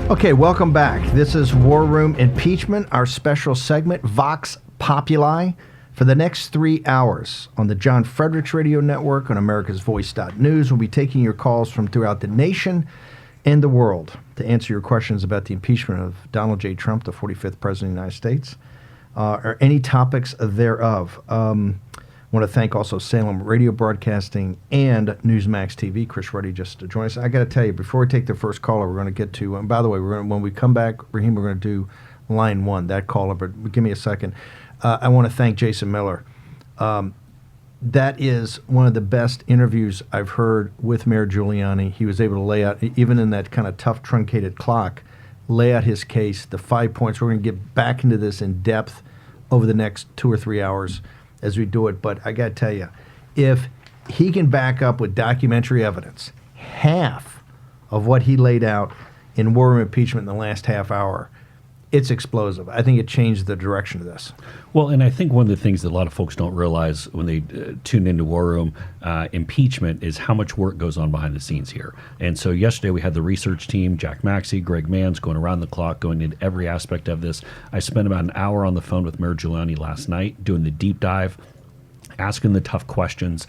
Okay, welcome back. This is War Room Impeachment, our special segment, Vox Populi, for the next 3 hours on the John Fredericks Radio Network on America's Voice.News. We'll be taking your calls from throughout the nation and the world to answer your questions about the impeachment of Donald J. Trump, the 45th President of the United States, or any topics thereof. I want to thank also Salem Radio Broadcasting and Newsmax TV. Chris Ruddy just joined us. I got to tell you, before we take the first caller, we're going to get to, and by the way, when we come back, Raheem, we're going to do line one, that caller, but give me a second. I want to thank Jason Miller. That is one of the best interviews I've heard with Mayor Giuliani. He was able to lay out, even in that kind of tough, truncated clock, lay out his case, the 5 points. We're going to get back into this in depth over the next 2 or 3 hours as we do it. But I got to tell you, if he can back up with documentary evidence half of what he laid out in War Room Impeachment in the last half hour, it's explosive. I think it changed the direction of this. Well, and I think one of the things that a lot of folks don't realize when they tune into War Room Impeachment is how much work goes on behind the scenes here. And so yesterday we had the research team, Jack Maxey, Greg Manns, going around the clock, going into every aspect of this. I spent about an hour on the phone with Mayor Giuliani last night doing the deep dive, asking the tough questions,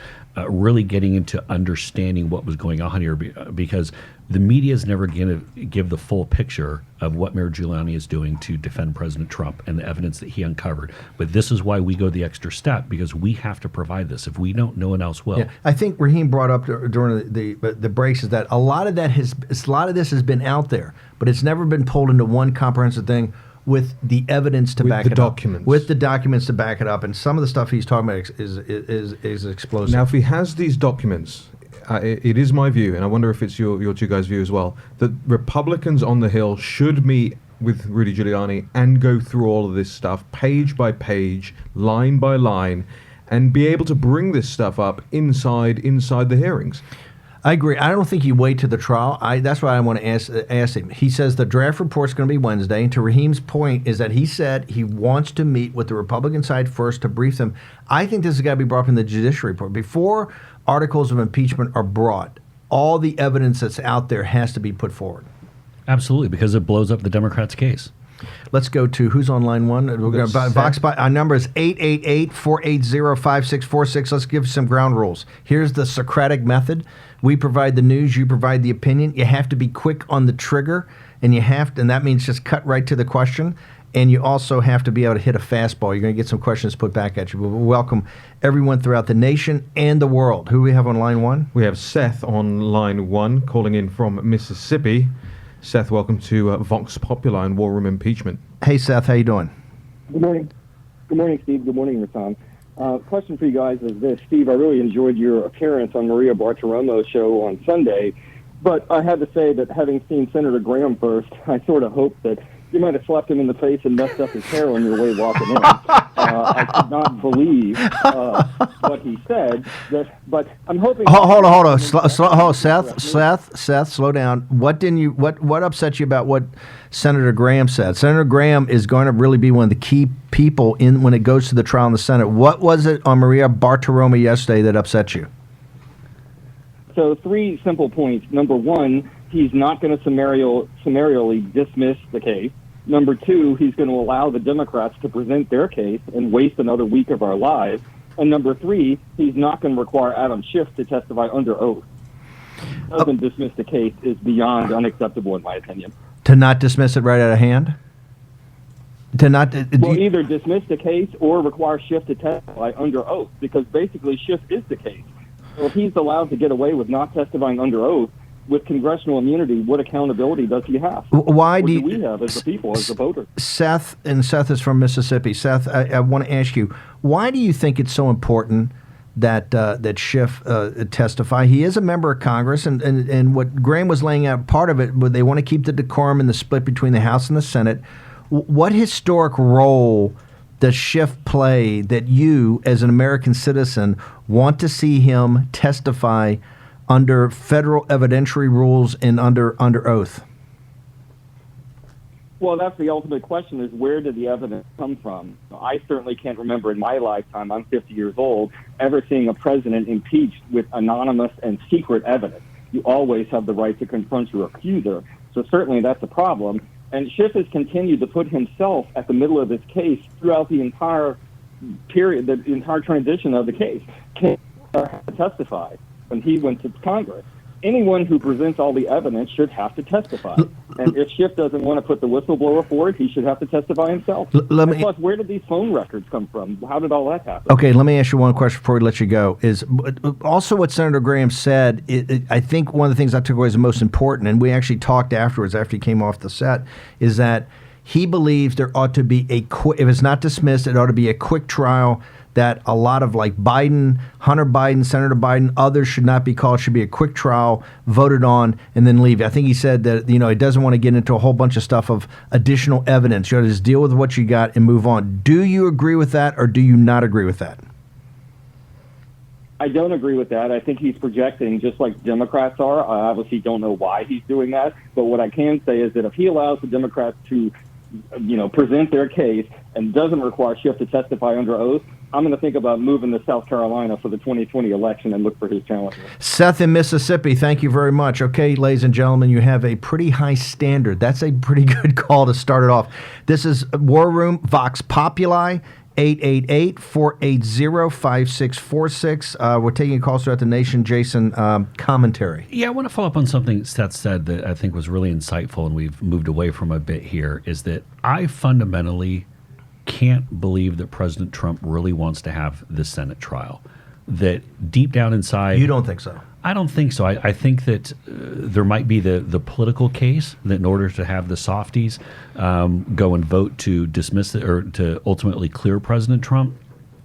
really getting into understanding what was going on here, because the media is never going to give the full picture of what Mayor Giuliani is doing to defend President Trump and the evidence that he uncovered. But this is why we go the extra step, because we have to provide this. If we don't, no one else will. Yeah, I think Raheem brought up during the breaks is that a lot of this has been out there, but it's never been pulled into one comprehensive thing with the evidence to back it up. With the documents to back it up. And some of the stuff he's talking about is explosive. Now, if he has these documents, it is my view, and I wonder if it's your two guys' view as well, that Republicans on the Hill should meet with Rudy Giuliani and go through all of this stuff page by page, line by line, and be able to bring this stuff up inside the hearings. I agree. I don't think you wait to the trial. That's why I want to ask him. He says the draft report's going to be Wednesday. And to Raheem's point is that he said he wants to meet with the Republican side first to brief them. I think this has got to be brought up in the judiciary report. Before articles of impeachment are brought, all the evidence that's out there has to be put forward. Absolutely, because it blows up the Democrats' case. Let's go to who's on line one. We're going to Vox. Our number is 888-480-5646. Let's give some ground rules. Here's the Socratic method. We provide the news, you provide the opinion. You have to be quick on the trigger, and that means just cut right to the question. And you also have to be able to hit a fastball. You're going to get some questions put back at you. But we welcome everyone throughout the nation and the world. Who do we have on line one? We have Seth on line one, calling in from Mississippi. Seth, welcome to Vox Populi and War Room Impeachment. Hey, Seth, how you doing? Good morning. Good morning, Steve. Good morning, Rasan. Question for you guys is this. Steve, I really enjoyed your appearance on Maria Bartiromo's show on Sunday, but I had to say that having seen Senator Graham first, I sort of hoped that you might have slapped him in the face and messed up his hair on your way walking in. I could not believe what he said, but I'm hoping... Hold on. Seth, slow down. What upset you about what Senator Graham said? Senator Graham is going to really be one of the key people when it goes to the trial in the Senate. What was it on Maria Bartiromo yesterday that upset you? So 3 simple points. Number 1, he's not going to summarily dismiss the case. Number 2, he's going to allow the Democrats to present their case and waste another week of our lives. And number 3, he's not going to require Adam Schiff to testify under oath. Doesn't dismiss the case is beyond unacceptable in my opinion. To not dismiss it right out of hand? Either dismiss the case or require Schiff to testify under oath, because basically Schiff is the case. So if he's allowed to get away with not testifying under oath, with congressional immunity, what accountability does he have? Why do we have as the people, as the voters? Seth is from Mississippi. Seth, I want to ask you, why do you think it's so important that Schiff testify? He is a member of Congress, and what Graham was laying out, part of it, they want to keep the decorum and the split between the House and the Senate. What historic role does Schiff play that you, as an American citizen, want to see him testify under federal evidentiary rules and under oath? Well, that's the ultimate question, is where did the evidence come from? I certainly can't remember in my lifetime, I'm 50 years old, ever seeing a president impeached with anonymous and secret evidence. You always have the right to confront your accuser. So So certainly that's a problem. And Schiff has continued to put himself at the middle of this case throughout the entire period, the entire transition of the case. Can't testify when he went to Congress. Anyone who presents all the evidence should have to testify. And if Schiff doesn't want to put the whistleblower forward, he should have to testify himself. Plus, where did these phone records come from? How did all that happen? Okay, let me ask you one question before we let you go. Is also what Senator Graham said, I think one of the things I took away as the most important, and we actually talked afterwards after he came off the set, is that he believes there ought to be if it's not dismissed, it ought to be a quick trial, that a lot of like Biden, Hunter Biden, Senator Biden, others should not be called, should be a quick trial, voted on, and then leave. I think he said that, he doesn't want to get into a whole bunch of stuff of additional evidence. You ought to just deal with what you got and move on. Do you agree with that, or do you not agree with that? I don't agree with that. I think he's projecting just like Democrats are. I obviously don't know why he's doing that, but what I can say is that if he allows the Democrats to present their case and doesn't require Schiff to testify under oath, I'm going to think about moving to South Carolina for the 2020 election and look for his challenger. Seth in Mississippi, thank you very much. Okay, ladies and gentlemen, you have a pretty high standard. That's a pretty good call to start it off. This is War Room, Vox Populi, 888-480-5646. We're taking calls throughout the nation. Jason, commentary. Yeah, I want to follow up on something Seth said that I think was really insightful, and we've moved away from a bit here, is that I fundamentally can't believe that President Trump really wants to have the Senate trial. That deep down inside... You don't think so? I don't think so. I think that there might be the political case that in order to have the softies go and vote to dismiss it or to ultimately clear President Trump,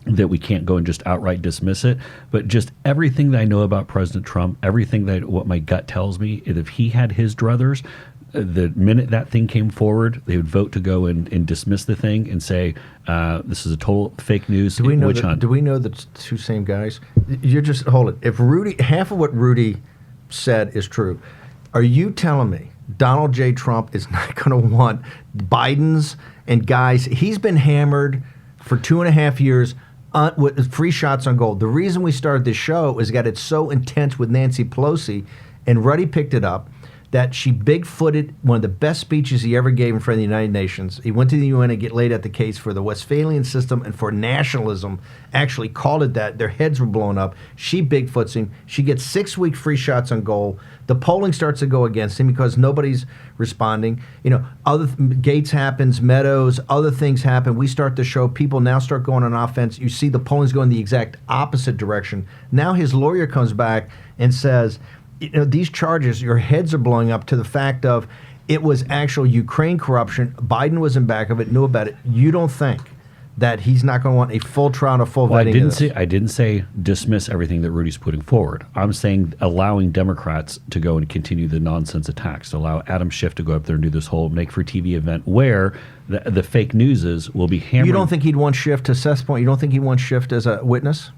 that we can't go and just outright dismiss it. But just everything that I know about President Trump, everything that what my gut tells me, if he had his druthers, the minute that thing came forward, they would vote to go and dismiss the thing and say, this is a total fake news witch hunt. Do we know the two same guys? You're just, hold it. If half of what Rudy said is true, are you telling me Donald J. Trump is not going to want Biden's and guys? He's been hammered for 2.5 years with free shots on goal. The reason we started this show is that it's so intense with Nancy Pelosi, and Ruddy picked it up, that she big-footed one of the best speeches he ever gave in front of the United Nations. He went to the UN and laid out the case for the Westphalian system and for nationalism, actually called it that. Their heads were blown up. She big-foots him. She gets 6-week free shots on goal. The polling starts to go against him because nobody's responding. Gates happens, Meadows, other things happen. We start the show. People now start going on offense. You see the polling's going the exact opposite direction. Now his lawyer comes back and says, these charges, your heads are blowing up to the fact of it was actual Ukraine corruption. Biden was in back of it, knew about it. You don't think that he's not going to want a full trial and a full vetting? I didn't say dismiss everything that Rudy's putting forward. I'm saying allowing Democrats to go and continue the nonsense attacks, to allow Adam Schiff to go up there and do this whole make for TV event where the fake news will be hammered. You don't think he'd want Schiff, to Seth's point, you don't think he'd want Schiff as a witness?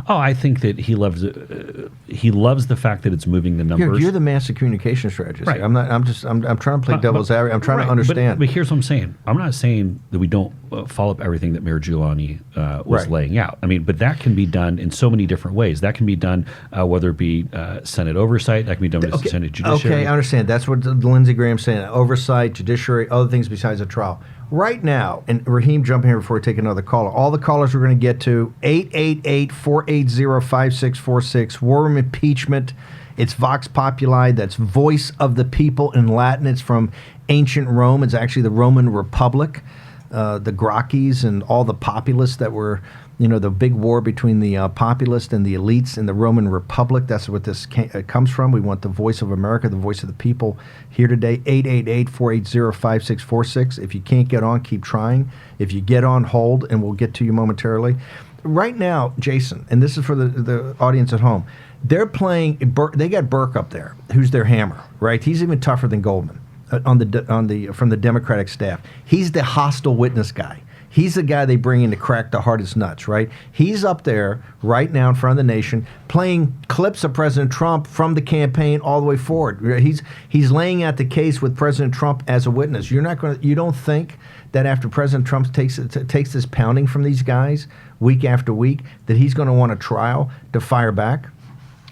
Oh, I think that he loves the fact that it's moving the numbers. You're the master communication strategist. Right. I'm trying to play devil's advocate. I'm trying to understand. But here's what I'm saying. I'm not saying that we don't follow up everything that Mayor Giuliani was laying out. I mean, but that can be done in so many different ways. That can be done whether it be Senate oversight. That can be done with the Senate judiciary. Okay, I understand. That's what Lindsey Graham's saying. Oversight, judiciary, other things besides a trial. Right now, and Raheem, jump in here before we take another caller. All the callers we're going to get to, 888-480-5646, War Room Impeachment. It's Vox Populi, that's voice of the people in Latin. It's from ancient Rome. It's actually the Roman Republic, the Gracchus and all the populists that were, the big war between the populists and the elites in the Roman Republic. That's what this comes from. We want the voice of America, the voice of the people here today. 888-480-5646. If you can't get on, keep trying. If you get on, hold, and we'll get to you momentarily. Right now, Jason, and this is for the audience at home, they're playing, they got Burke up there, who's their hammer, right? He's even tougher than Goldman from the Democratic staff. He's the hostile witness guy. He's the guy they bring in to crack the hardest nuts, right? He's up there right now in front of the nation playing clips of President Trump from the campaign all the way forward. He's laying out the case with President Trump as a witness. You don't think that after President Trump takes this pounding from these guys week after week that he's going to want a trial to fire back?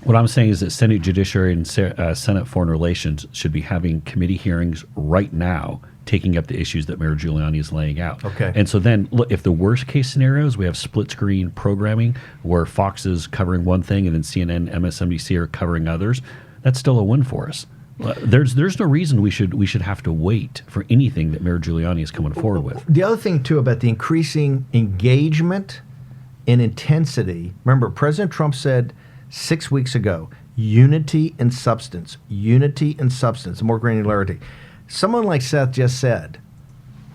What I'm saying is that Senate Judiciary and Senate Foreign Relations should be having committee hearings right now, taking up the issues that Mayor Giuliani is laying out. Okay. And so then, look, if the worst case scenarios, we have split screen programming where Fox is covering one thing and then CNN, MSNBC are covering others, that's still a win for us. There's no reason we should have to wait for anything that Mayor Giuliani is coming forward with. The other thing, too, about the increasing engagement and intensity, remember, President Trump said 6 weeks ago, unity and substance, more granularity. Someone like Seth just said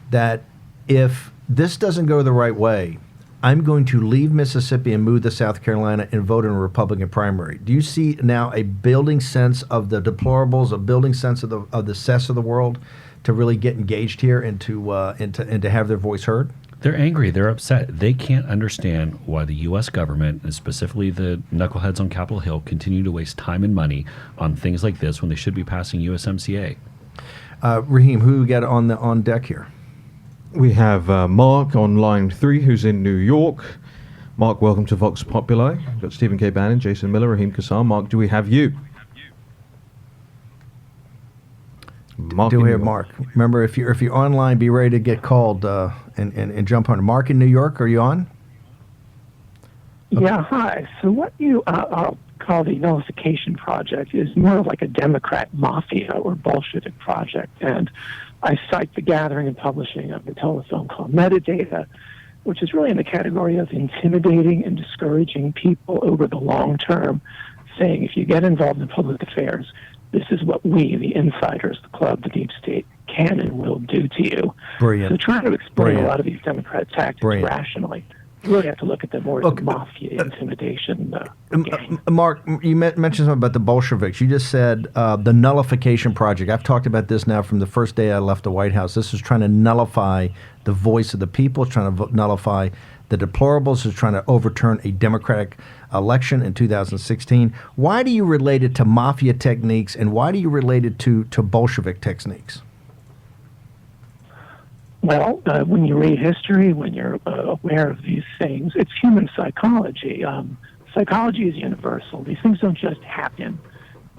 that if this doesn't go the right way, I'm going to leave Mississippi and move to South Carolina and vote in a Republican primary. Do you see now a building sense of the deplorables, a building sense of the cess of the world to really get engaged here and to have their voice heard? They're angry. They're upset. They can't understand why the U.S. government, and specifically the knuckleheads on Capitol Hill, continue to waste time and money on things like this when they should be passing USMCA. Raheem, who we got on deck here? We have Mark on line 3, who's in New York. Mark, welcome to Vox Populi. We've got Stephen K. Bannon, Jason Miller, Raheem Kassar. Mark, do we have you? Mark, do we have Mark? Remember, if you're online, be ready to get called and jump on. Mark in New York, are you on? Okay. Yeah, hi. So what you call the nullification project is more like a Democrat mafia or Bolshevik project. And I cite the gathering and publishing of the telephone called Metadata, which is really in the category of intimidating and discouraging people over the long term, saying if you get involved in public affairs, this is what we, the insiders, the club, the deep state, can and will do to you. Brilliant. So trying to explain a lot of these Democrat tactics rationally, you really have to look at them more as a mafia intimidation game. Mark, you mentioned something about the Bolsheviks. You just said the nullification project. I've talked about this now from the first day I left the White House. This is trying to nullify the voice of the people. It's trying to nullify the deplorables. It's trying to overturn a Democratic election in 2016. Why do you relate it to mafia techniques, and why do you relate it to Bolshevik techniques? Well, when you read history, when you're aware of these things, it's human psychology. Psychology is universal. These things don't just happen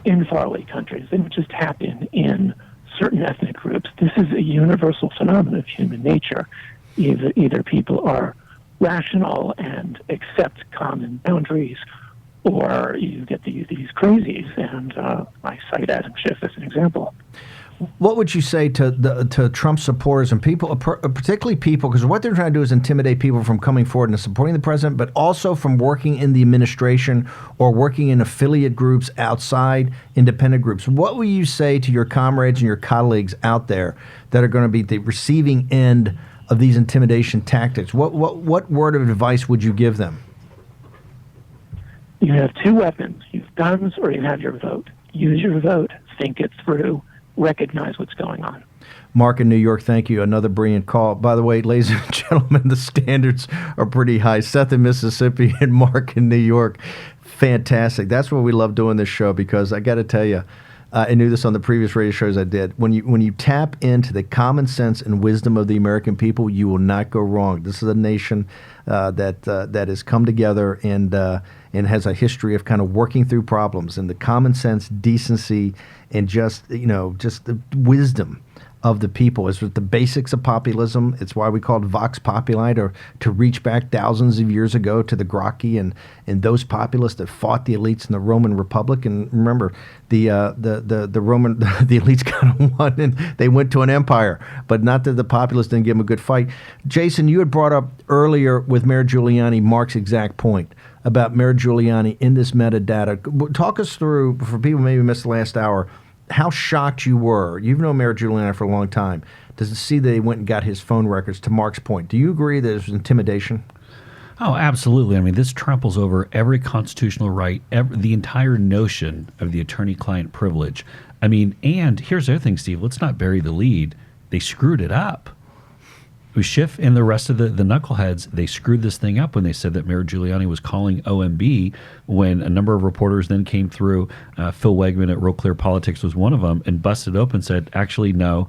in faraway countries. They don't just happen in certain ethnic groups. This is a universal phenomenon of human nature. Either people are rational and accept common boundaries, or you get these crazies. And I cite Adam Schiff as an example. What would you say to Trump supporters and people, particularly people, because what they're trying to do is intimidate people from coming forward and supporting the president, but also from working in the administration or working in affiliate groups outside independent groups. What will you say to your comrades and your colleagues out there that are going to be the receiving end of these intimidation tactics? What word of advice would you give them? You have two weapons. You have guns or you have your vote. Use your vote. Think it through. Recognize what's going on. Mark in New York, thank you. Another brilliant call. By the way, ladies and gentlemen, the standards are pretty high. Seth in Mississippi and Mark in New York. Fantastic. That's why we love doing this show, because I got to tell you, I knew this on the previous radio shows I did. When you tap into the common sense and wisdom of the American people, you will not go wrong. This is a nation that has come together and has a history of kind of working through problems, and the common sense, decency, and just the wisdom of the people is the basics of populism. It's why we call it Vox Populi, to reach back thousands of years ago to the Gracchi and those populists that fought the elites in the Roman Republic. And remember, the elites kind of won and they went to an empire, but not that the populists didn't give them a good fight. Jason, you had brought up earlier with Mayor Giuliani Mark's exact point about Mayor Giuliani in this metadata. Talk us through, for people who maybe missed the last hour, how shocked you were. You've known Mayor Giuliani for a long time. To see that they went and got his phone records, to Mark's point. Do you agree that there's intimidation? Oh, absolutely. I mean, this tramples over every constitutional right, the entire notion of the attorney-client privilege. I mean, and here's the other thing, Steve. Let's not bury the lead. They screwed it up. Schiff and the rest of the knuckleheads, they screwed this thing up when they said that Mayor Giuliani was calling OMB when a number of reporters then came through. Phil Wegman at Real Clear Politics was one of them and busted open and said, actually, no,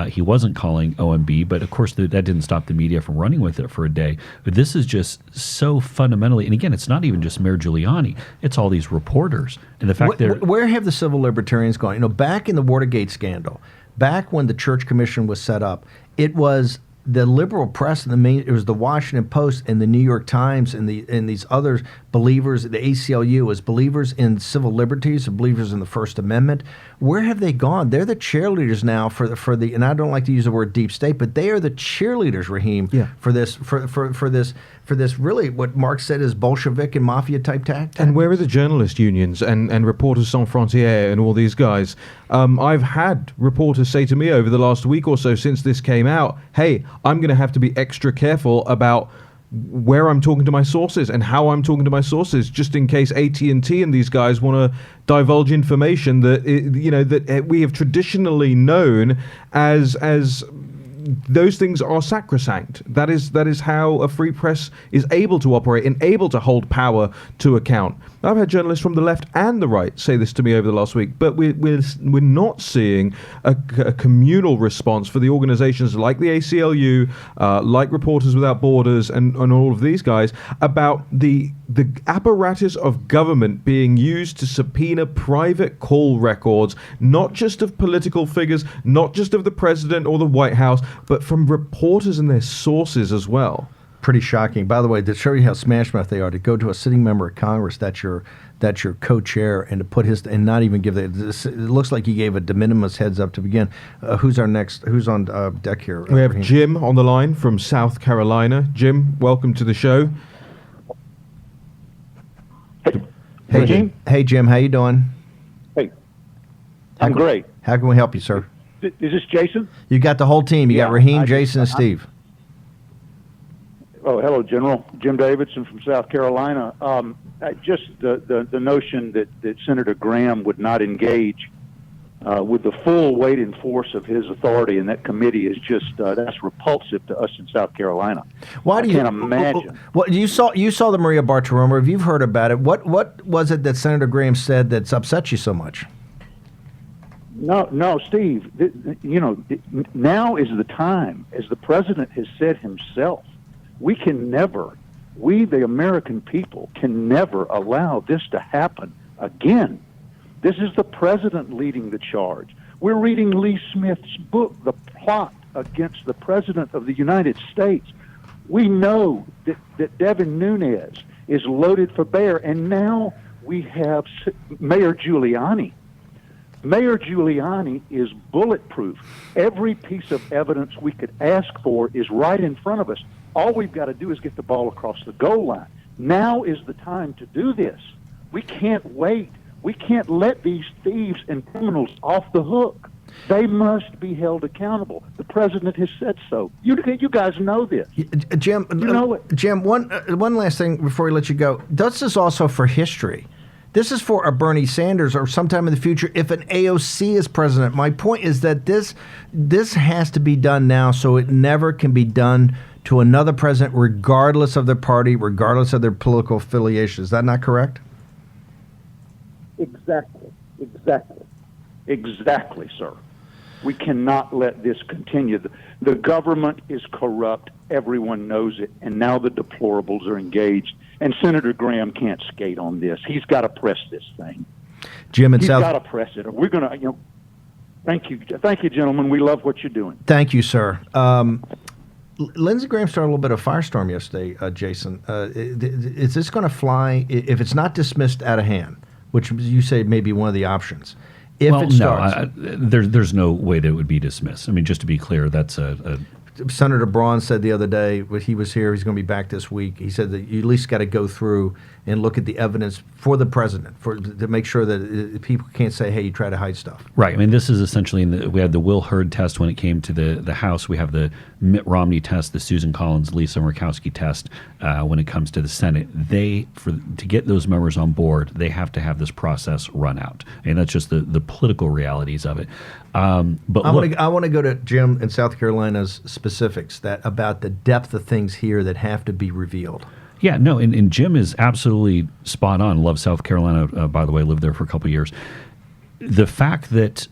he wasn't calling OMB. But, of course, that didn't stop the media from running with it for a day. But this is just so fundamentally, and again, it's not even just Mayor Giuliani. It's all these reporters. And the fact that where have the civil libertarians gone? Back in the Watergate scandal, back when the Church Commission was set up, it was the liberal press and it was the Washington Post and the New York Times and these other believers, the ACLU, as believers in civil liberties and believers in the First Amendment. Where have they gone? They're the cheerleaders now for the and I don't like to use the word deep state, but they are the cheerleaders, Raheem, for this really what Mark said is Bolshevik and mafia type tactics. And where are the journalist unions and Reporters Sans Frontières and all these guys? I've had reporters say to me over the last week or so since this came out, hey, I'm going to have to be extra careful about where I'm talking to my sources and how I'm talking to my sources, just in case AT&T and these guys want to divulge information that that we have traditionally known as those things are sacrosanct. That is how a free press is able to operate and able to hold power to account. I've had journalists from the left and the right say this to me over the last week, but we're not seeing a communal response for the organizations like the ACLU, like Reporters Without Borders, and all of these guys about the apparatus of government being used to subpoena private call records, not just of political figures, not just of the president or the White House, but from reporters and their sources as well. Pretty shocking. By the way, to show you how smash mouth they are, to go to a sitting member of Congress that's your co-chair and to put his and not even give it looks like he gave a de minimis heads up to begin. Who's on deck here? We have Jim on the line from South Carolina. Jim, welcome to the show. Hey Jim. Hey Jim, how you doing? Hey, I'm great. How can we help you, sir? Is this Jason? You got the whole team. You got Raheem, Jason, and Steve. Oh, hello, General. Jim Davidson from South Carolina. Just the notion that Senator Graham would not engage with the full weight and force of his authority in that committee is just that's repulsive to us in South Carolina. Why do you can't imagine? What you saw the Maria Bartiromo. If you've heard about it, what was it that Senator Graham said that's upset you so much? No, Steve. Now is the time, as the president has said himself. We, the American people, can never allow this to happen again. This is the president leading the charge. We're reading Lee Smith's book, The Plot Against the President of the United States. We know that Devin Nunes is loaded for bear, and now we have Mayor Giuliani. Mayor Giuliani is bulletproof. Every piece of evidence we could ask for is right in front of us. All we've got to do is get the ball across the goal line. Now is the time to do this. We can't wait. We can't let these thieves and criminals off the hook. They must be held accountable. The president has said so. You guys know this. Jim, you know it. Jim, one last thing before we let you go. This is also for history. This is for a Bernie Sanders or sometime in the future if an AOC is president. My point is that this has to be done now so it never can be done to another president regardless of their party, regardless of their political affiliation. Is that not correct? Exactly, sir. We cannot let this continue. The government is corrupt. Everyone knows it. And now the deplorables are engaged. And Senator Graham can't skate on this. He's got to press this thing. Jim and He's got to press it. We're going to, thank you, gentlemen. We love what you're doing. Thank you, sir. Lindsey Graham started a little bit of firestorm yesterday, Jason. Is this going to fly if it's not dismissed out of hand, which you say may be one of the options? There's no way that it would be dismissed. I mean, just to be clear, that's Senator Braun said the other day when he was here, he's going to be back this week. He said that you at least got to go through and look at the evidence for the president to make sure that people can't say, hey, you try to hide stuff. Right. I mean, this is essentially, we had the Will Hurd test when it came to the House. We have the Mitt Romney test, the Susan Collins, Lisa Murkowski test when it comes to the Senate. To get those members on board, they have to have this process run out. And that's just the political realities of it. But I want to go to Jim in South Carolina's specifics about the depth of things here that have to be revealed. Yeah, no, and Jim is absolutely spot on. Love South Carolina, by the way, lived there for a couple of years. The fact that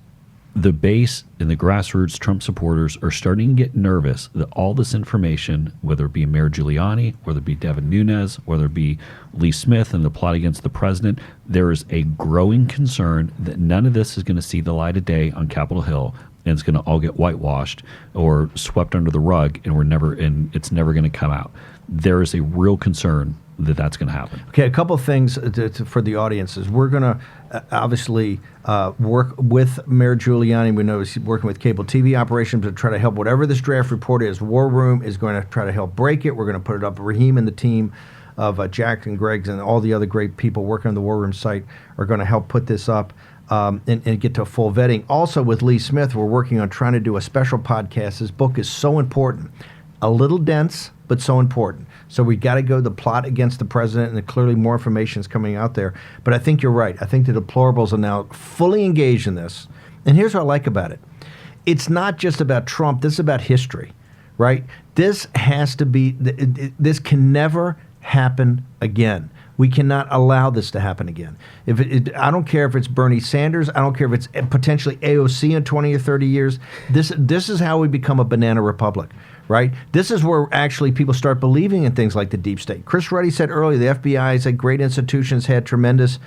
the base and the grassroots Trump supporters are starting to get nervous that all this information, whether it be Mayor Giuliani, whether it be Devin Nunes, whether it be Lee Smith and the plot against the president, there is a growing concern that none of this is going to see the light of day on Capitol Hill, and it's going to all get whitewashed or swept under the rug, and it's never going to come out. There is a real concern that that's going to happen. Okay, a couple of things for the audiences. We're going to obviously work with Mayor Giuliani. We know he's working with cable TV operations to try to help whatever this draft report is. War Room is going to try to help break it. We're going to put it up. Raheem and the team of Jack and Greg's and all the other great people working on the War Room site are going to help put this up and get to a full vetting. Also with Lee Smith, we're working on trying to do a special podcast. His book is so important. A little dense, but so important. So we got to go the plot against the president, and clearly more information is coming out there. But I think you're right. I think the deplorables are now fully engaged in this. And here's what I like about it. It's not just about Trump. This is about history, right? This has to be, this can never happen again. We cannot allow this to happen again. I don't care if it's Bernie Sanders. I don't care if it's potentially AOC in 20 or 30 years. This is how we become a banana republic, right? This is where actually people start believing in things like the deep state. Chris Ruddy said earlier, the FBI is a great institution, has had tremendous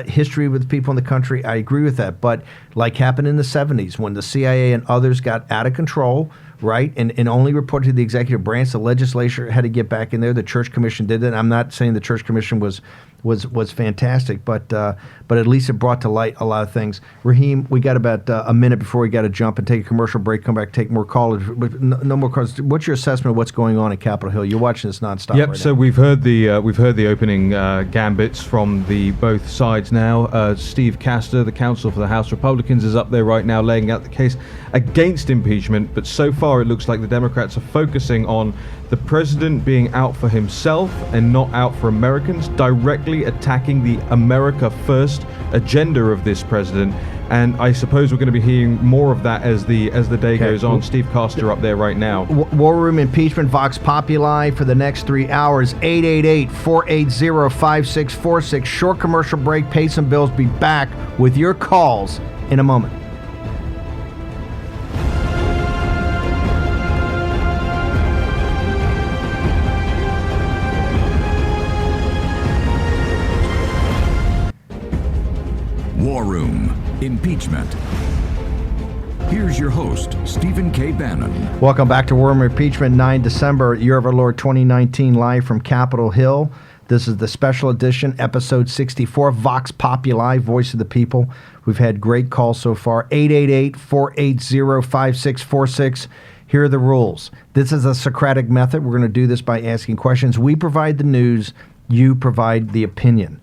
history with people in the country. I agree with that. But like happened in the 70s when the CIA and others got out of control, right, and only reported to the executive branch, the legislature had to get back in there. The Church Commission did that. I'm not saying the Church Commission was fantastic, but at least it brought to light a lot of things. Raheem, we got about a minute before we got to jump and take a commercial break, come back, take more callers. No more calls. What's your assessment of what's going on at Capitol Hill? You're watching this nonstop. Yep. Right So now. we've heard the opening gambits from the both sides now. Steve Castor, the counsel for the House Republicans, is up there right now laying out the case against impeachment. But so far, it looks like the Democrats are focusing on the president being out for himself and not out for Americans, directly attacking the America First agenda of this president. And I suppose we're going to be hearing more of that as the day goes on. Steve Castor up there right now. War Room Impeachment, Vox Populi for the next 3 hours. 888-480-5646. Short commercial break. Pay some bills. Be back with your calls in a moment. War Room Impeachment. Here's your host, Stephen K. Bannon. Welcome back to War Room Impeachment, 9 December, Year of Our Lord 2019, live from Capitol Hill. This is the special edition, episode 64, Vox Populi, Voice of the People. We've had great calls so far. 888-480-5646. Here are the rules. This is a Socratic method. We're going to do this by asking questions. We provide the news. You provide the opinion.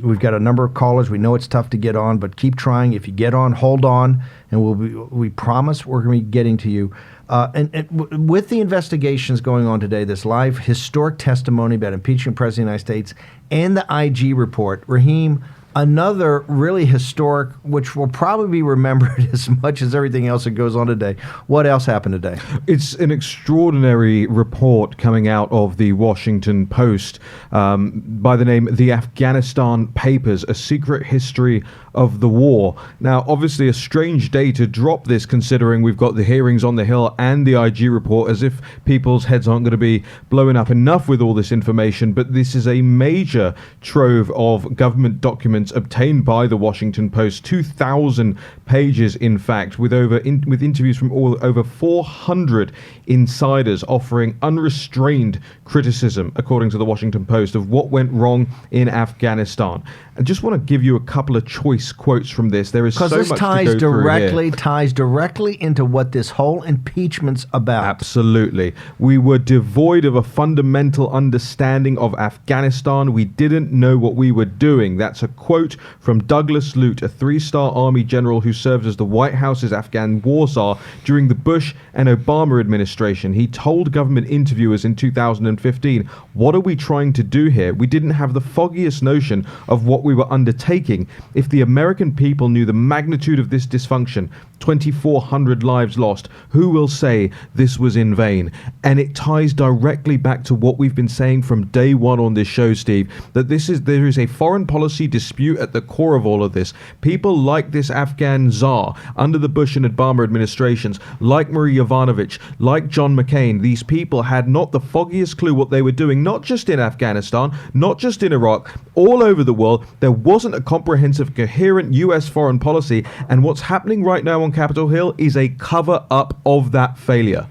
We've got a number of callers. We know it's tough to get on, but keep trying. If you get on, hold on, and we promise we're going to be getting to you. And with the investigations going on today, this live historic testimony about impeaching the President of the United States and the IG report, Raheem, another really historic, which will probably be remembered as much as everything else that goes on today. What else happened today? It's an extraordinary report coming out of the Washington Post by the name The Afghanistan Papers, A Secret History of the War. Now, obviously a strange day to drop this, considering we've got the hearings on the Hill and the IG report, as if people's heads aren't going to be blowing up enough with all this information. But this is a major trove of government documents obtained by the Washington Post, 2,000 pages, in fact, with with interviews from over 400 insiders offering unrestrained criticism, according to the Washington Post, of what went wrong in Afghanistan. I just want to give you a couple of choice quotes from this. There is so much to go through here. Ties directly into what this whole impeachment's about. Absolutely. We were devoid of a fundamental understanding of Afghanistan. We didn't know what we were doing. That's a quote quote from Douglas Lute, a 3-star Army general who served as the White House's Afghan war czar during the Bush and Obama administration. He told government interviewers in 2015, "What are we trying to do here? We didn't have the foggiest notion of what we were undertaking. If the American people knew the magnitude of this dysfunction, 2,400 lives lost, who will say this was in vain?" And it ties directly back to what we've been saying from day one on this show, Steve, that there is a foreign policy dispute at the core of all of this. People like this Afghan czar under the Bush and Obama administrations, like Marie Yovanovitch, like John McCain, these people had not the foggiest clue what they were doing, not just in Afghanistan, not just in Iraq, all over the world. There wasn't a comprehensive, coherent U.S. foreign policy, and what's happening right now on Capitol Hill is a cover-up of that failure.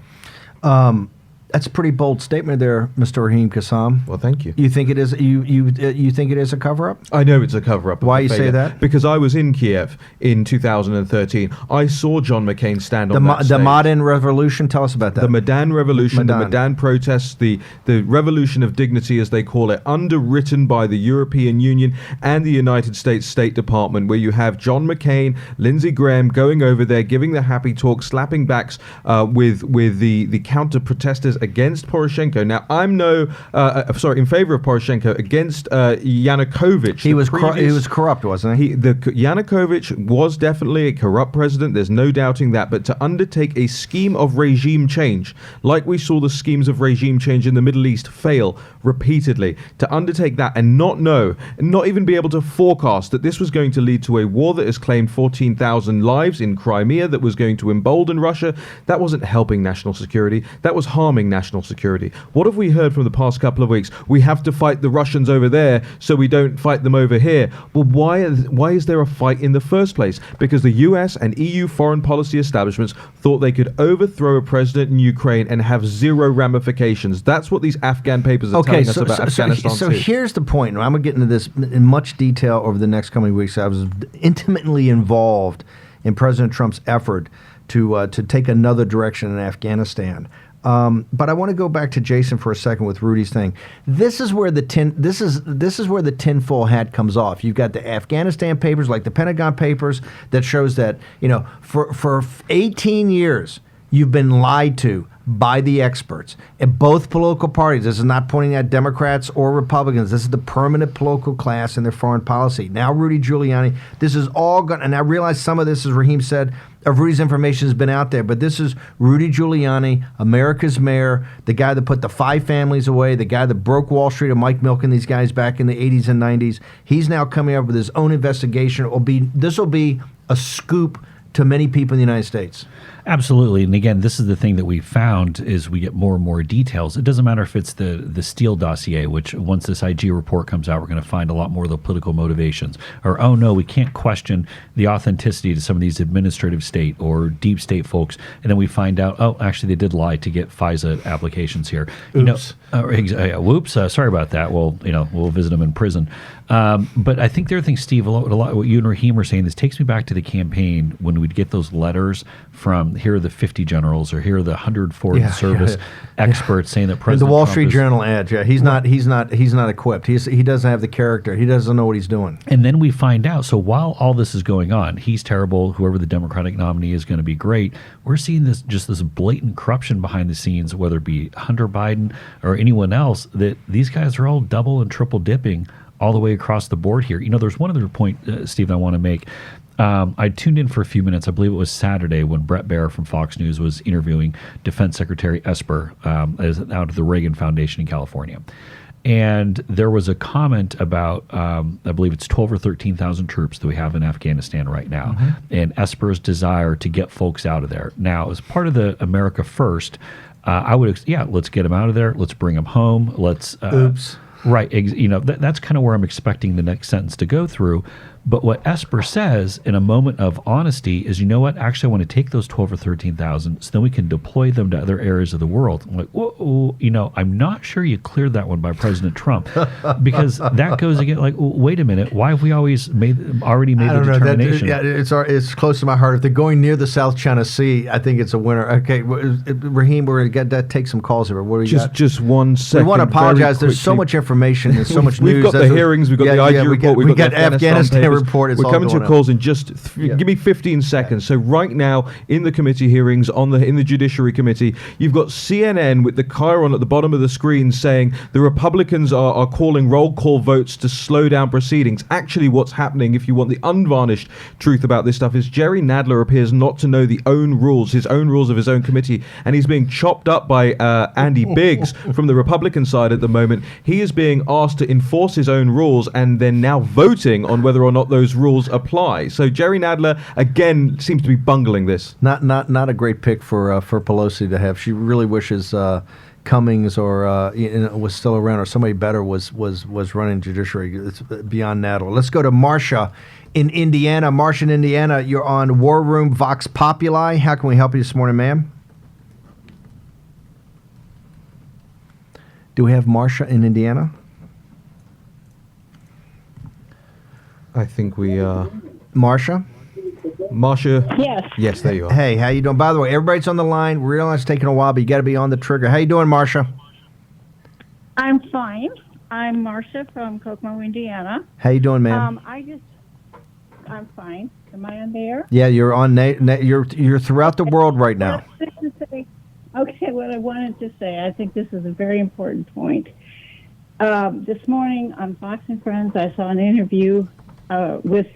That's a pretty bold statement there, Mr. Raheem Kassam. Well, thank you. You think it is? You think it is a cover-up? I know it's a cover-up. Why you say that? Because I was in Kiev in 2013. I saw John McCain stand on that stage. The Maidan Revolution. Tell us about that. The Maidan Revolution, Maidan. the Maidan protests, the Revolution of Dignity, as they call it, underwritten by the European Union and the United States State Department, where you have John McCain, Lindsey Graham going over there, giving the happy talk, slapping backs with the counter-protesters against Poroshenko. Now, I'm in favor of Poroshenko, against Yanukovych. He was corrupt, wasn't he? Yanukovych was definitely a corrupt president. There's no doubting that. But to undertake a scheme of regime change, like we saw the schemes of regime change in the Middle East fail repeatedly, to undertake that and not know, and not even be able to forecast that this was going to lead to a war that has claimed 14,000 lives in Crimea, that was going to embolden Russia, that wasn't helping national security. That was harming national security. What have we heard from the past couple of weeks? We have to fight the Russians over there so we don't fight them over here. Well, why is there a fight in the first place? Because the US and EU foreign policy establishments thought they could overthrow a president in Ukraine and have zero ramifications. That's what these Afghan papers are telling us about Afghanistan. So here's the point. I'm going to get into this in much detail over the next coming weeks. I was intimately involved in President Trump's effort to take another direction in Afghanistan. But I want to go back to Jason for a second with Rudy's thing. This is where the tinfoil hat comes off. You've got the Afghanistan papers, like the Pentagon papers, that shows that for 18 years you've been lied to by the experts at both political parties. This is not pointing at Democrats or Republicans. This is the permanent political class and their foreign policy. Now Rudy Giuliani, this is all going, and I realize some of this, as Raheem said, of Rudy's information has been out there, but this is Rudy Giuliani, America's mayor, the guy that put the 5 families away, the guy that broke Wall Street and Mike Milken, these guys back in the 80s and 90s. He's now coming up with his own investigation. This will be a scoop to many people in the United States. Absolutely. And again, this is the thing that we found is we get more and more details. It doesn't matter if it's the Steele dossier, which once this IG report comes out, we're going to find a lot more of the political motivations. Or, oh no, we can't question the authenticity to some of these administrative state or deep state folks. And then we find out, oh, actually they did lie to get FISA applications here. Oops. Whoops. Sorry about that. Well, we'll visit them in prison. But I think the other thing, Steve, a lot what you and Raheem were saying, this takes me back to the campaign when we'd get those letters from here are the 50 generals or here are the 100 foreign service experts saying that President the Wall Trump Street Journal ads. Yeah, he's not equipped. He doesn't have the character. He doesn't know what he's doing. And then we find out. So while all this is going on, he's terrible. Whoever the Democratic nominee is going to be great. We're seeing this blatant corruption behind the scenes, whether it be Hunter Biden or anyone else. That these guys are all double and triple dipping all the way across the board here. There's one other point, Steve, I want to make. I tuned in for a few minutes. I believe it was Saturday when Brett Baer from Fox News was interviewing Defense Secretary Esper out of the Reagan Foundation in California. And there was a comment about, I believe it's 12 or 13,000 troops that we have in Afghanistan right now, and Esper's desire to get folks out of there. Now, as part of the America First, I would, let's get them out of there. Let's bring them home. Let's... Oops. Right. That's kind of where I'm expecting the next sentence to go through. But what Esper says in a moment of honesty is, you know what? Actually, I want to take those 12 or 13,000 so then we can deploy them to other areas of the world. I'm like, whoa, I'm not sure you cleared that one by President Trump, because that goes again. Like, wait a minute, why have we already made the determination? It's close to my heart. If they're going near the South China Sea, I think it's a winner. Okay, Raheem, we're going to get that. Take some calls here. What do you got? Just 1 second. We want to apologize. There's so much information and so much news. We've got the hearings. We've got the IG report. We got the Afghanistan report. It's We're all coming to going your calls in just give me 15 seconds. So right now in the committee hearings in the Judiciary Committee, you've got CNN with the chyron at the bottom of the screen saying the Republicans are calling roll call votes to slow down proceedings. Actually, what's happening, if you want the unvarnished truth about this stuff, is Jerry Nadler appears not to know his own rules of his own committee, and he's being chopped up by Andy Biggs from the Republican side at the moment. He is being asked to enforce his own rules and then now voting on whether or not those rules apply. So Jerry Nadler again seems to be bungling this. Not a great pick for Pelosi to have. She really wishes Cummings or was still around, or somebody better was running Judiciary. It's beyond Nadler. Let's go to Marcia in Indiana. Marcia in Indiana, you're on War Room Vox Populi. How can we help you this morning, ma'am? Do we have Marcia in Indiana? I think we Marcia? Yes. Yes, there you are. Hey, how you doing? By the way, everybody's on the line. We realize it's taking a while, but you got to be on the trigger. How you doing, Marcia? I'm fine. I'm Marcia from Kokomo, Indiana. How you doing, ma'am? I'm fine. Am I on the air? Yeah, you're on. You're throughout the world right now. Okay, what I wanted to say, I think this is a very important point. This morning on Fox and Friends, I saw an interview with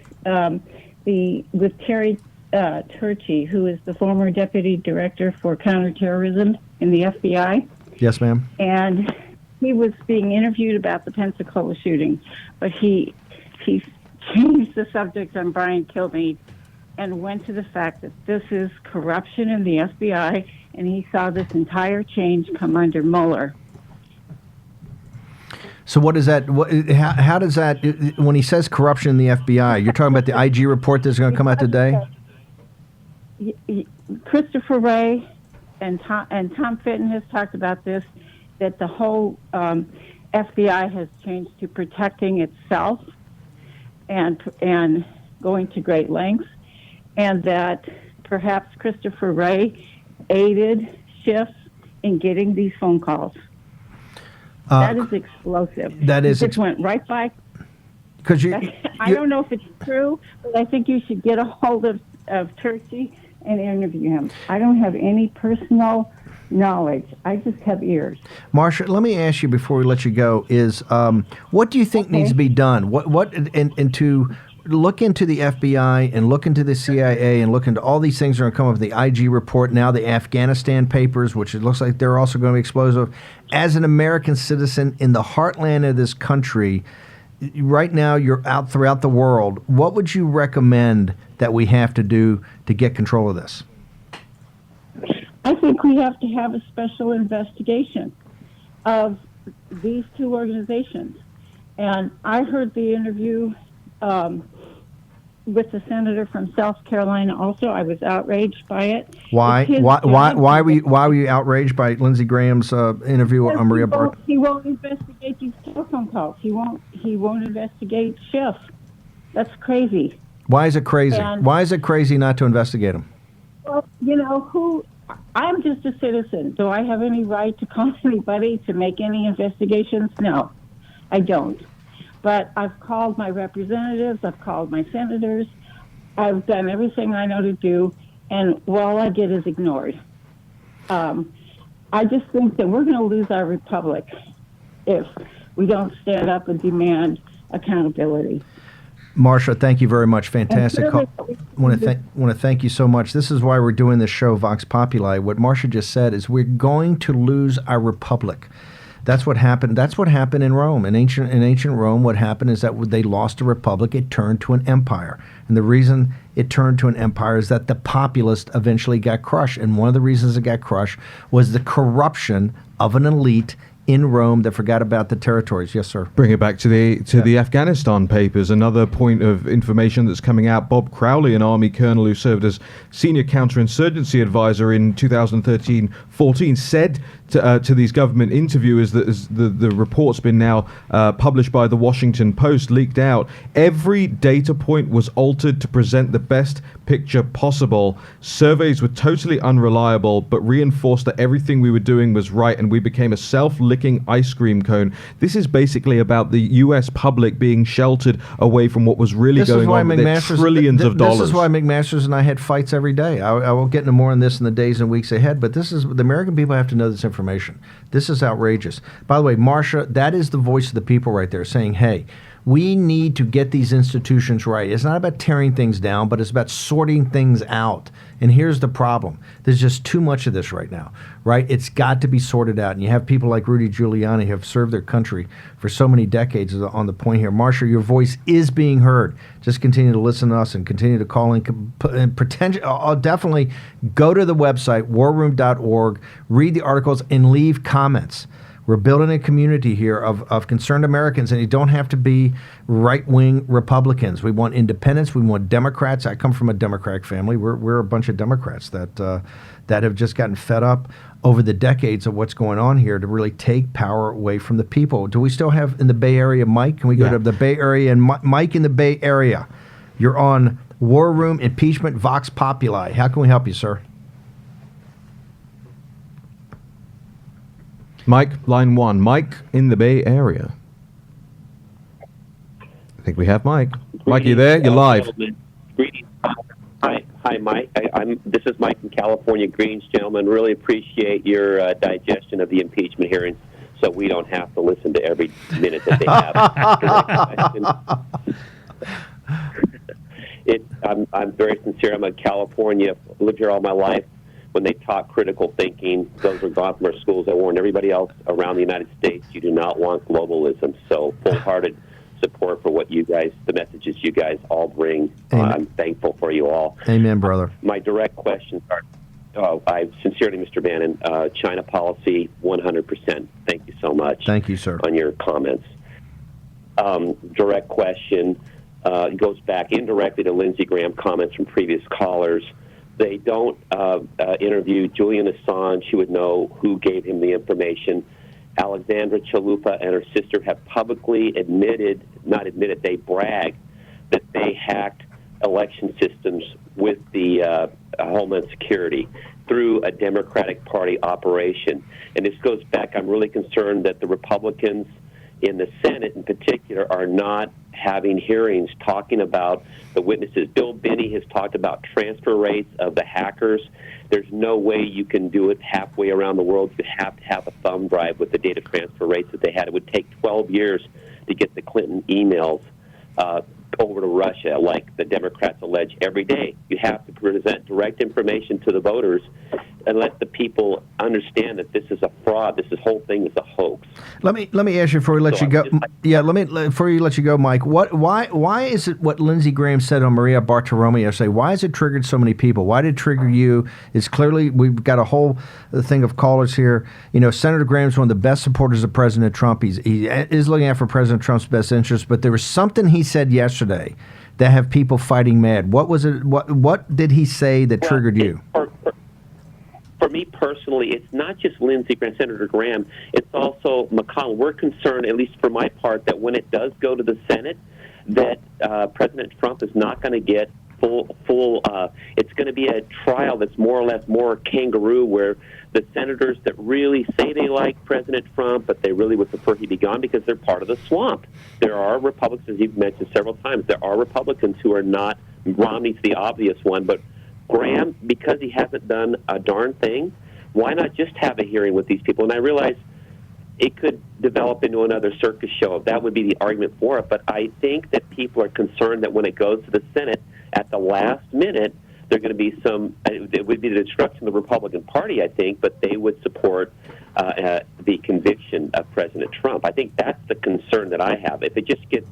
Terry Turchi, who is the former deputy director for counterterrorism in the FBI. Yes, ma'am. And he was being interviewed about the Pensacola shooting, but he changed the subject on Brian Kilmeade and went to the fact that this is corruption in the FBI, and he saw this entire change come under Mueller. So what is that? How does that? When he says corruption in the FBI, you're talking about the IG report that's going to come out today? Christopher Wray and Tom Fitton has talked about this, that the whole FBI has changed to protecting itself and going to great lengths, and that perhaps Christopher Wray aided Schiff in getting these phone calls. That is explosive. That is. It just went right by. Because I don't know if it's true, but I think you should get a hold of Turchi and interview him. I don't have any personal knowledge. I just have ears. Marcia, let me ask you before we let you go: is what do you think needs to be done? And to look into the FBI and look into the CIA and look into all these things that are going to come up with the IG report, now the Afghanistan papers, which it looks like they're also going to be explosive. As an American citizen in the heartland of this country, right now you're out throughout the world. What would you recommend that we have to do to get control of this? I think we have to have a special investigation of these two organizations. And I heard the interview with the senator from South Carolina. Also, I was outraged by it. Why were you outraged by Lindsey Graham's interview on Maria Barth? He won't investigate these telephone calls. He won't investigate Schiff. That's crazy. Why is it crazy? Why is it crazy not to investigate him? Well, I'm just a citizen. Do I have any right to call anybody to make any investigations? No, I don't. But I've called my representatives, I've called my senators, I've done everything I know to do, and all I get is ignored. I just think that we're going to lose our republic if we don't stand up and demand accountability. Marcia, thank you very much. Fantastic call. I want to thank you so much. This is why we're doing this show, Vox Populi. What Marcia just said is we're going to lose our republic. That's what happened. That's what happened in Rome. In ancient Rome, what happened is that when they lost a republic, it turned to an empire. And the reason it turned to an empire is that the populace eventually got crushed. And one of the reasons it got crushed was the corruption of an elite in Rome that forgot about the territories. Yes, sir. Bring it back to the Afghanistan papers. Another point of information that's coming out. Bob Crowley, an Army colonel who served as senior counterinsurgency advisor in 2013-14, said to these government interviewers that as the report's been now published by the Washington Post, leaked out, every data point was altered to present the best picture possible. Surveys were totally unreliable, but reinforced that everything we were doing was right, and we became a self-licking ice cream cone. This is basically about the U.S. public being sheltered away from what was really going on with their trillions of dollars. This is why McMaster's and I had fights every day. I will get into more on this in the days and weeks ahead, but this is the American people have to know this information. This is outrageous. By the way, Marcia, that is the voice of the people right there saying, hey, we need to get these institutions right. It's not about tearing things down, but it's about sorting things out. And here's the problem. There's just too much of this right now, right? It's got to be sorted out. And you have people like Rudy Giuliani who have served their country for so many decades on the point here. Marcia, your voice is being heard. Just continue to listen to us and continue to call in. I'll definitely go to the website, warroom.org, read the articles, and leave comments. We're building a community here of concerned Americans, and you don't have to be right-wing Republicans. We want independents. We want Democrats. I come from a Democratic family. We're a bunch of Democrats that have just gotten fed up over the decades of what's going on here to really take power away from the people. Do we still have in the Bay Area, Mike? Can we go to the Bay Area? And Mike in the Bay Area, you're on War Room Impeachment Vox Populi. How can we help you, sir? Mike, line 1. Mike in the Bay Area. I think we have Mike. Mike, you there? You're live. Greetings. Hi, Mike. This is Mike from California. Greetings, gentlemen. Really appreciate your digestion of the impeachment hearings, so we don't have to listen to every minute that they have. I'm very sincere. I'm a California. Lived here all my life. When they taught critical thinking, those are gone from our schools. I warn everybody else around the United States, you do not want globalism. So full-hearted support for what you guys, the messages you guys all bring. I'm thankful for you all. Amen, brother. My direct questions are, I sincerely, Mr. Bannon, China policy, 100%. Thank you so much. Thank you, sir. On your comments. Direct question goes back indirectly to Lindsey Graham comments from previous callers. They don't interview Julian Assange. He would know who gave him the information. Alexandra Chalupa and her sister have publicly they brag that they hacked election systems with the Homeland Security through a Democratic Party operation. And this goes back, I'm really concerned that the Republicans in the Senate in particular are not having hearings talking about the witnesses. Bill Binney has talked about transfer rates of the hackers. There's no way you can do it halfway around the world. You have to have a thumb drive with the data transfer rates that they had. It would take 12 years to get the Clinton emails over to Russia, like the Democrats allege every day. You have to present direct information to the voters and let the people understand that this is a fraud. This whole thing is a hoax. Let me ask you before we let you go. Before you let you go, Mike. Why is it what Lindsey Graham said on Maria Bartiromo yesterday? Why has it triggered so many people? Why did it trigger you? It's clearly we've got a whole thing of callers here. You know, Senator Graham's one of the best supporters of President Trump. He is looking out for President Trump's best interest. But there was something he said yesterday that have people fighting mad. What was it? What did he say that triggered you? For me personally, it's not just Lindsey Graham, Senator Graham. It's also McConnell. We're concerned, at least for my part, that when it does go to the Senate, that President Trump is not going to get full. It's going to be a trial that's more or less more kangaroo, where the senators that really say they like President Trump, but they really would prefer he be gone because they're part of the swamp. There are Republicans, as you've mentioned several times, there are Republicans who are not. Romney's the obvious one, but Graham, because he hasn't done a darn thing, why not just have a hearing with these people? And I realize it could develop into another circus show. That would be the argument for it. But I think that people are concerned that when it goes to the Senate at the last minute, there are going to be it would be the destruction of the Republican Party, I think, but they would support the conviction of President Trump. I think that's the concern that I have. If it just gets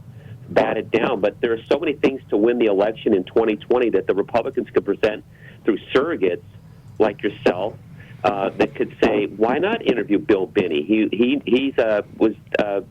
batted down, but there are so many things to win the election in 2020 that the Republicans could present through surrogates like yourself that could say, why not interview Bill Binney? He was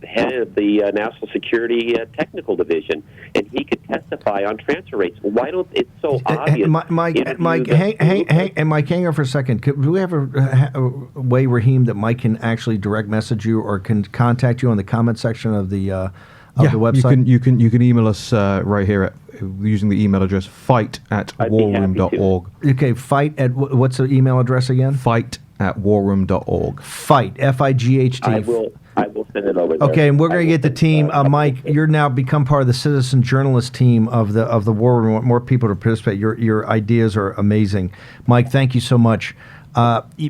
head of the National Security Technical Division, and he could testify on transfer rates. Why don't it's so obvious? Mike, hang on for a second. Do we have a way, Raheem, that Mike can actually direct message you or can contact you on the comment section of the website? You can email us right here at using the email address fight@warroom.org. Okay, fight at what's the email address again? Fight@warroom.org. Fight, FIGHT. I will send it over there. Okay, and we're going to get the team. Mike, you're now become part of the citizen journalist team of the War Room. We want more people to participate. Your ideas are amazing. Mike, thank you so much.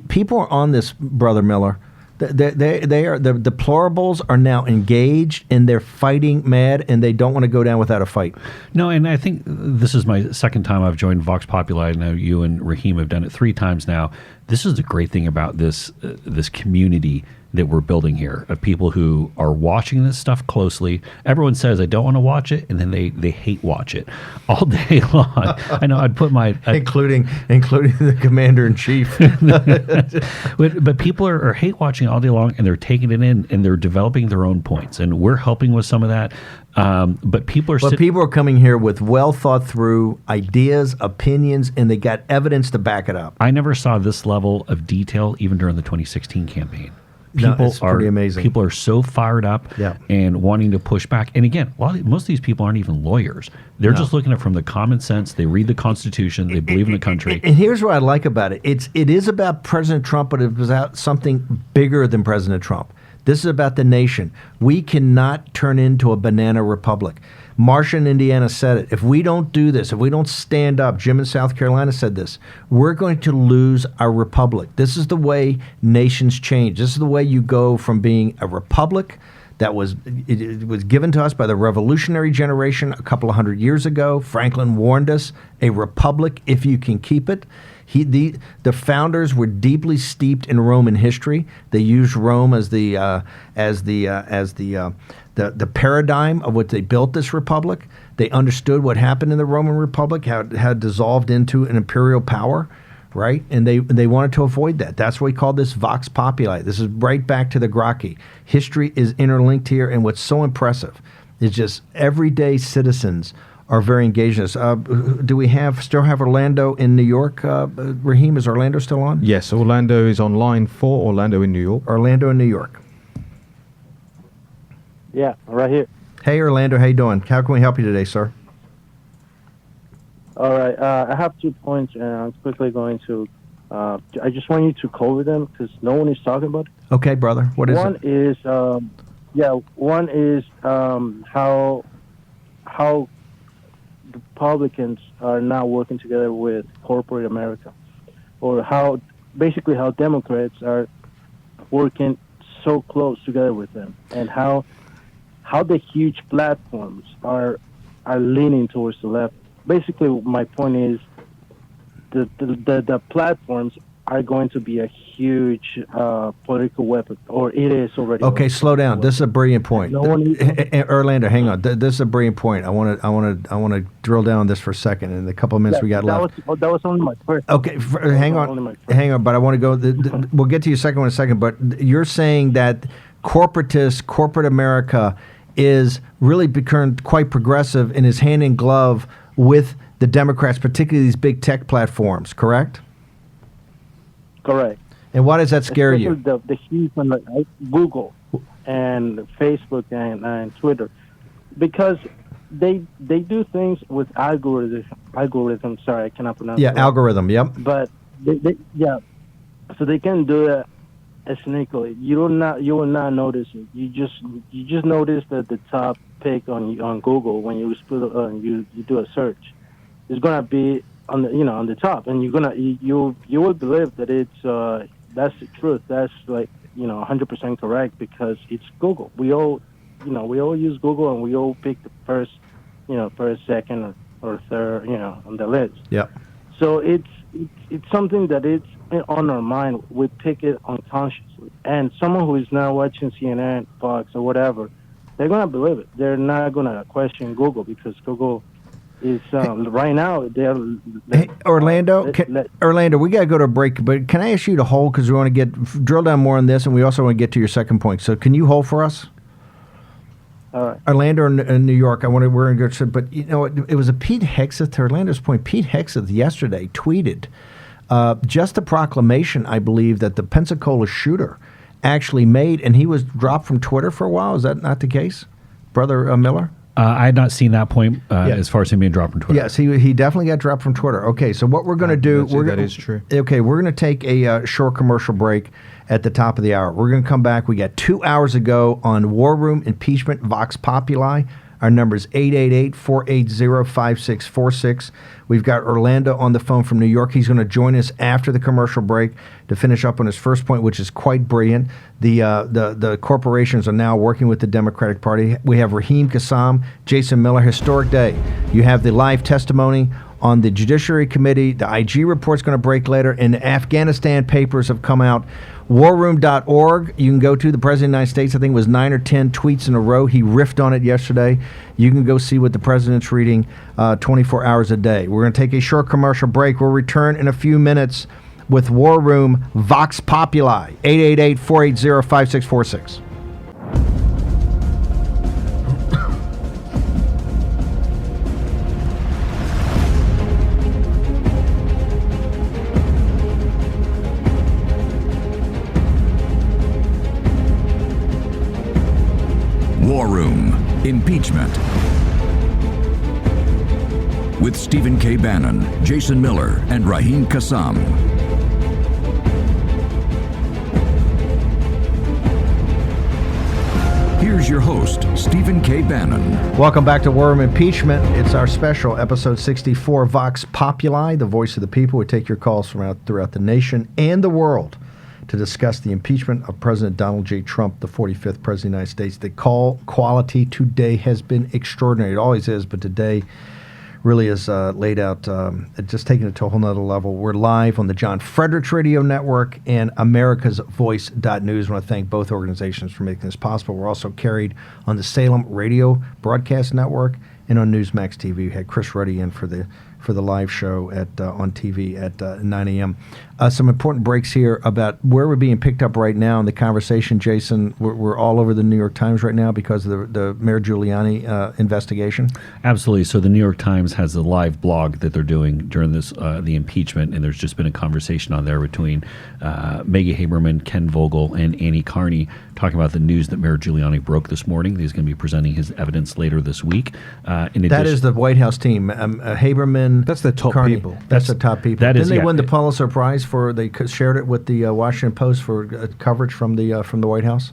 People are on this, Brother Miller. They are the deplorables are now engaged and they're fighting mad and they don't want to go down without a fight. No, and I think this is my second time I've joined Vox Populi. I know you and Raheem have done it 3 times now. This is the great thing about this community that we're building here of people who are watching this stuff closely. Everyone says, I don't want to watch it, and then they hate watch it all day long. I know I'd put my... including the commander-in-chief. but people are hate watching all day long, and they're taking it in, and they're developing their own points, and we're helping with some of that. But people are coming here with well-thought-through ideas, opinions, and they got evidence to back it up. I never saw this level of detail even during the 2016 campaign. It's pretty amazing. People are so fired up and wanting to push back. And again, most of these people aren't even lawyers. They're just looking at it from the common sense. They read the Constitution. They believe in the country. And here's what I like about it. It is about President Trump, but it was about something bigger than President Trump. This is about the nation. We cannot turn into a banana republic. Marsha in Indiana said it. If we don't do this, if we don't stand up, Jim in South Carolina said this, we're going to lose our republic. This is the way nations change. This is the way you go from being a republic that was given to us by the revolutionary generation a couple of hundred years ago. Franklin warned us, a republic if you can keep it. The founders were deeply steeped in Roman history. They used Rome as the paradigm of what they built this republic. They understood what happened in the Roman Republic, how it had dissolved into an imperial power, right? And they wanted to avoid that. That's why we call this Vox Populi. This is right back to the Gracchi. History is interlinked here, and what's so impressive is just everyday citizens are very engaged in this. Do we still have Orlando in New York? Raheem, is Orlando still on? Yes, Orlando is on line 4, Orlando in New York. Orlando in New York. Yeah, right here. Hey, Orlando, how you doing? How can we help you today, sir? All right, I have 2 points, and I'm quickly going to... I just want you to cover them because no one is talking about it. Okay, brother. What is it? One is how Republicans are now working together with corporate America, or how Democrats are working so close together with them, and how the huge platforms are leaning towards the left. Basically, my point is the platforms are going to be a huge political weapon, or it is already. Okay, slow down. This is a brilliant point. Orlando, hang on. This is a brilliant point. I want to drill down on this for a second. In the couple of minutes we got left. That was only my first. Okay, hang on. But I want to go. We'll get to your second one in a second. But you're saying that corporate America is really become quite progressive and is hand in glove with the Democrats, particularly these big tech platforms, correct? Correct. And why does that scare you? The huge one, like Google and Facebook and Twitter, because they do things with algorithms. Sorry, I cannot pronounce. Yeah, algorithm. Yep. But so they can do that sneakily. You will not notice it. You just notice that the top pick on Google when you do a search is gonna be on the top, and you will believe that it's that's the truth. That's 100% correct because it's Google. We all use Google, and we all pick the first second or third on the list. Yeah. So it's something that it's on our mind. We pick it unconsciously, and someone who is now watching CNN, Fox, or whatever, they're gonna believe it. They're not gonna question Google because Google It's right now they're Hey, Orlando, Orlando, we got to go to a break, but can I ask you to hold because we want to drill down more on this, and we also want to get to your second point. So, can you hold for us? all right. Orlando and New York, we're in good shape, but it was a Pete Hegseth. To Orlando's point, Pete Hegseth yesterday tweeted just a proclamation, I believe, that the Pensacola shooter actually made, and he was dropped from Twitter for a while. Is that not the case, Brother Miller? I had not seen that point as far as him being dropped from Twitter. Yes, he definitely got dropped from Twitter. Okay, so what we're going to do... That is true. Okay, we're going to take a short commercial break at the top of the hour. We're going to come back. We got 2 hours ago on War Room Impeachment Vox Populi. Our number is 888-480-5646. We've got Orlando on the phone from New York. He's going to join us after the commercial break to finish up on his first point, which is quite brilliant. The corporations are now working with the Democratic Party. We have Raheem Kassam, Jason Miller, historic day. You have the live testimony on the Judiciary Committee. The IG report's going to break later, and the Afghanistan papers have come out. Warroom.org, you can go to. The President of the United States, I think it was 9 or 10 tweets in a row. He riffed on it yesterday. You can go see what the President's reading 24 hours a day. We're going to take a short commercial break. We'll return in a few minutes with War Room Vox Populi, 888-480-5646. War Room Impeachment with Stephen K. Bannon, Jason Miller, and Raheem Kassam. Here's your host, Stephen K. Bannon. Welcome back to War Room Impeachment. It's our special episode 64, Vox Populi, the voice of the people. We take your calls throughout the nation and the world to discuss the impeachment of President Donald J. Trump, the 45th President of the United States. The call quality today has been extraordinary. It always is, but today really is laid out, just taking it to a whole nother level. We're live on the John Fredericks Radio Network and AmericasVoice.news. I want to thank both organizations for making this possible. We're also carried on the Salem Radio Broadcast Network and on Newsmax TV. We had Chris Ruddy in for the live show on TV at 9 a.m. Some important breaks here about where we're being picked up right now in the conversation, Jason. We're all over the New York Times right now because of the Mayor Giuliani investigation. Absolutely. So the New York Times has a live blog that they're doing during this the impeachment, and there's just been a conversation on there between Maggie Haberman, Ken Vogel, and Annie Carney talking about the news that Mayor Giuliani broke this morning. He's going to be presenting his evidence later this week. That is the White House team. Haberman. That's the top Carney. people. That's the top people. Didn't they win the Pulitzer Prize they shared it with the Washington Post for coverage from the White House?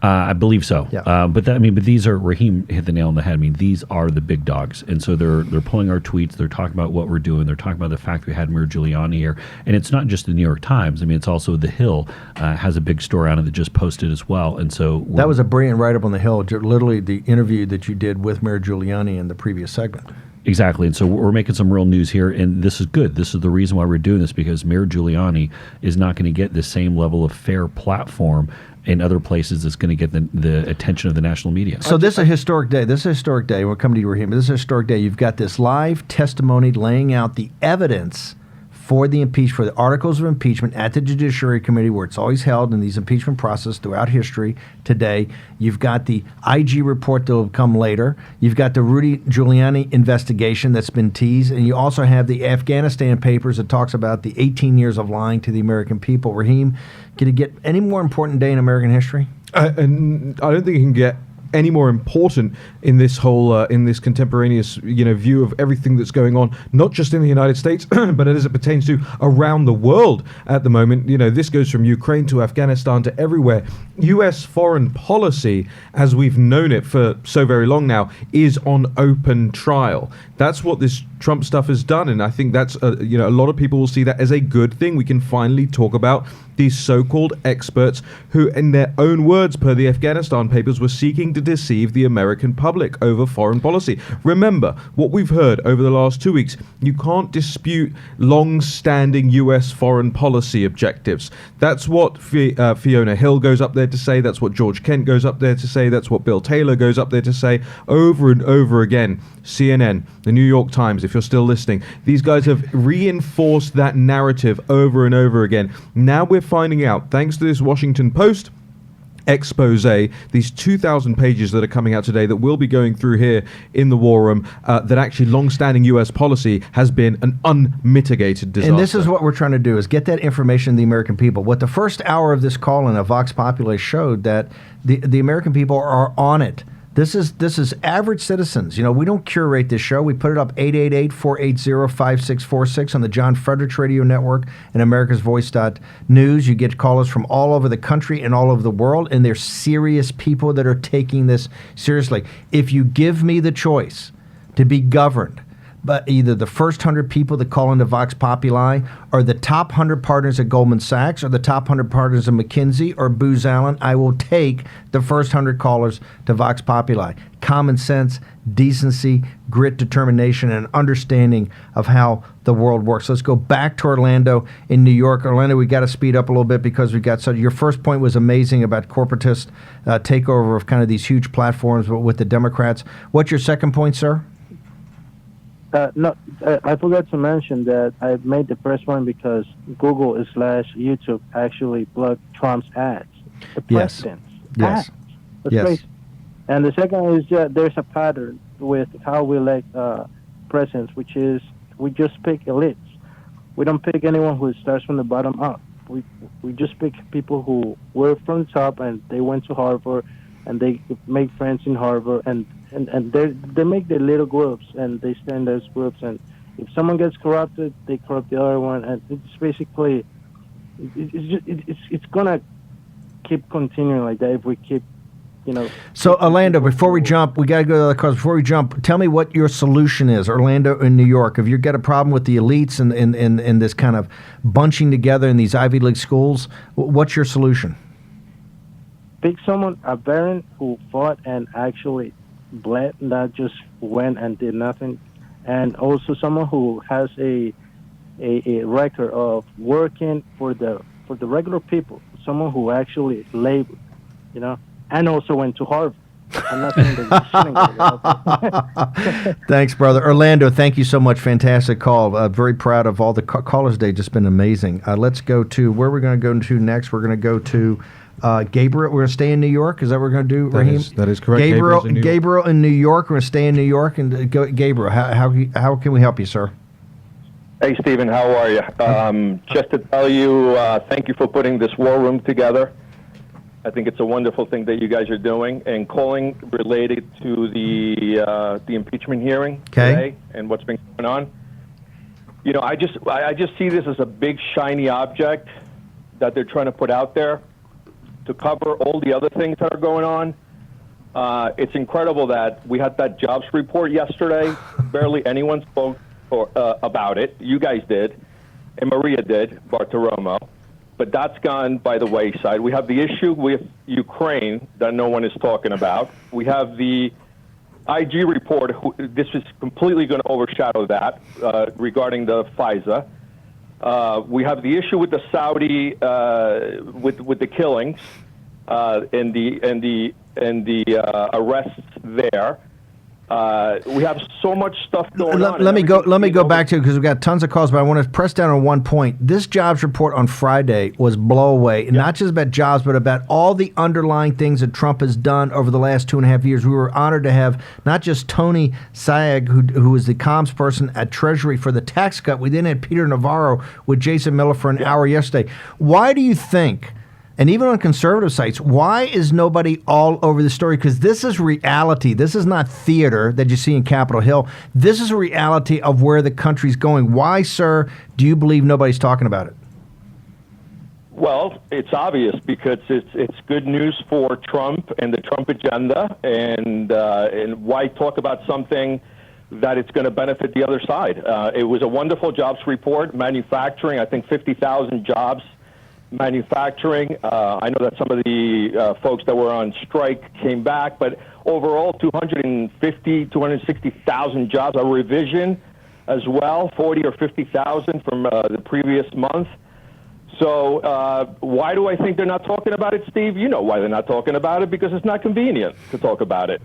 I believe so. Yeah. But these are, Raheem hit the nail on the head. I mean, these are the big dogs. And so they're pulling our tweets. They're talking about what we're doing. They're talking about the fact we had Mayor Giuliani here. And it's not just the New York Times. I mean, it's also The Hill has a big story on it that just posted as well. And so that was a brilliant write-up on The Hill, literally the interview that you did with Mayor Giuliani in the previous segment. Exactly. And so we're making some real news here, and this is good. This is the reason why we're doing this, because Mayor Giuliani is not going to get the same level of fair platform in other places that's going to get the attention of the national media. So this is a historic day. This is a historic day. We'll come to you, Raheem. This is a historic day. You've got this live testimony laying out the evidence for the for the articles of impeachment at the Judiciary Committee, where it's always held in these impeachment processes throughout history. Today, you've got the IG report that will come later. You've got the Rudy Giuliani investigation that's been teased, and you also have the Afghanistan papers that talks about the 18 years of lying to the American people. Raheem, can it get any more important day in American history? And I don't think it can get any more important in this whole in this contemporaneous view of everything that's going on, not just in the United States, but as it pertains to around the world at the moment. This goes from Ukraine to Afghanistan to everywhere. U.S. foreign policy, as we've known it for so very long now, is on open trial. That's what this Trump stuff has done. And I think that's, a lot of people will see that as a good thing. We can finally talk about these so-called experts who, in their own words, per the Afghanistan papers, were seeking to deceive the American public over foreign policy. Remember, what we've heard over the last 2 weeks, you can't dispute long-standing U.S. foreign policy objectives. That's what Fiona Hill goes up there to say. That's what George Kent goes up there to say. That's what Bill Taylor goes up there to say over and over again. CNN, the New York Times, if you're still listening, these guys have reinforced that narrative over and over again. Now we're finding out, thanks to this Washington Post expose, these 2,000 pages that are coming out today that we'll be going through here in the War Room, that actually long-standing U.S. policy has been an unmitigated disaster. And this is what we're trying to do, is get that information to the American people. What the first hour of this call-in of Vox Populi showed, that the American people are on it. This is average citizens. We don't curate this show. We put it up 888-480-5646 on the John Fredericks Radio Network and AmericasVoice.news. You get callers from all over the country and all over the world, and they're serious people that are taking this seriously. If you give me the choice to be governed but either the first 100 people that call into Vox Populi, or the top 100 partners at Goldman Sachs, or the top 100 partners at McKinsey, or Booz Allen, I will take the first 100 callers to Vox Populi. Common sense, decency, grit, determination, and understanding of how the world works. Let's go back to Orlando in New York. Orlando, we got to speed up a little bit because we got so. Your first point was amazing about corporatist takeover of kind of these huge platforms with the Democrats. What's your second point, sir? I forgot to mention that I made the first one because Google / YouTube actually blocked Trump's ads. The president's ads. That's crazy. And the second is there's a pattern with how we elect presidents, which is we just pick elites. We don't pick anyone who starts from the bottom up. We just pick people who were from the top and they went to Harvard and they make friends in Harvard and they make their little groups and they stay in those groups, and if someone gets corrupted, they corrupt the other one, and it's basically it's gonna keep continuing like that if we keep, So Orlando, before we jump, we gotta go to the other cause. Before we jump, tell me what your solution is, Orlando and New York. If you got a problem with the elites and this kind of bunching together in these Ivy League schools, what's your solution? Pick someone, a veteran who fought and actually bled, not just went and did nothing, and also someone who has a record of working for the regular people, someone who actually labored, and also went to Harvard. I'm not saying that. Thanks, brother. Orlando, thank you so much. Fantastic call. Very proud of all the callers today. Just been amazing. Let's go to where we're going to go to next. We're going to go to Gabriel. We're going to stay in New York. Is that what we're going to do, Raheem? That is correct. Gabriel in New York. We're going to stay in New York. And Gabriel, how can we help you, sir? Hey, Stephen, how are you? Just to tell you, thank you for putting this war room together. I think it's a wonderful thing that you guys are doing, and calling related to the impeachment hearing today and what's been going on. I just see this as a big shiny object that they're trying to put out there to cover all the other things that are going on. It's incredible that we had that jobs report yesterday. Barely anyone spoke about it. You guys did, and Maria did, Bartiromo. But that's gone by the wayside. We have the issue with Ukraine that no one is talking about. We have the IG report. This is completely going to overshadow that regarding the FISA. We have the issue with the Saudi with the killings and the arrests there. We have so much stuff going on. Let me go back to it because we've got tons of calls, but I want to press down on one point. This jobs report on Friday was blow away, not just about jobs, but about all the underlying things that Trump has done over the last 2.5 years. We were honored to have not just Tony Sayegh, who was the comms person at Treasury for the tax cut. We then had Peter Navarro with Jason Miller for an hour yesterday. Why do you think? And even on conservative sites, why is nobody all over the story? Because this is reality. This is not theater that you see in Capitol Hill. This is a reality of where the country's going. Why, sir, do you believe nobody's talking about it? Well, it's obvious because it's good news for Trump and the Trump agenda. And why talk about something that it's going to benefit the other side. It was a wonderful jobs report. Manufacturing, I think 50,000 jobs. Manufacturing, I know that some of the folks that were on strike came back, but overall 260,000 jobs. A revision as well, 40 or 50,000 from the previous month. So why do I think they're not talking about it, Steve? You know why they're not talking about it, because it's not convenient to talk about it.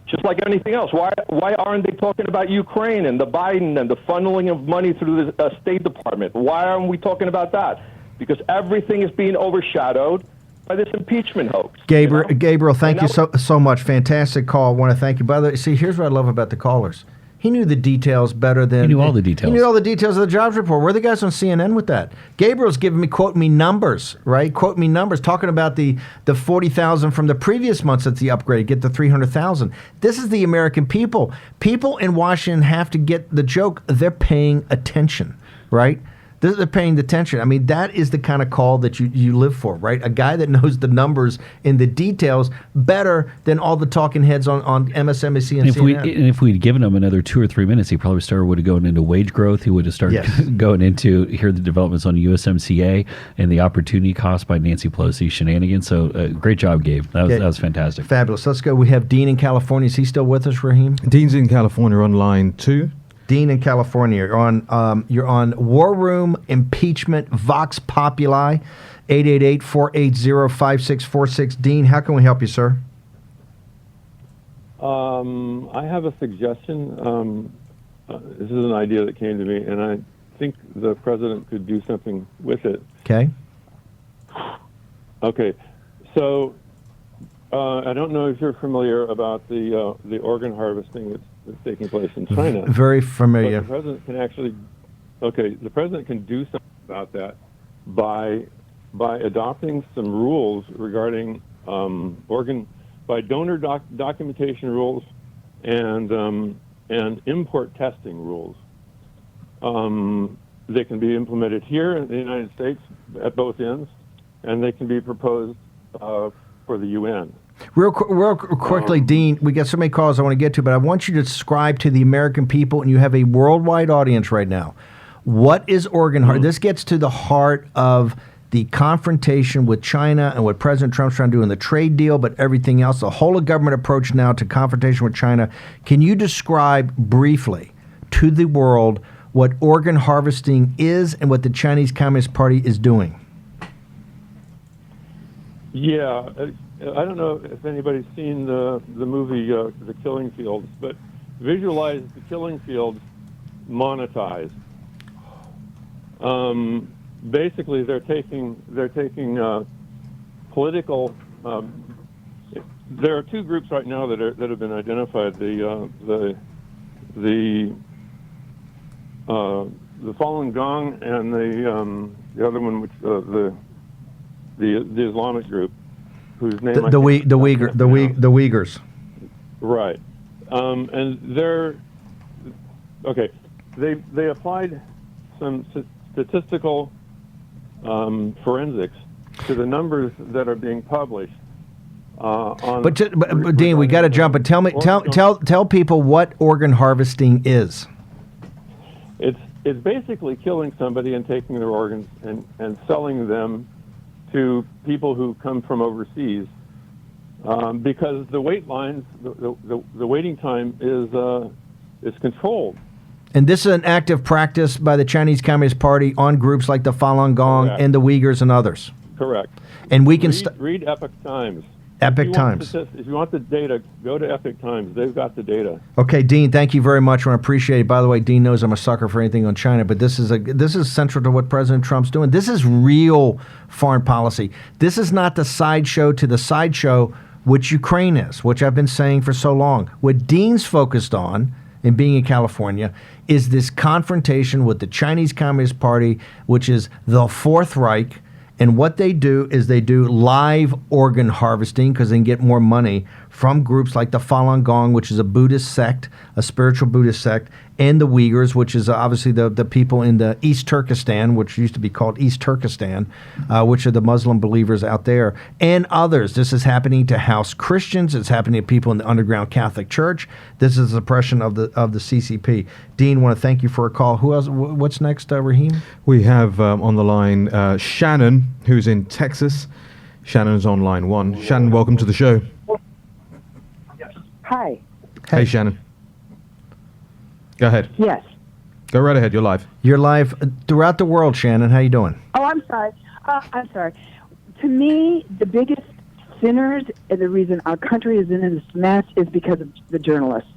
Just like anything else. Why aren't they talking about Ukraine and the Biden and the funneling of money through the State Department? Why aren't we talking about that? Because everything is being overshadowed by this impeachment hoax. Gabriel, thank you so much. Fantastic call. I want to thank you. By the way, see, here's what I love about the callers. He knew the details better than... He knew all the details. He knew all the details of the jobs report. Where are the guys on CNN with that? Gabriel's quoting me numbers, right? Quoting me numbers, talking about the 40,000 from the previous months that's the upgrade, get the 300,000. This is the American people. People in Washington have to get the joke. They're paying attention, right? They're paying attention. I mean, that is the kind of call that you live for, right? A guy that knows the numbers and the details better than all the talking heads on MSNBC and CNN. If we'd given him another 2 or 3 minutes, he probably would have gone into wage growth. He would have started going into the developments on USMCA and the opportunity cost by Nancy Pelosi shenanigans. So great job, Gabe. That was fantastic. Fabulous. Let's go. We have Dean in California. Is he still with us, Raheem? Dean's in California on line 2. Dean in California, you're on War Room Impeachment Vox Populi, 888-480-5646. Dean, how can we help you, sir? I have a suggestion. This is an idea that came to me, and I think the president could do something with it. Okay. Okay. So I don't know if you're familiar about the organ harvesting that's taking place in China. Very familiar. But the president the president can do something about that by adopting some rules regarding by donor documentation rules and import testing rules. They can be implemented here in the United States at both ends, and they can be proposed for the UN. Real quickly, Dean, we got so many calls I want to get to, but I want you to describe to the American people, and you have a worldwide audience right now. What is organ harvesting? This gets to the heart of the confrontation with China and what President Trump's trying to do in the trade deal, but everything else, the whole of government approach now to confrontation with China. Can you describe briefly to the world what organ harvesting is and what the Chinese Communist Party is doing? Yeah. I don't know if anybody's seen the movie The Killing Fields, but visualize the killing fields monetized. Basically, they're taking political. There are two groups right now that have been identified: the Falun Gong and the other one, which the Islamic group. Whose name the Uyghurs. Right, and they're okay. They applied some statistical forensics to the numbers that are being published. But Dean, we got to jump. But tell people what organ harvesting is. It's basically killing somebody and taking their organs and selling them to people who come from overseas, because the wait lines, the waiting time is controlled. And this is an active practice by the Chinese Communist Party on groups like the Falun Gong and the Uyghurs and others. Correct. And we can read Epoch Times. Epoch Times. If you want the data, go to Epoch Times. They've got the data. Okay, Dean, thank you very much. I appreciate it. By the way, Dean knows I'm a sucker for anything on China, but this is central to what President Trump's doing. This is real foreign policy. This is not the sideshow to the sideshow, which Ukraine is, which I've been saying for so long. What Dean's focused on, in being in California, is this confrontation with the Chinese Communist Party, which is the Fourth Reich. And what they do is they do live organ harvesting because they can get more money from groups like the Falun Gong, which is a Buddhist sect, a spiritual Buddhist sect, and the Uyghurs, which is obviously the people in the East Turkestan, which used to be called East Turkestan, which are the Muslim believers out there, and others. This is happening to house Christians. It's happening to people in the underground Catholic Church. This is the oppression of the CCP. Dean, want to thank you for a call. Who else? What's next, Raheem? We have on the line Shannon, who's in Texas. Shannon's on line 1. Shannon, welcome to the show. Hi. Hey, Shannon. Go ahead. Yes. Go right ahead. You're live. You're live throughout the world, Shannon. How you doing? Oh, I'm sorry. To me, the biggest sinners and the reason our country is in this mess is because of the journalists.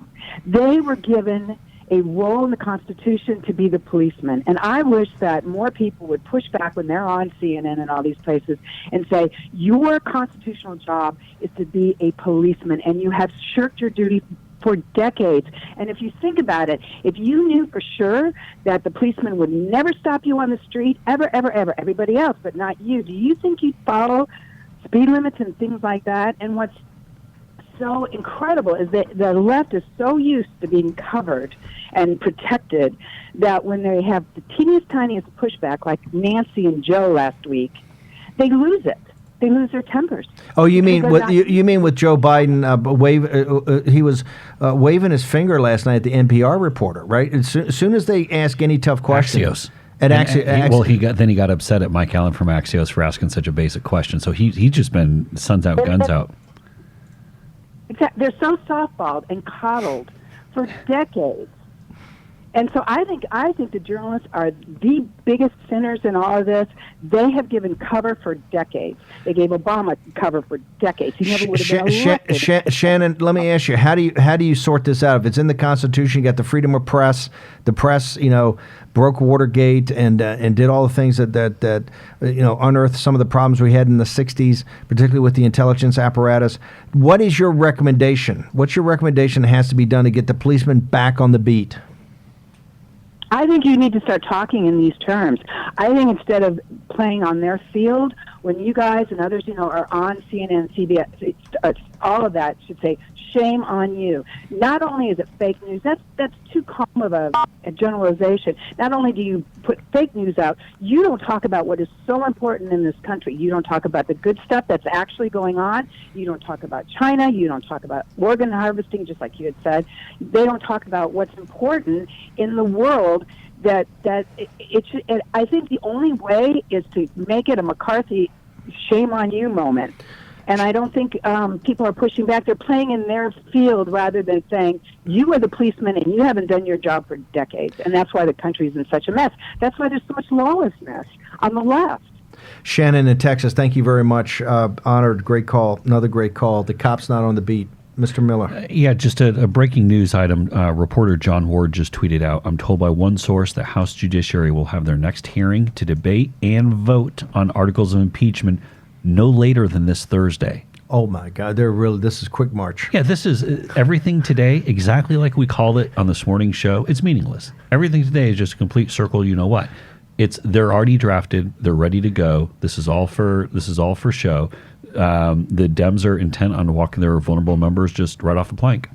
They were given a role in the Constitution to be the policeman. And I wish that more people would push back when they're on CNN and all these places and say, your constitutional job is to be a policeman, and you have shirked your duty for decades. And if you think about it, if you knew for sure that the policeman would never stop you on the street, ever, everybody else, but not you, do you think you'd follow speed limits and things like that? And what's so incredible is that the left is so used to being covered and protected that when they have the teeniest, tiniest pushback, like Nancy and Joe last week, they lose it. They lose their tempers. Oh, you mean you mean with Joe Biden? He was waving his finger last night at the NPR reporter, right? As soon as they ask any tough question, Axios. At Axios. Well, he got upset at Mike Allen from Axios for asking such a basic question. So he's just been suns out, guns out. They're so softballed and coddled for decades. And so I think the journalists are the biggest sinners in all of this. They have given cover for decades. They gave Obama cover for decades. He never would have been elected. Shannon, let me ask you: How do you sort this out? If it's in the Constitution, you got the freedom of press. The press, broke Watergate and did all the things that unearthed some of the problems we had in the '60s, particularly with the intelligence apparatus. What is your recommendation? What's your recommendation that has to be done to get the policemen back on the beat? I think you need to start talking in these terms. I think instead of playing on their field, when you guys and others, are on CNN, CBS, all of that should say, shame on you. Not only is it fake news, that's too calm of a generalization. Not only do you put fake news out, you don't talk about what is so important in this country. You don't talk about the good stuff that's actually going on. You don't talk about China. You don't talk about organ harvesting, just like you had said. They don't talk about what's important in the world. I think the only way is to make it a McCarthy shame on you moment. And I don't think people are pushing back. They're playing in their field rather than saying, you are the policeman and you haven't done your job for decades. And that's why the country is in such a mess. That's why there's so much lawlessness on the left. Shannon in Texas, thank you very much. Honored. Great call. Another great call. The cop's not on the beat. Mr. Miller. Yeah, just a breaking news item. Reporter John Ward just tweeted out, I'm told by one source the House Judiciary will have their next hearing to debate and vote on articles of impeachment no later than this Thursday. Oh, my God. This is quick march. Yeah, this is everything today, exactly like we called it on this morning's show. It's meaningless. Everything today is just a complete circle, you know what. They're already drafted. They're ready to go. This is all for show. The Dems are intent on walking their vulnerable members just right off the plank.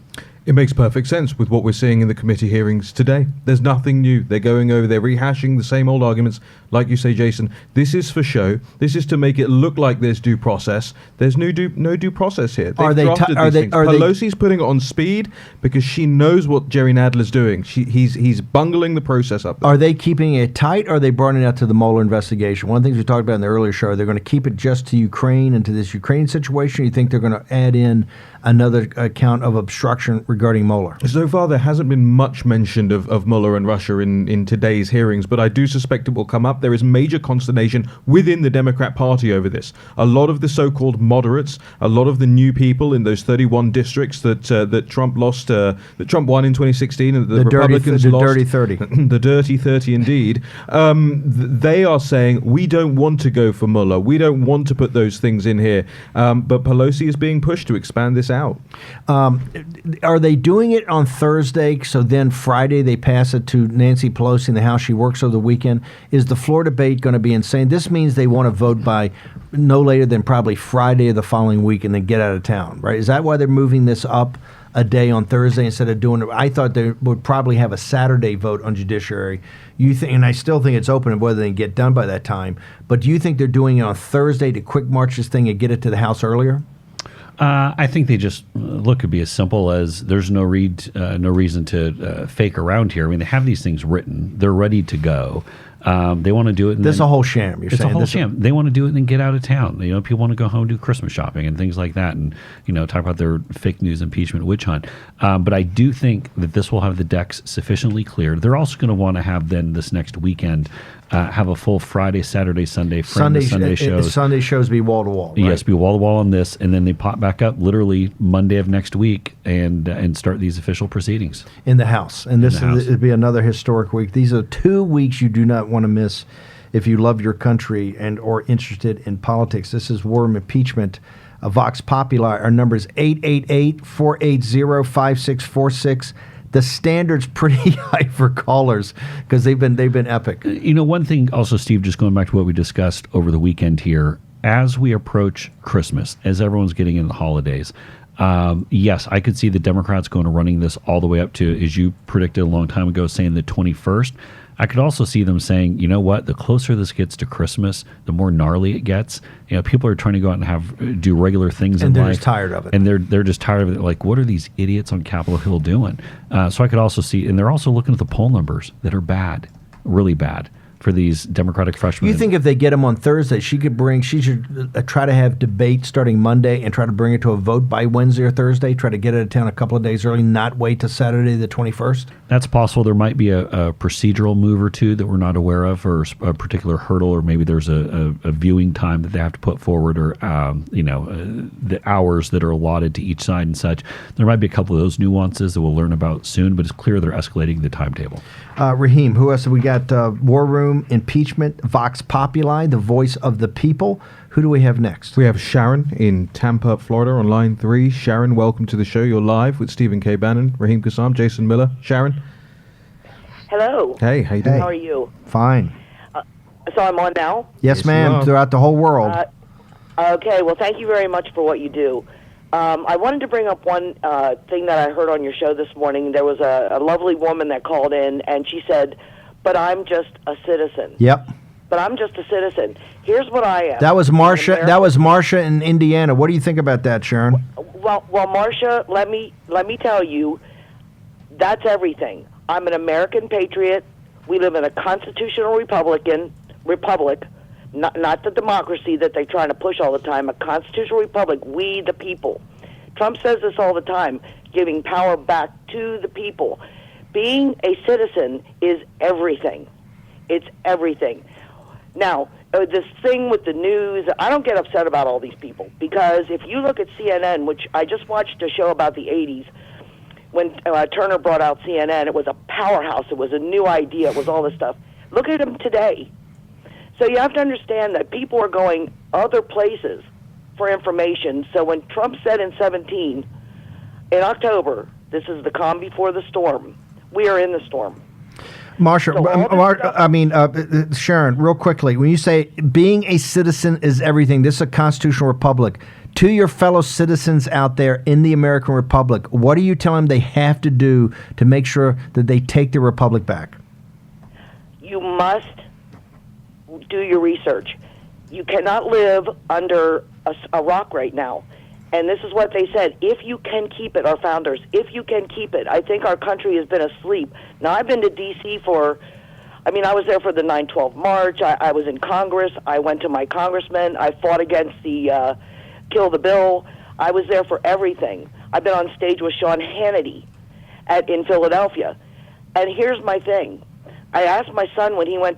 It makes perfect sense with what we're seeing in the committee hearings today. There's nothing new. They're going over, they're rehashing the same old arguments. Like you say, Jason, this is for show. This is to make it look like there's due process. There's no due process here. Pelosi's putting it on speed because she knows what Jerry Nadler's doing. He's bungling the process up there. Are they keeping it tight, or are they broadening out to the Mueller investigation? One of the things we talked about in the earlier show, they're going to keep it just to Ukraine and to this Ukraine situation. You think they're going to add in another account of obstruction regarding Mueller? So far, there hasn't been much mentioned of Mueller and Russia in today's hearings, but I do suspect it will come up. There is major consternation within the Democrat Party over this. A lot of the so-called moderates, a lot of the new people in those 31 districts that Trump lost, that Trump won in 2016, and the Republicans lost. The Dirty 30. The Dirty 30, indeed. They are saying, we don't want to go for Mueller. We don't want to put those things in here. But Pelosi is being pushed to expand this out. Are they doing it on Thursday, so then Friday they pass it to Nancy Pelosi in the House? She works over the weekend. Is the floor debate going to be insane? This means they want to vote by no later than probably Friday of the following week and then get out of town, right? Is that why they're moving this up a day on Thursday instead of doing it. I thought they would probably have a Saturday vote on judiciary. You think, and I still think it's open whether they can get done by that time. But do you think they're doing it on Thursday to quick march this thing and get it to the House earlier? I think they just look, could be as simple as there's no reason to fake around here. I mean, they have these things written; they're ready to go. They want to do it. This is a whole sham. You're it's saying a whole sham. They want to do it and then get out of town. You know, people want to go home and do Christmas shopping and things like that, and talk about their fake news impeachment witch hunt. But I do think that this will have the decks sufficiently cleared. They're also going to want to have then this next weekend have a full Friday, Saturday, Sunday, Sunday shows. Sunday shows be wall to wall. Yes, be wall to wall on this, and then they pop back up literally Monday of next week and start these official proceedings in the House. And this would be another historic week. These are 2 weeks you do not want to miss if you love your country and or interested in politics. This is War Room Impeachment. Vox Populi. Our number is 888-480-5646. The standard's pretty high for callers because they've been epic. One thing also, Steve, just going back to what we discussed over the weekend here, as we approach Christmas, as everyone's getting in the holidays, yes, I could see the Democrats going to running this all the way up to, as you predicted a long time ago, saying the 21st. I could also see them saying, you know what, the closer this gets to Christmas, the more gnarly it gets. People are trying to go out and do regular things in life. And they're just tired of it. And they're just tired of it. Like, what are these idiots on Capitol Hill doing? So I could also see, and they're also looking at the poll numbers that are bad, really bad, for these Democratic freshmen. You think if they get them on Thursday, she should try to have debate starting Monday and try to bring it to a vote by Wednesday or Thursday, try to get it out of town a couple of days early, not wait till Saturday the 21st? That's possible. There might be a procedural move or two that we're not aware of, or a particular hurdle, or maybe there's a viewing time that they have to put forward, or the hours that are allotted to each side and such. There might be a couple of those nuances that we'll learn about soon, but it's clear they're escalating the timetable. Raheem, who else? We got War Room Impeachment, Vox Populi, the voice of the people. Who do we have next? We have Sharon in Tampa, Florida on line 3. Sharon, welcome to the show. You're live with Stephen K. Bannon, Raheem Kassam, Jason Miller. Sharon? Hello. Hey, how you doing? How are you? Fine. So I'm on now? Yes, ma'am, throughout the whole world. Okay, well, thank you very much for what you do. I wanted to bring up one thing that I heard on your show this morning. There was a lovely woman that called in, and she said, but I'm just a citizen. Yep. But I'm just a citizen. Here's what I am. That was Marcia. That was Marcia in Indiana. What do you think about that, Sharon? Well, Marcia, let me tell you, that's everything. I'm an American patriot. We live in a constitutional republic, not the democracy that they're trying to push all the time. A constitutional republic. We the people. Trump says this all the time, giving power back to the people. Being a citizen is everything. It's everything. Now, this thing with the news, I don't get upset about all these people, because if you look at CNN, which I just watched a show about the 80s, when Turner brought out CNN, it was a powerhouse. It was a new idea. It was all this stuff. Look at them today. So you have to understand that people are going other places for information. So when Trump said in October, this is the calm before the storm, we are in the storm. Marcia, Sharon, real quickly, when you say being a citizen is everything, this is a constitutional republic. To your fellow citizens out there in the American Republic, what do you tell them they have to do to make sure that they take the republic back? You must do your research. You cannot live under a rock right now. And this is what they said. If you can keep it, our founders, if you can keep it. I think our country has been asleep. Now, I've been to D.C. I was there for the 9/12 March. I was in Congress. I went to my congressman. I fought against the Kill the Bill. I was there for everything. I've been on stage with Sean Hannity in Philadelphia. And here's my thing. I asked my son when he was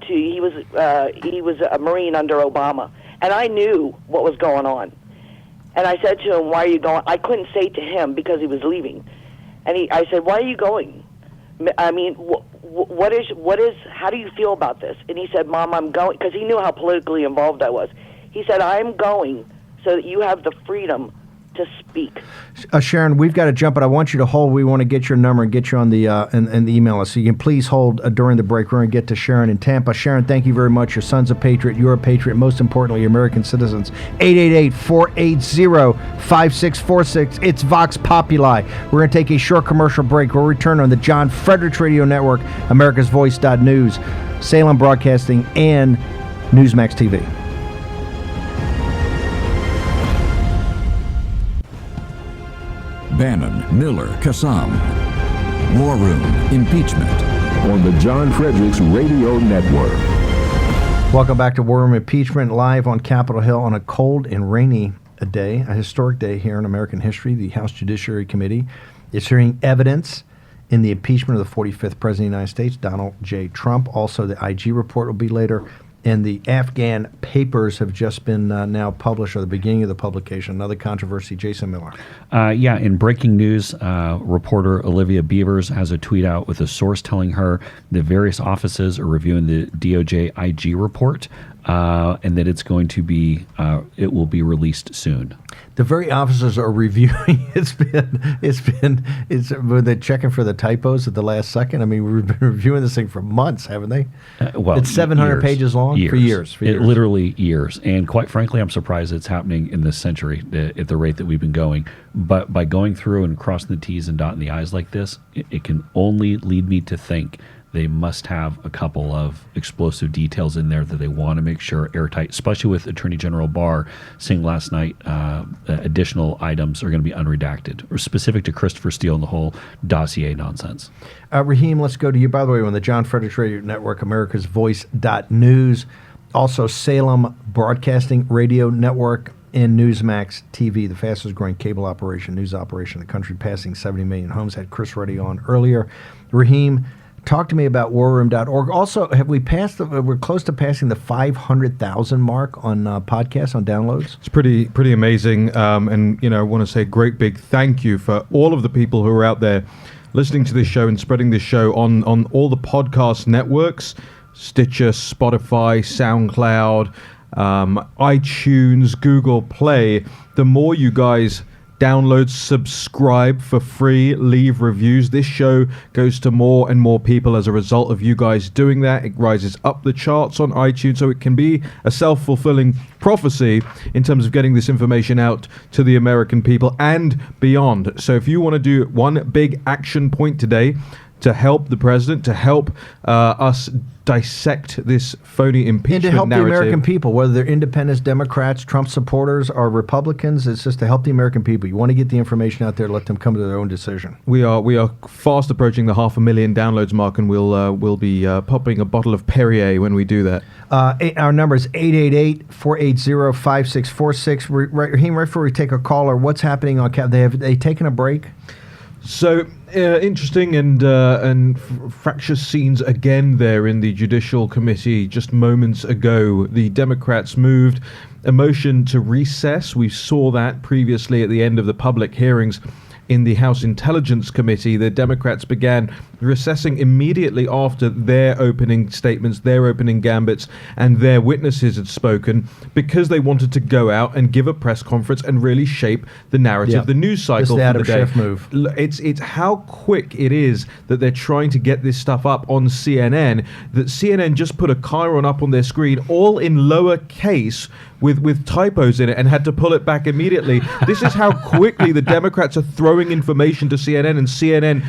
a Marine under Obama, and I knew what was going on. And I said to him, why are you going? I couldn't say to him because he was leaving. And I said, why are you going? I mean, how do you feel about this? And he said, Mom, I'm going, because he knew how politically involved I was. He said, I'm going so that you have the freedom to speak. Sharon, we've got to jump, but I want you to hold. We want to get your number and get you on the and the email us. So you can please hold during the break. We're going to get to Sharon in Tampa. Sharon, thank you very much. Your son's a patriot. You're a patriot. Most importantly, American citizens. 888-480-5646. It's Vox Populi. We're going to take a short commercial break. We'll return on the John Fredericks Radio Network, America's Voice.News, Salem Broadcasting, and Newsmax TV. Bannon, Miller, Kassam. War Room, Impeachment. On the John Fredericks Radio Network. Welcome back to War Room Impeachment, live on Capitol Hill on a cold and rainy day, a historic day here in American history. The House Judiciary Committee is hearing evidence in the impeachment of the 45th President of the United States, Donald J. Trump. Also, the IG report will be later. And the Afghan papers have just been now published, or the beginning of the publication. Another controversy. Jason Miller. In breaking news, reporter Olivia Beavers has a tweet out with a source telling her that various offices are reviewing the DOJ IG report, and that it's going to be, it will be released soon. The very officers are reviewing. Were they checking for the typos at the last second? I mean, we've been reviewing this thing for months, haven't they? It's 700 pages long for years. Literally years. And quite frankly, I'm surprised it's happening in this century at the rate that we've been going. But by going through and crossing the T's and dotting the I's like this, it can only lead me to think they must have a couple of explosive details in there that they want to make sure airtight, especially with Attorney General Barr saying last night additional items are going to be unredacted, or specific to Christopher Steele and the whole dossier nonsense. Raheem, let's go to you. By the way, on the John Fredericks Radio Network, America's Voice.News, also Salem Broadcasting Radio Network, and Newsmax TV, the fastest growing cable news operation in the country, passing 70 million homes. Had Chris Ruddy on earlier. Raheem, talk to me about warroom.org. Also, have we passed we're close to passing the 500,000 mark on podcasts, on downloads? It's pretty amazing. And, I want to say a great big thank you for all of the people who are out there listening to this show and spreading this show on all the podcast networks, Stitcher, Spotify, SoundCloud, iTunes, Google Play. The more you guys download, subscribe for free, leave reviews, this show goes to more and more people as a result of you guys doing that. It rises up the charts on iTunes, so it can be a self-fulfilling prophecy in terms of getting this information out to the American people and beyond. So if you want to do one big action point today to help the president, to help us dissect this phony impeachment narrative. And to help narrative. the American people, whether they're independents, Democrats, Trump supporters, or Republicans, it's just to help the American people. You want to get the information out there, let them come to their own decision. We are fast approaching the 500,000 downloads mark, and we'll be popping a bottle of Perrier when we do that. Our number is 888-480-5646. Raheem, right before we take a caller, what's happening on Cap? Have they taken a break? So interesting and fractious scenes again there in the Judicial Committee. Just moments ago, the Democrats moved a motion to recess. We saw that previously at the end of the public hearings in the House Intelligence Committee. The Democrats began recessing immediately after their opening statements, their opening gambits, and their witnesses had spoken, because they wanted to go out and give a press conference and really shape the narrative, the news cycle Just for the day. Adam Schiff move. It's how quick it is that they're trying to get this stuff up on CNN, that CNN just put a chyron up on their screen, all in lowercase, with typos in it, and had to pull it back immediately. This is how quickly the Democrats are throwing information to CNN, and CNN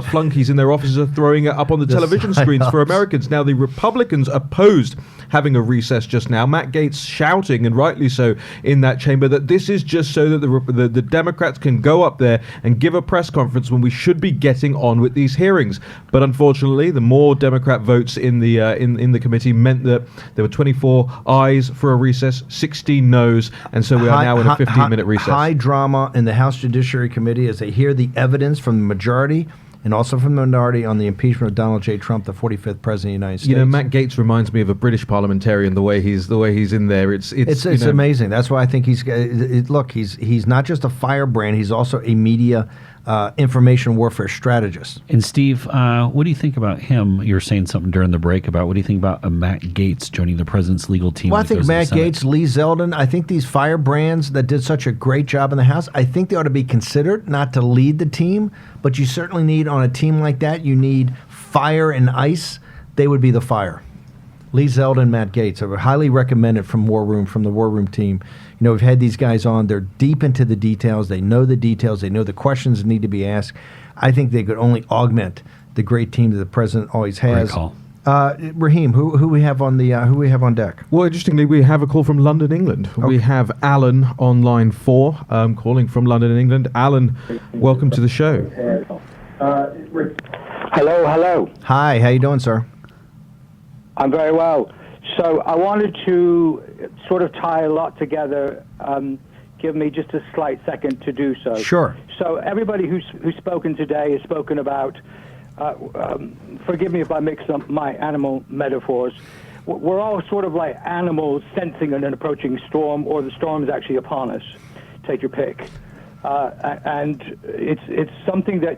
flunkies in their offices are throwing it up on the television screens for Americans. Now, the Republicans opposed having a recess just now. Matt Gaetz shouting, and rightly so, in that chamber, that this is just so that the Democrats can go up there and give a press conference when we should be getting on with these hearings. But unfortunately, the more Democrat votes in the committee meant that there were 24 ayes for a recess, 16 noes, and so we are now in a 15-minute recess. High drama in the House Judiciary Committee as they hear the evidence from the majority and also from the minority on the impeachment of Donald J. Trump, the 45th President of the United States. Matt Gaetz reminds me of a British parliamentarian, the way he's in there. It's amazing. That's why I think he's not just a firebrand, he's also a media information warfare strategist. And Steve, what do you think about him? You were saying something during the break about what do you think about Matt Gaetz joining the president's legal team? Well, I think Matt Gaetz, Lee Zeldin, I think these firebrands that did such a great job in the House, I think they ought to be considered, not to lead the team, but you certainly need, on a team like that, you need fire and ice. They would be the fire. Lee Zeldin, Matt Gaetz are highly recommended from the War Room team. You know, we've had these guys on. They're deep into the details. They know the details. They know the questions that need to be asked. I think they could only augment the great team that the president always has. Great call. Raheem, who we have on deck? Well, interestingly, we have a call from London, England. Okay. We have Alan on line 4, calling from London, England. Alan, welcome to the show. Hello. Hi, how you doing, sir? I'm very well. So I wanted to sort of tie a lot together. Give me just a slight second to do so. Sure. So everybody who's spoken today has spoken about, forgive me if I mix up my animal metaphors, we're all sort of like animals sensing an approaching storm, or the storm is actually upon us. Take your pick. And it's something that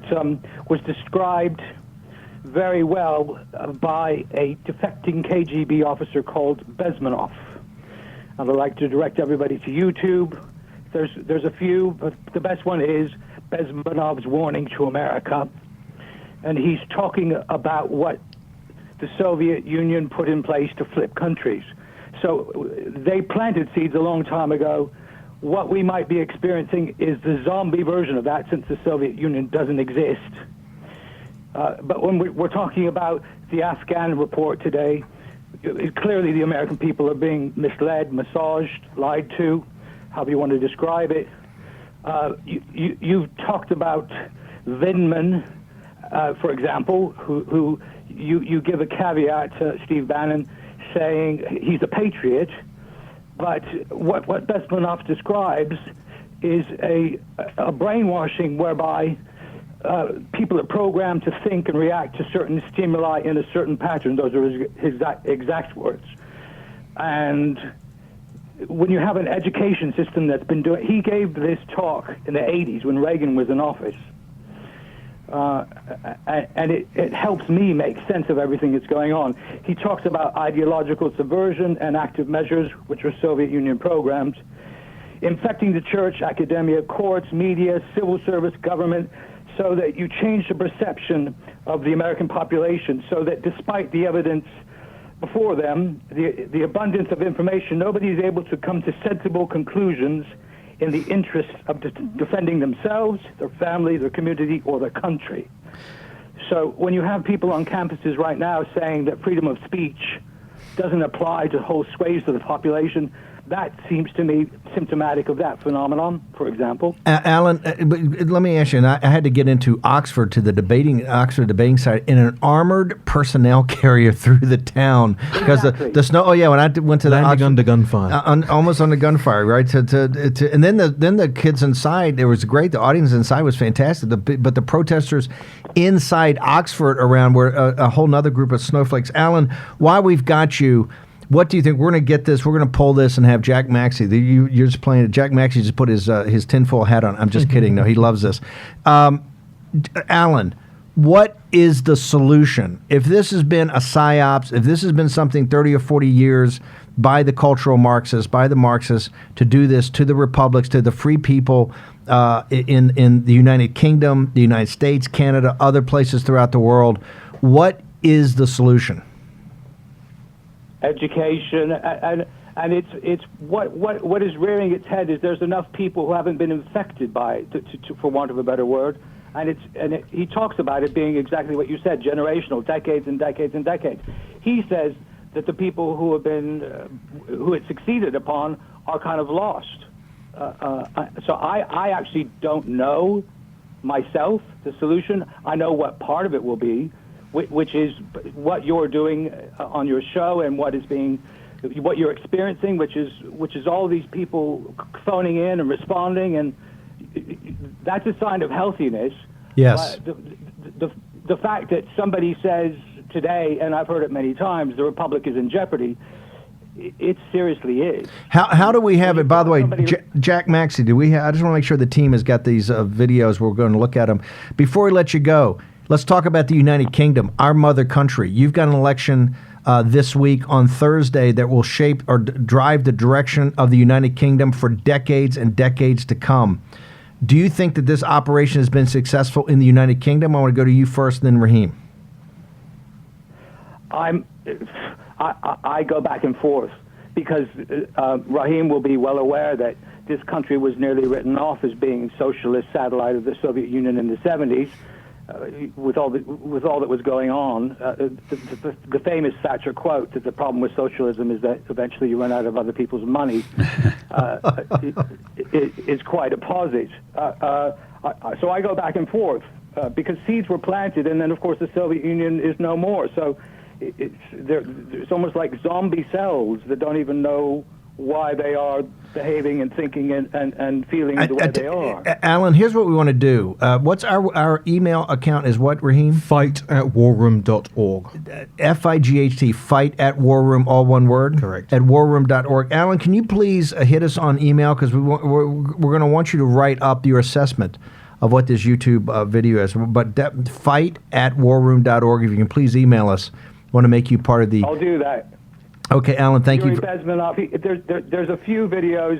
was described very well by a defecting KGB officer called Bezmenov. And I'd like to direct everybody to YouTube. There's a few, but the best one is Bezmenov's warning to America. And he's talking about what the Soviet Union put in place to flip countries. So they planted seeds a long time ago. What we might be experiencing is the zombie version of that, since the Soviet Union doesn't exist. But when we're talking about the Afghan report today, clearly the American people are being misled, massaged, lied to, however you want to describe it. You've talked about Vindman, for example, who you give a caveat to Steve Bannon saying he's a patriot, but what Bezmenov describes is a brainwashing whereby people are programmed to think and react to certain stimuli in a certain pattern. Those are his exact words. And when you have an education system that's been doing... He gave this talk in the 80s when Reagan was in office. And it helps me make sense of everything that's going on. He talks about ideological subversion and active measures, which are Soviet Union programs, infecting the church, academia, courts, media, civil service, government, so that you change the perception of the American population, so that despite the evidence before them, the abundance of information, nobody is able to come to sensible conclusions in the interest of defending themselves, their family, their community, or their country. So when you have people on campuses right now saying that freedom of speech doesn't apply to whole swathes of the population, that seems to me symptomatic of that phenomenon, for example. Alan, but let me ask you, and I had to get into Oxford to the Oxford debating site in an armored personnel carrier through the town because the snow. Oh yeah, when I went to landing under gunfire, almost under gunfire, right? And then the kids inside. It was great. The audience inside was fantastic. But the protesters inside Oxford around were a whole nother group of snowflakes. Alan, while we've got you, what do you think? We're going to get this. We're going to pull this and have Jack Maxey. You're just playing it. Jack Maxey just put his tinfoil hat on. I'm just kidding. No, he loves this. Alan, what is the solution? If this has been a psyops, if this has been something 30 or 40 years by the cultural Marxists, by the Marxists, to do this to the republics, to the free people in the United Kingdom, the United States, Canada, other places throughout the world, what is the solution? Education, and it's what is rearing its head is there's enough people who haven't been infected by it, for want of a better word, and he talks about it being exactly what you said, generational, decades and decades and decades. He says that the people who have been who it succeeded upon are kind of lost. So I actually don't know myself the solution. I know what part of it will be, which is what you're doing on your show and what you're experiencing, which is all these people phoning in and responding, and that's a sign of healthiness. Yes. The fact that somebody says today, and I've heard it many times, the republic is in jeopardy, It seriously is. How do we have it? By the way, Jack Maxey, do we? I just want to make sure the team has got these videos. We're going to look at them before we let you go. Let's talk about the United Kingdom, our mother country. You've got an election this week on Thursday that will shape or drive the direction of the United Kingdom for decades and decades to come. Do you think that this operation has been successful in the United Kingdom? I want to go to you first, then Raheem. I go back and forth because Raheem will be well aware that this country was nearly written off as being socialist satellite of the Soviet Union in the 70s. With all that was going on, the famous Thatcher quote that the problem with socialism is that eventually you run out of other people's money is quite opposite. So I go back and forth because seeds were planted, and then of course the Soviet Union is no more. So it's almost like zombie cells that don't even know why they are behaving and thinking and feeling the way they are. Alan, here's what we want to do. What's our email account is what, Raheem? fight@warroom.org. FIGHT, fight@warroom, all one word? Correct. At warroom.org. Alan, can you please hit us on email? Because we're going to want you to write up your assessment of what this YouTube video is. But fight@warroom.org, if you can please email us. Want to make you part of the... I'll do that. Okay, Alan, thank you. There's a few videos.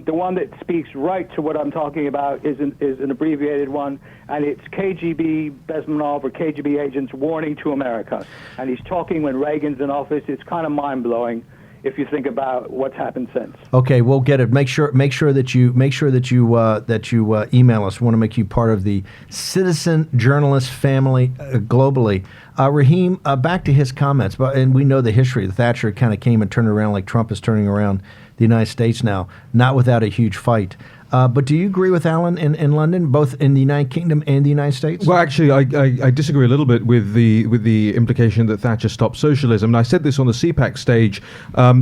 The one that speaks right to what I'm talking about is an abbreviated one, and it's KGB Bezmenov or KGB agents warning to America. And he's talking when Reagan's in office. It's kind of mind-blowing if you think about what's happened since. Okay, we'll get it. Make sure that you email us. We want to make you part of the citizen journalist family globally. Raheem, back to his comments, and we know the history. Thatcher kind of came and turned around like Trump is turning around the United States now, not without a huge fight. But do you agree with Alan in London, both in the United Kingdom and the United States? Well, actually, I disagree a little bit with the implication that Thatcher stopped socialism. And I said this on the CPAC stage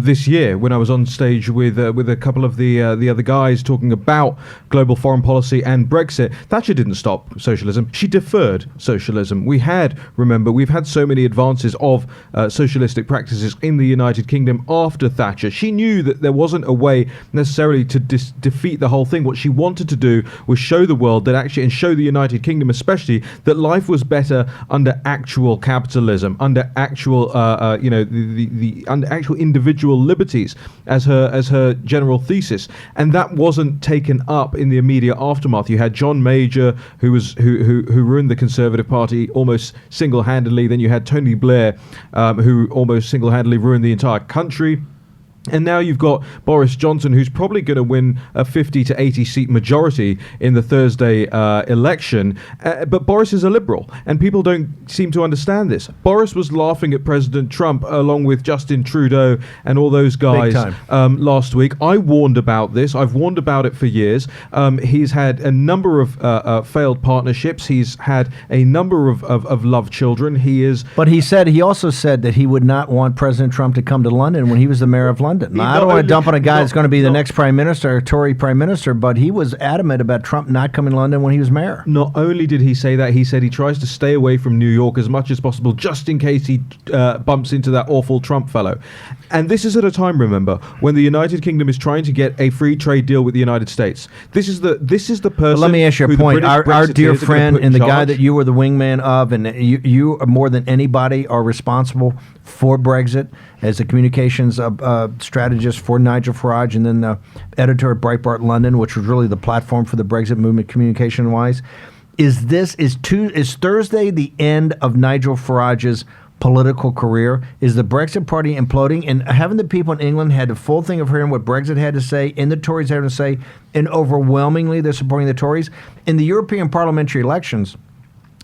this year when I was on stage with a couple of the other guys talking about global foreign policy and Brexit. Thatcher didn't stop socialism; she deferred socialism. We've had so many advances of socialistic practices in the United Kingdom after Thatcher. She knew that there wasn't a way necessarily to defeat the whole thing. What she wanted to do was show the world that actually, and show the United Kingdom especially, that life was better under actual capitalism, under actual, under actual individual liberties, as her general thesis. And that wasn't taken up in the immediate aftermath. You had John Major, who ruined the Conservative Party almost single-handedly. Then you had Tony Blair, who almost single-handedly ruined the entire country. And now you've got Boris Johnson, who's probably going to win a 50 to 80 seat majority in the Thursday election. But Boris is a liberal, and people don't seem to understand this. Boris was laughing at President Trump along with Justin Trudeau and all those guys last week. I warned about this. I've warned about it for years. He's had a number of failed partnerships. He's had a number of love children. But he also said that he would not want President Trump to come to London when he was the mayor of London. Now, I don't want to dump on a guy that's going to be the next prime minister, or Tory prime minister, but he was adamant about Trump not coming to London when he was mayor. Not only did he say that, he said he tries to stay away from New York as much as possible, just in case he bumps into that awful Trump fellow. And this is at a time, remember, when the United Kingdom is trying to get a free trade deal with the United States. This is the person. But let me ask you a point. Our dear friend and the guy that you were the wingman of, and you more than anybody are responsible for Brexit as a communications strategist for Nigel Farage, and then the editor at Breitbart London, which was really the platform for the Brexit movement communication-wise. Is Thursday the end of Nigel Farage's political career? Is the Brexit party imploding? And haven't the people in England had the full thing of hearing what Brexit had to say, and the Tories had to say, and overwhelmingly they're supporting the Tories? In the European parliamentary elections,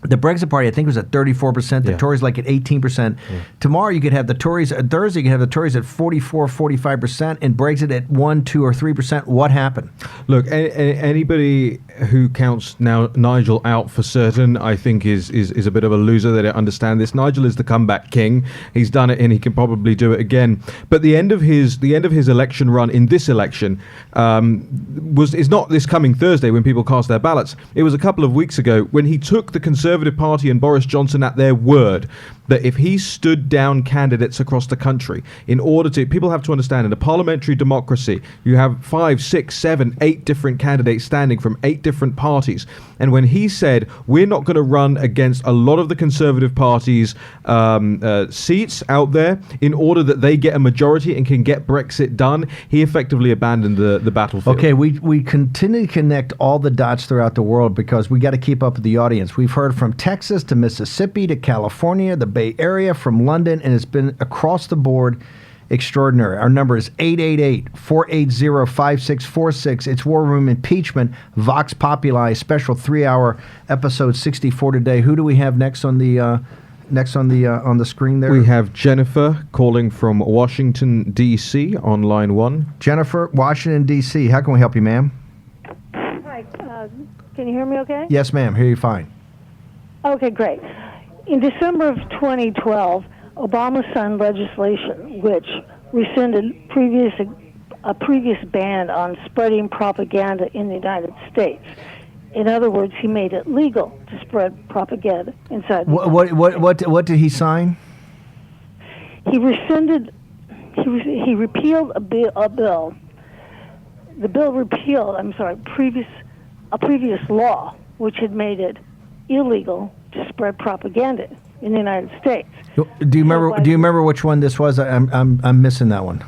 the Brexit party, I think, was at 34%. The Tories like at 18%. Tomorrow you could have the Tories, Thursday you could have the Tories at 44, 45%, and Brexit at 1, 2, or 3%. What happened? Look, anybody who counts now Nigel out for certain, I think is a bit of a loser. They don't understand this. Nigel is the comeback king. He's done it, and he can probably do it again. But the end of his election run in this election is not this coming Thursday when people cast their ballots. It was a couple of weeks ago when he took the Conservative Party and Boris Johnson at their word. that if he stood down candidates across the country in order to, people have to understand, in a parliamentary democracy, you have 5, 6, 7, 8 different candidates standing from 8 different parties. And when he said, we're not going to run against a lot of the Conservative Party's seats out there in order that they get a majority and can get Brexit done, he effectively abandoned the battlefield. Okay, we continue to connect all the dots throughout the world because we got to keep up with the audience. We've heard from Texas to Mississippi to California, the Bay Area, from London, and it's been across the board extraordinary. Our number is 888-480-5646. It's War Room Impeachment, Vox Populi, special 3-hour episode 64 today. Who do we have next on the on the screen there? We have Jennifer calling from Washington, D.C. on line 1. Jennifer, Washington, D.C. How can we help you, ma'am? Hi, can you hear me okay? Yes, ma'am. Hear you fine. Okay, great. In December of 2012, Obama signed legislation which rescinded a previous ban on spreading propaganda in the United States. In other words, he made it legal to spread propaganda inside the United States. What did he sign? He rescinded. He repealed a bill. The bill repealed. a previous law which had made it illegal to spread propaganda in the United States. Do you remember which one this was? I'm missing that one.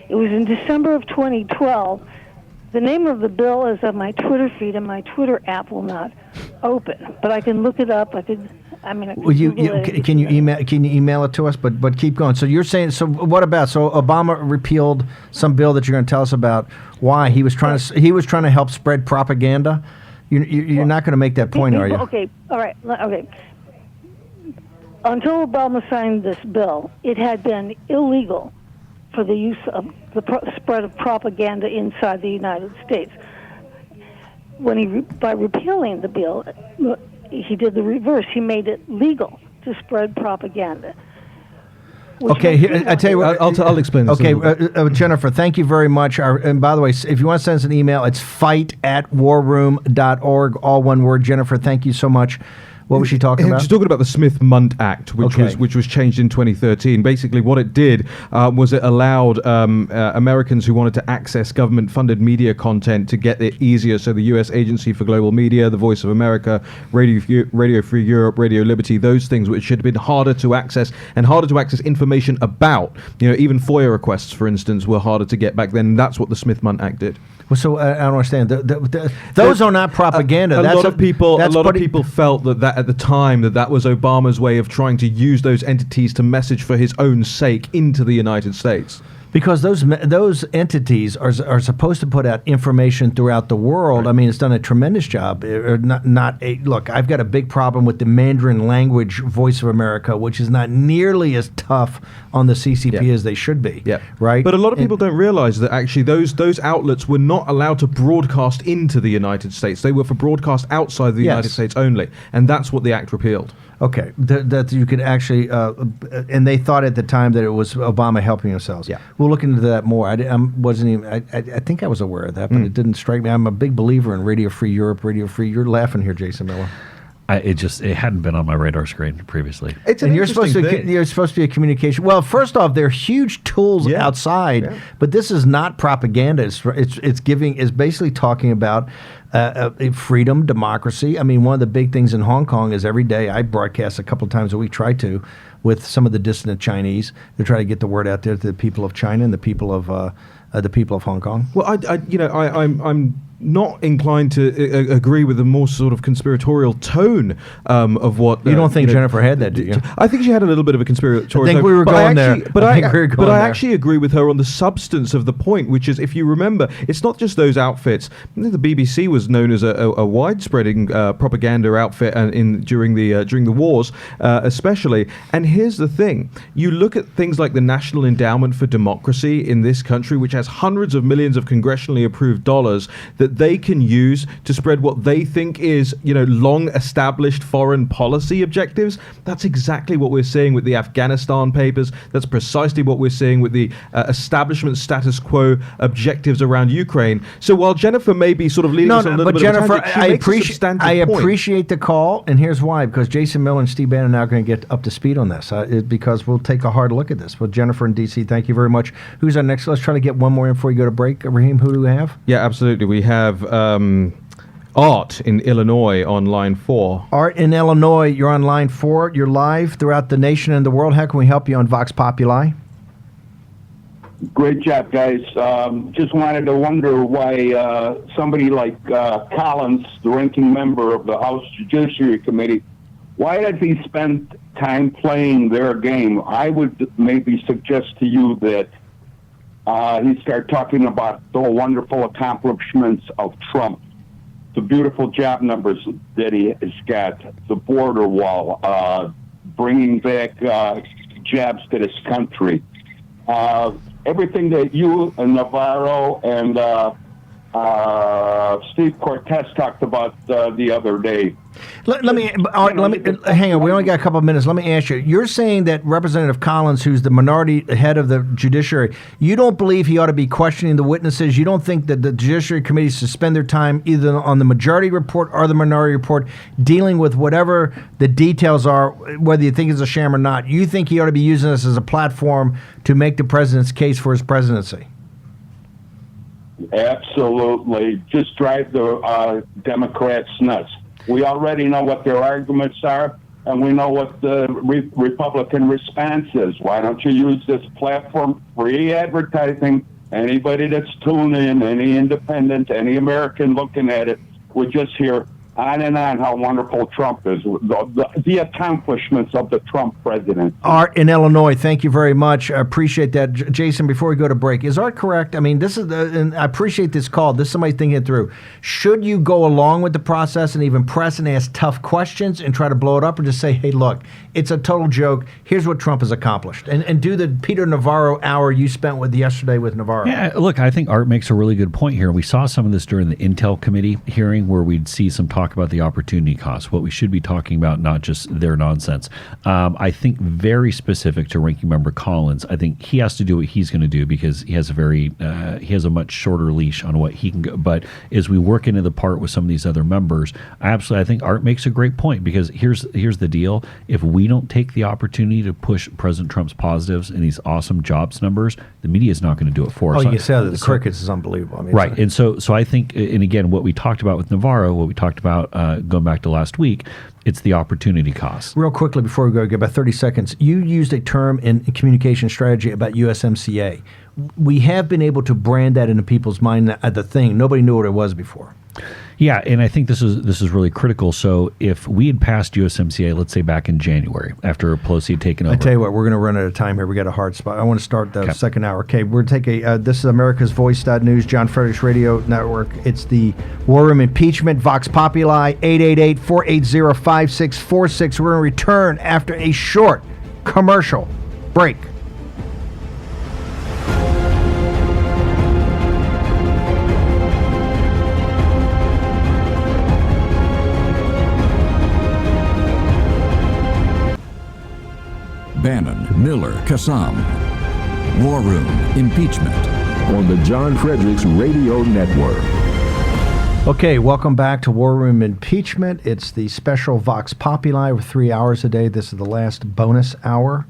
It was in December of 2012. The name of the bill is on my Twitter feed, and my Twitter app will not open. But I can look it up. Can you email it to us? But keep going. So you're saying, so what about? So Obama repealed some bill that you're going to tell us about. Why he was trying to help spread propaganda. You're not going to make that point, are you? Okay, all right, okay. Until Obama signed this bill, it had been illegal for the use of the spread of propaganda inside the United States. By repealing the bill, he did the reverse. He made it legal to spread propaganda. Okay, I tell you what. I'll explain this. Okay, Jennifer, thank you very much. And by the way, if you want to send us an email, it's fight@warroom.org, all one word. Jennifer, thank you so much. What was she talking about? She's talking about the Smith-Mundt Act, which was changed in 2013. Basically, what it did was it allowed Americans who wanted to access government-funded media content to get it easier. So the U.S. Agency for Global Media, the Voice of America, Radio Free Europe, Radio Liberty, those things which had been harder to access and harder to access information about. Even FOIA requests, for instance, were harder to get back then. And that's what the Smith-Mundt Act did. Well, so I don't understand. Those are not propaganda. A lot of people felt that at the time that was Obama's way of trying to use those entities to message for his own sake into the United States. Because those entities are supposed to put out information throughout the world. Right. I mean, it's done a tremendous job. Look, I've got a big problem with the Mandarin language Voice of America, which is not nearly as tough on the CCP as they should be. Yeah. Right. But a lot of people don't realize that actually those outlets were not allowed to broadcast into the United States. They were for broadcast outside the United States only, and that's what the act repealed. Okay, that you could actually, and they thought at the time that it was Obama helping themselves. Yeah, we'll look into that more. I think I was aware of that, but it didn't strike me. I'm a big believer in Radio Free Europe, Radio Free. You're laughing here, Jason Miller. It hadn't been on my radar screen previously. You're supposed to be a communication. Well, first off, they're huge tools outside, but this is not propaganda. It's basically talking about freedom, democracy. I mean, one of the big things in Hong Kong is every day I broadcast a couple of times a week, try to, with some of the dissident Chinese to try to get the word out there to the people of China and the people of Hong Kong. Well, I'm not inclined to agree with the more sort of conspiratorial tone of what... You don't think Jennifer had that, do you? I think she had a little bit of a conspiratorial tone. I think we were going there. But I actually agree with her on the substance of the point, which is, if you remember, it's not just those outfits. The BBC was known as a widespreading propaganda outfit during the wars, especially. And here's the thing. You look at things like the National Endowment for Democracy in this country, which has hundreds of millions of congressionally approved dollars that that they can use to spread what they think is, long established foreign policy objectives. That's exactly what we're seeing with the Afghanistan papers. That's precisely what we're seeing with the establishment status quo objectives around Ukraine. So while Jennifer may be sort of leading us on a little but bit of a Jennifer, tangent, she makes a substantive point. appreciate the call, and here's why. Because Jason Miller and Steve Bannon are now going to get up to speed on this, because we'll take a hard look at this. Well, Jennifer in D.C., thank you very much. Who's our next? Let's try to get one more in before you go to break. Raheem, who do we have? Yeah, absolutely. We have Art in Illinois on line 4. Art in Illinois, you're on line 4. You're live throughout the nation and the world. How can we help you on Vox Populi? Great job, guys. Just wanted to wonder why somebody like Collins, the ranking member of the House Judiciary Committee, why does he spend time playing their game? I would maybe suggest to you that he start talking about the wonderful accomplishments of Trump, the beautiful job numbers that he has got, the border wall, bringing back jobs to this country. Everything that you and Navarro and Steve Cortez talked about the other day. Let me hang on. We only got a couple of minutes. Let me ask you. You're saying that Representative Collins, who's the minority head of the Judiciary, you don't believe he ought to be questioning the witnesses? You don't think that the Judiciary Committee should spend their time either on the majority report or the minority report dealing with whatever the details are, whether you think it's a sham or not? You think he ought to be using this as a platform to make the president's case for his presidency? Absolutely. Just drive the Democrats nuts. We already know what their arguments are, and we know what the Republican response is. Why don't you use this platform, free advertising? Anybody that's tuning in, any independent, any American looking at it, would just hear on and on how wonderful Trump is, the accomplishments of the Trump president. Art in Illinois, thank you very much. I appreciate that. Jason, before we go to break, is Art correct? I mean, this is and I appreciate this call. This is somebody thinking it through. Should you go along with the process and even press and ask tough questions and try to blow it up, or just say, hey, look, it's a total joke. Here's what Trump has accomplished. And do the Peter Navarro hour you spent with yesterday with Navarro. Yeah, look, I think Art makes a really good point here. We saw some of this during the Intel Committee hearing where we'd see some talk about the opportunity cost, what we should be talking about, not just their nonsense. I think very specific to Ranking Member Collins, I think he has to do what he's going to do because he has a much shorter leash on what he can go. But as we work into the part with some of these other members, I think Art makes a great point, because here's the deal. If we don't take the opportunity to push President Trump's positives and these awesome jobs numbers, the media is not going to do it for us. Oh, you said that the crickets is unbelievable. I mean, right. And so I think, and again, what we talked about with Navarro, what we talked about going back to last week, it's the opportunity cost. Real quickly before we go, get about 30 seconds. You used a term in communication strategy about USMCA. We have been able to brand that into people's mind at the thing. Nobody knew what it was before. Yeah, and I think this is really critical. So if we had passed USMCA, let's say back in January, after Pelosi had taken over. I tell you what, we're going to run out of time here. We got a hard spot. I want to start the second hour. Okay, we're going to take this is America's Voice.News, John Fredericks Radio Network. It's the War Room Impeachment, Vox Populi, 888-480-5646. We're going to return after a short commercial break. Bannon, Miller, Kassam. War Room Impeachment. On the John Fredericks Radio Network. Okay, welcome back to War Room Impeachment. It's the special Vox Populi with 3 hours a day. This is the last bonus hour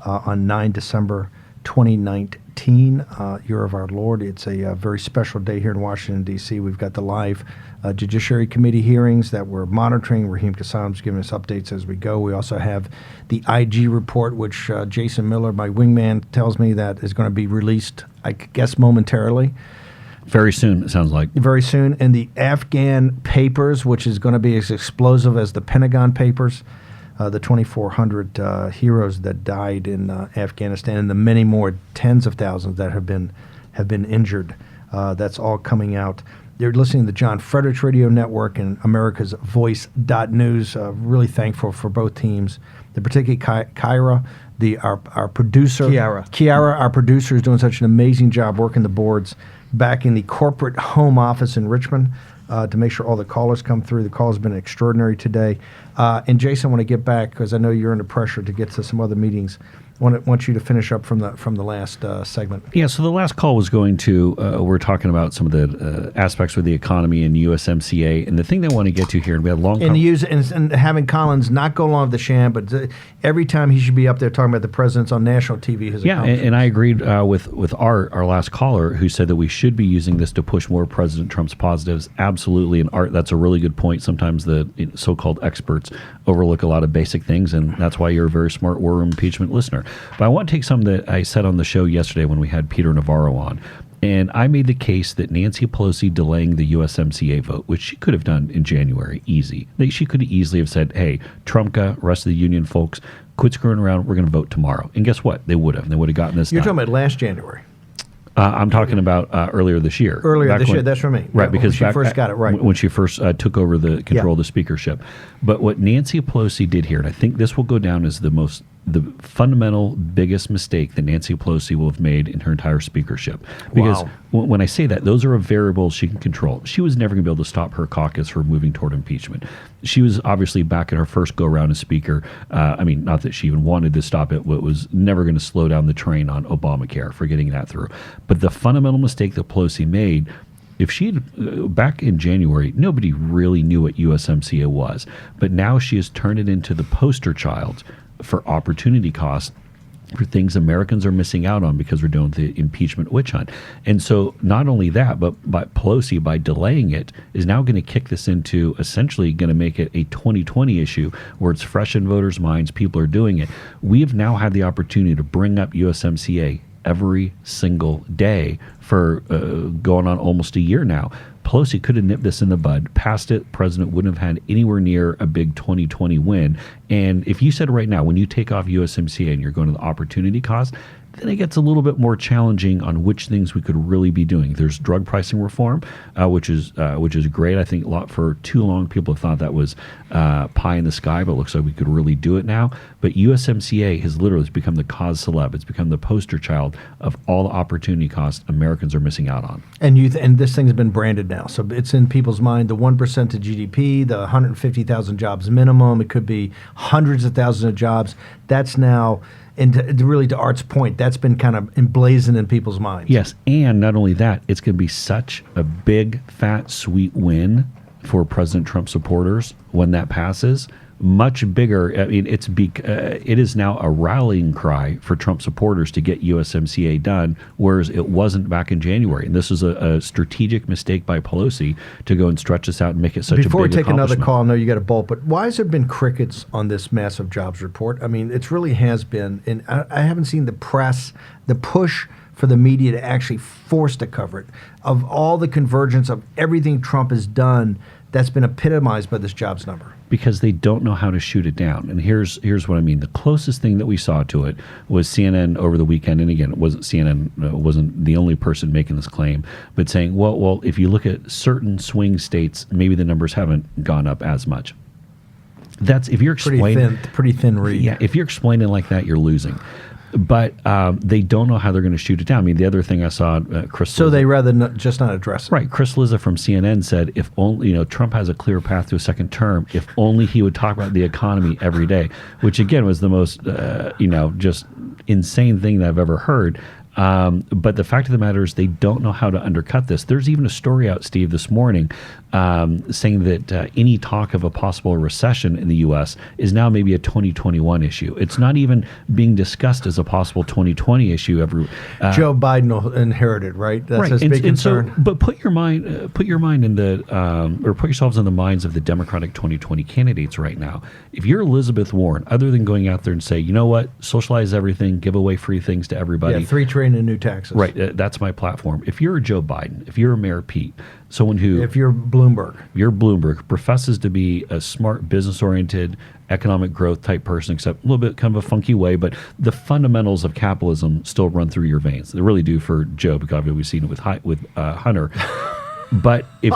on 9 December 2019, Year of Our Lord. It's a very special day here in Washington, D.C. We've got the live Judiciary Committee hearings that we're monitoring. Raheem Kassam's giving us updates as we go. We also have the IG report, which Jason Miller, my wingman, tells me that is going to be released, I guess, momentarily. Very soon, it sounds like. Very soon. And the Afghan papers, which is going to be as explosive as the Pentagon papers, the 2,400 heroes that died in Afghanistan, and the many more tens of thousands that have been injured. That's all coming out. You're listening to the John Fredericks Radio Network and America's Voice.News. Really thankful for both teams. Particularly Kyra, our producer. Kiara, our producer, is doing such an amazing job working the boards, back in the corporate home office in Richmond to make sure all the callers come through. The call has been extraordinary today. And Jason, I want to get back because I know you're under pressure to get to some other meetings. Want you to finish up from the last segment. Yeah, so the last call was going to, we're talking about some of the aspects of the economy and USMCA. And the thing that I want to get to here, and we had a long and having Collins not go along with the sham, but every time he should be up there talking about the president's on national TV. And I agreed with our last caller who said that we should be using this to push more President Trump's positives. Absolutely. And Art, that's a really good point. Sometimes the so-called experts overlook a lot of basic things, and that's why you're a very smart war room impeachment listener. But I want to take something that I said on the show yesterday when we had Peter Navarro on. And I made the case that Nancy Pelosi delaying the USMCA vote, which she could have done in January, easy. She could easily have said, hey, Trumka, rest of the union folks, quit screwing around. We're going to vote tomorrow. And guess what? They would have. They would have gotten this You're done. talking about last January. I'm talking about earlier this year. Earlier this year, that's what I mean. Right, because when she first got it right. When she first took over the control of the speakership. But what Nancy Pelosi did here, and I think this will go down as the fundamental biggest mistake that Nancy Pelosi will have made in her entire speakership. Because when I say that, those are variables she can control. She was never going to be able to stop her caucus from moving toward impeachment. She was obviously back in her first go-around as speaker. Not that she even wanted to stop it, but was never going to slow down the train on Obamacare for getting that through. But the fundamental mistake that Pelosi made, if she had, back in January, nobody really knew what USMCA was. But now she has turned it into the poster child for opportunity cost for things Americans are missing out on because we're doing the impeachment witch hunt. And so not only that, but by Pelosi, by delaying it, is now going to kick this into essentially going to make it a 2020 issue where it's fresh in voters' minds. People are doing it. We have now had the opportunity to bring up USMCA every single day for going on almost a year now. Pelosi could have nipped this in the bud, passed it. President wouldn't have had anywhere near a big 2020 win. And if you said right now, when you take off USMCA and you're going to the opportunity cost, then it gets a little bit more challenging on which things we could really be doing. There's drug pricing reform, which is great. I think for too long people have thought that was pie in the sky, but it looks like we could really do it now. But USMCA has literally become the cause celeb. It's become the poster child of all the opportunity costs Americans are missing out on. And and this thing's been branded now, so it's in people's mind. The 1% to GDP, the 150,000 jobs minimum. It could be hundreds of thousands of jobs. That's now. And really, to Art's point, that's been kind of emblazoned in people's minds. Yes, and not only that, it's going to be such a big, fat, sweet win for President Trump supporters when that passes. Much bigger. I mean, it is now a rallying cry for Trump supporters to get USMCA done, whereas it wasn't back in January. And this is a strategic mistake by Pelosi to go and stretch this out and make it such a big Before we take another accomplishment. call, I know you got a bolt, but why has there been crickets on this massive jobs report? I mean, it really has been, and I haven't seen the press, the push for the media to actually force to cover it. Of all the convergence of everything Trump has done, that's been epitomized by this jobs number. Because they don't know how to shoot it down. And here's what I mean. The closest thing that we saw to it was CNN over the weekend. And again, it wasn't CNN, wasn't the only person making this claim, but saying, well, if you look at certain swing states, maybe the numbers haven't gone up as much. That's if you're explaining pretty thin read. Yeah, if you're explaining like that, you're losing. But they don't know how they're going to shoot it down. I mean, the other thing I saw, Chris. So they rather just not address it. Right. Chris Lizza from CNN said, if only Trump has a clear path to a second term, if only he would talk about the economy every day, which again was the most just insane thing that I've ever heard. But the fact of the matter is they don't know how to undercut this. There's even a story out, Steve, this morning saying that any talk of a possible recession in the U.S. is now maybe a 2021 issue. It's not even being discussed as a possible 2020 issue. Joe Biden inherited, right? That's right. his big concern. But put your mind in or put yourselves in the minds of the Democratic 2020 candidates right now. If you're Elizabeth Warren, other than going out there and say, you know what, socialize everything, give away free things to everybody. Yeah, $3 trillion in new taxes. Right. That's my platform. If you're Joe Biden, if you're Mayor Pete, someone who... If you're Bloomberg, professes to be a smart, business-oriented, economic growth type person, except a little bit kind of a funky way, but the fundamentals of capitalism still run through your veins. They really do for Joe, because we've seen it with Hunter. But if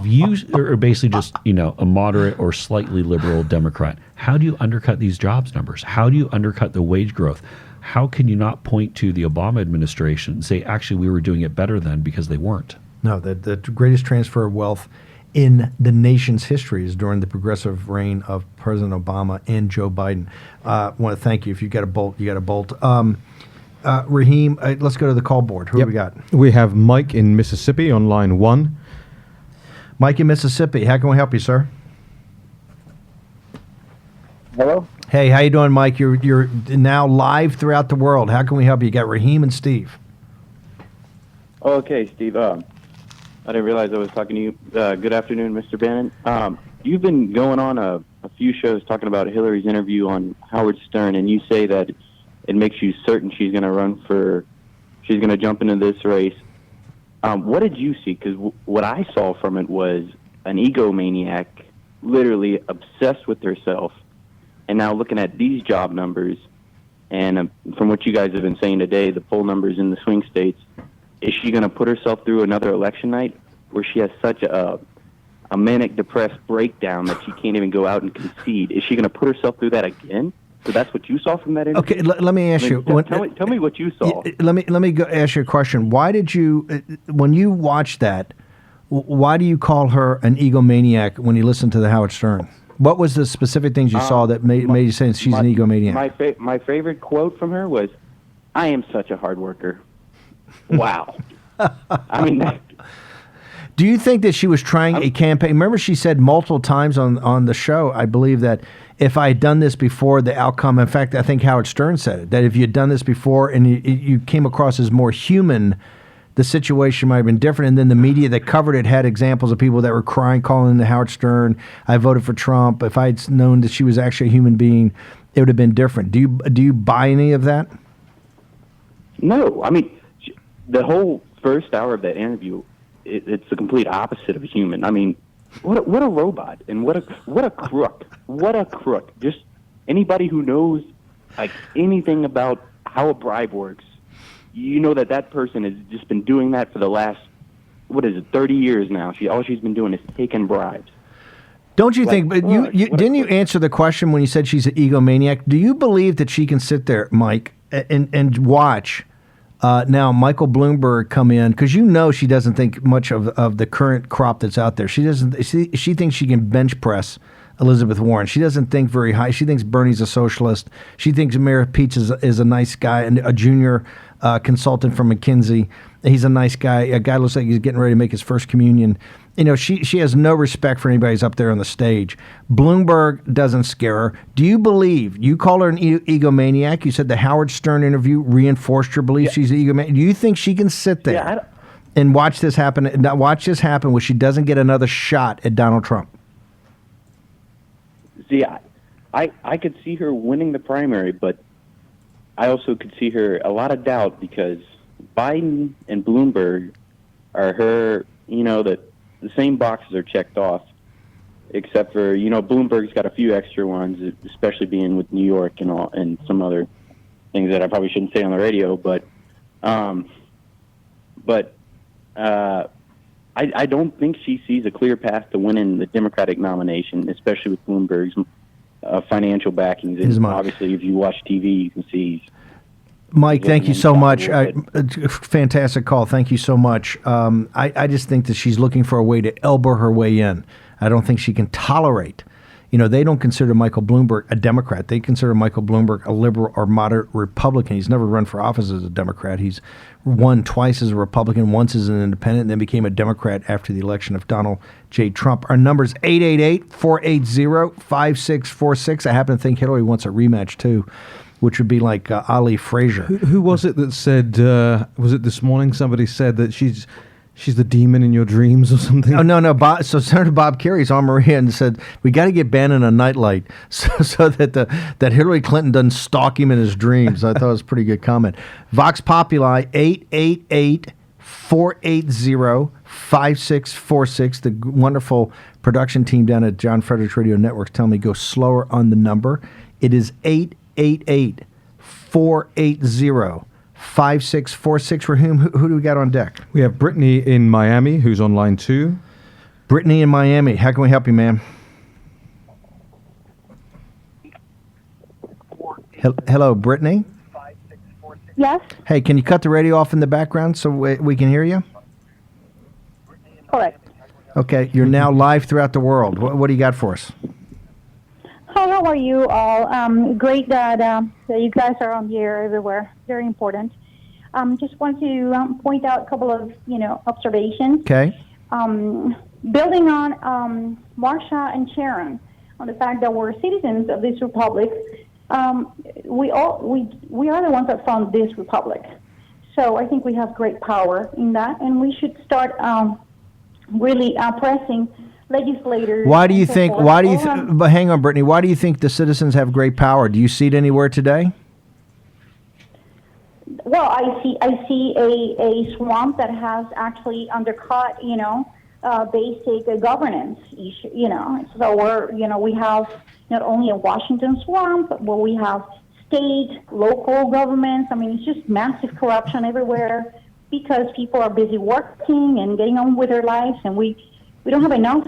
you are basically just a moderate or slightly liberal Democrat, how do you undercut these jobs numbers? How do you undercut the wage growth? how can you not point to the Obama administration and say, actually, we were doing it better then, because they weren't? No, the greatest transfer of wealth in the nation's history is during the progressive reign of President Obama and Joe Biden. I want to thank you. If you got a bolt, you got a bolt. Raheem, let's go to the call board. Who do we got? We have Mike in Mississippi on line 1. Mike in Mississippi, how can we help you, sir? Hello? Hey, how you doing, Mike? You're now live throughout the world. How can we help you? You got Raheem and Steve. Okay, Steve. I didn't realize I was talking to you. Good afternoon, Mr. Bannon. You've been going on a few shows talking about Hillary's interview on Howard Stern, and you say that it makes you certain she's going to jump into this race. What did you see? Because what I saw from it was an egomaniac, literally obsessed with herself. And now looking at these job numbers, and from what you guys have been saying today, the poll numbers in the swing states, is she going to put herself through another election night where she has such a manic depressed breakdown that she can't even go out and concede? Is she going to put herself through that again? So that's what you saw from that interview? Okay, let me ask you. Tell me what you saw. Let me go ask you a question. Why did you, when you watched that, why do you call her an egomaniac when you listen to the Howard Stern? What was the specific things you saw that made you say she's an egomaniac? My favorite quote from her was, "I am such a hard worker." Wow. I mean, do you think that she was trying a campaign? Remember, she said multiple times on the show, I believe, that if I had done this before, the outcome, in fact, I think Howard Stern said it, that if you had done this before and you came across as more human, the situation might have been different. And then the media that covered it had examples of people that were crying, calling to Howard Stern, I voted for Trump. If I had known that she was actually a human being, it would have been different. Do you buy any of that? No. I mean, the whole first hour of that interview, it's the complete opposite of a human. I mean, what a robot, and what a crook. What a crook. Just anybody who knows like anything about how a bribe works, you know that person has just been doing that for the last, 30 years now. All she's been doing is taking bribes. Don't you think? But didn't you answer the question when you said she's an egomaniac? Do you believe that she can sit there, Mike, and watch now Michael Bloomberg come in? Because she doesn't think much of the current crop that's out there. She doesn't. She thinks she can bench press Elizabeth Warren. She doesn't think very high. She thinks Bernie's a socialist. She thinks Mayor Pete is a nice guy and a junior consultant from McKinsey. He's a nice guy. A guy looks like he's getting ready to make his first communion. She has no respect for anybody who's up there on the stage. Bloomberg doesn't scare her. Do you believe, you call her an egomaniac? You said the Howard Stern interview reinforced your belief she's an egomaniac. Do you think she can sit there and watch this happen where she doesn't get another shot at Donald Trump? See, I could see her winning the primary, but I also could see her a lot of doubt because Biden and Bloomberg are her, that the same boxes are checked off, except for, Bloomberg's got a few extra ones, especially being with New York and all, and some other things that I probably shouldn't say on the radio, but I don't think she sees a clear path to winning the Democratic nomination, especially with Bloomberg's financial backings. And obviously, if you watch TV, you can see. Mike, thank you so much. Fantastic call. Thank you so much. I just think that she's looking for a way to elbow her way in. I don't think she can tolerate. They don't consider Michael Bloomberg a Democrat. They consider Michael Bloomberg a liberal or moderate Republican. He's never run for office as a Democrat. He's won twice as a Republican, once as an independent, and then became a Democrat after the election of Donald J. Trump. Our number is 888-480-5646. I happen to think Hillary wants a rematch, too, which would be like Ali Frazier. Who was it that said, was it this morning, somebody said that she's the demon in your dreams or something? Oh, no. So Senator Bob Kerry's on Maria and said, we got to get Bannon a nightlight so that Hillary Clinton doesn't stalk him in his dreams. I thought it was a pretty good comment. Vox Populi, 888-480-5646. The wonderful production team down at John Fredericks Radio Network tell me go slower on the number. It is 888-480-5646. For who do we got on deck? We have Brittany in Miami, who's on line 2. Brittany in Miami. How can we help you, ma'am? Hello, Brittany? Yes, Hey, can you cut the radio off in the background so we can hear you? correct. Okay, you're now live throughout the world. What do you got for us? Hi, how are you all? Great that you guys are on the air everywhere. Very important. Just want to point out a couple of observations. Okay. Building on Marsha and Sharon on the fact that we're citizens of this republic. We are the ones that found this republic. So I think we have great power in that, and we should start really pressing legislators. Why do you and so think? forth. Why do you? But hang on, Brittany. Why do you think the citizens have great power? Do you see it anywhere today? Well, I see a swamp that has actually undercut, basic governance issue. So we have not only a Washington swamp, but we have state, local governments. I mean, it's just massive corruption everywhere because people are busy working and getting on with their lives, and we don't have enough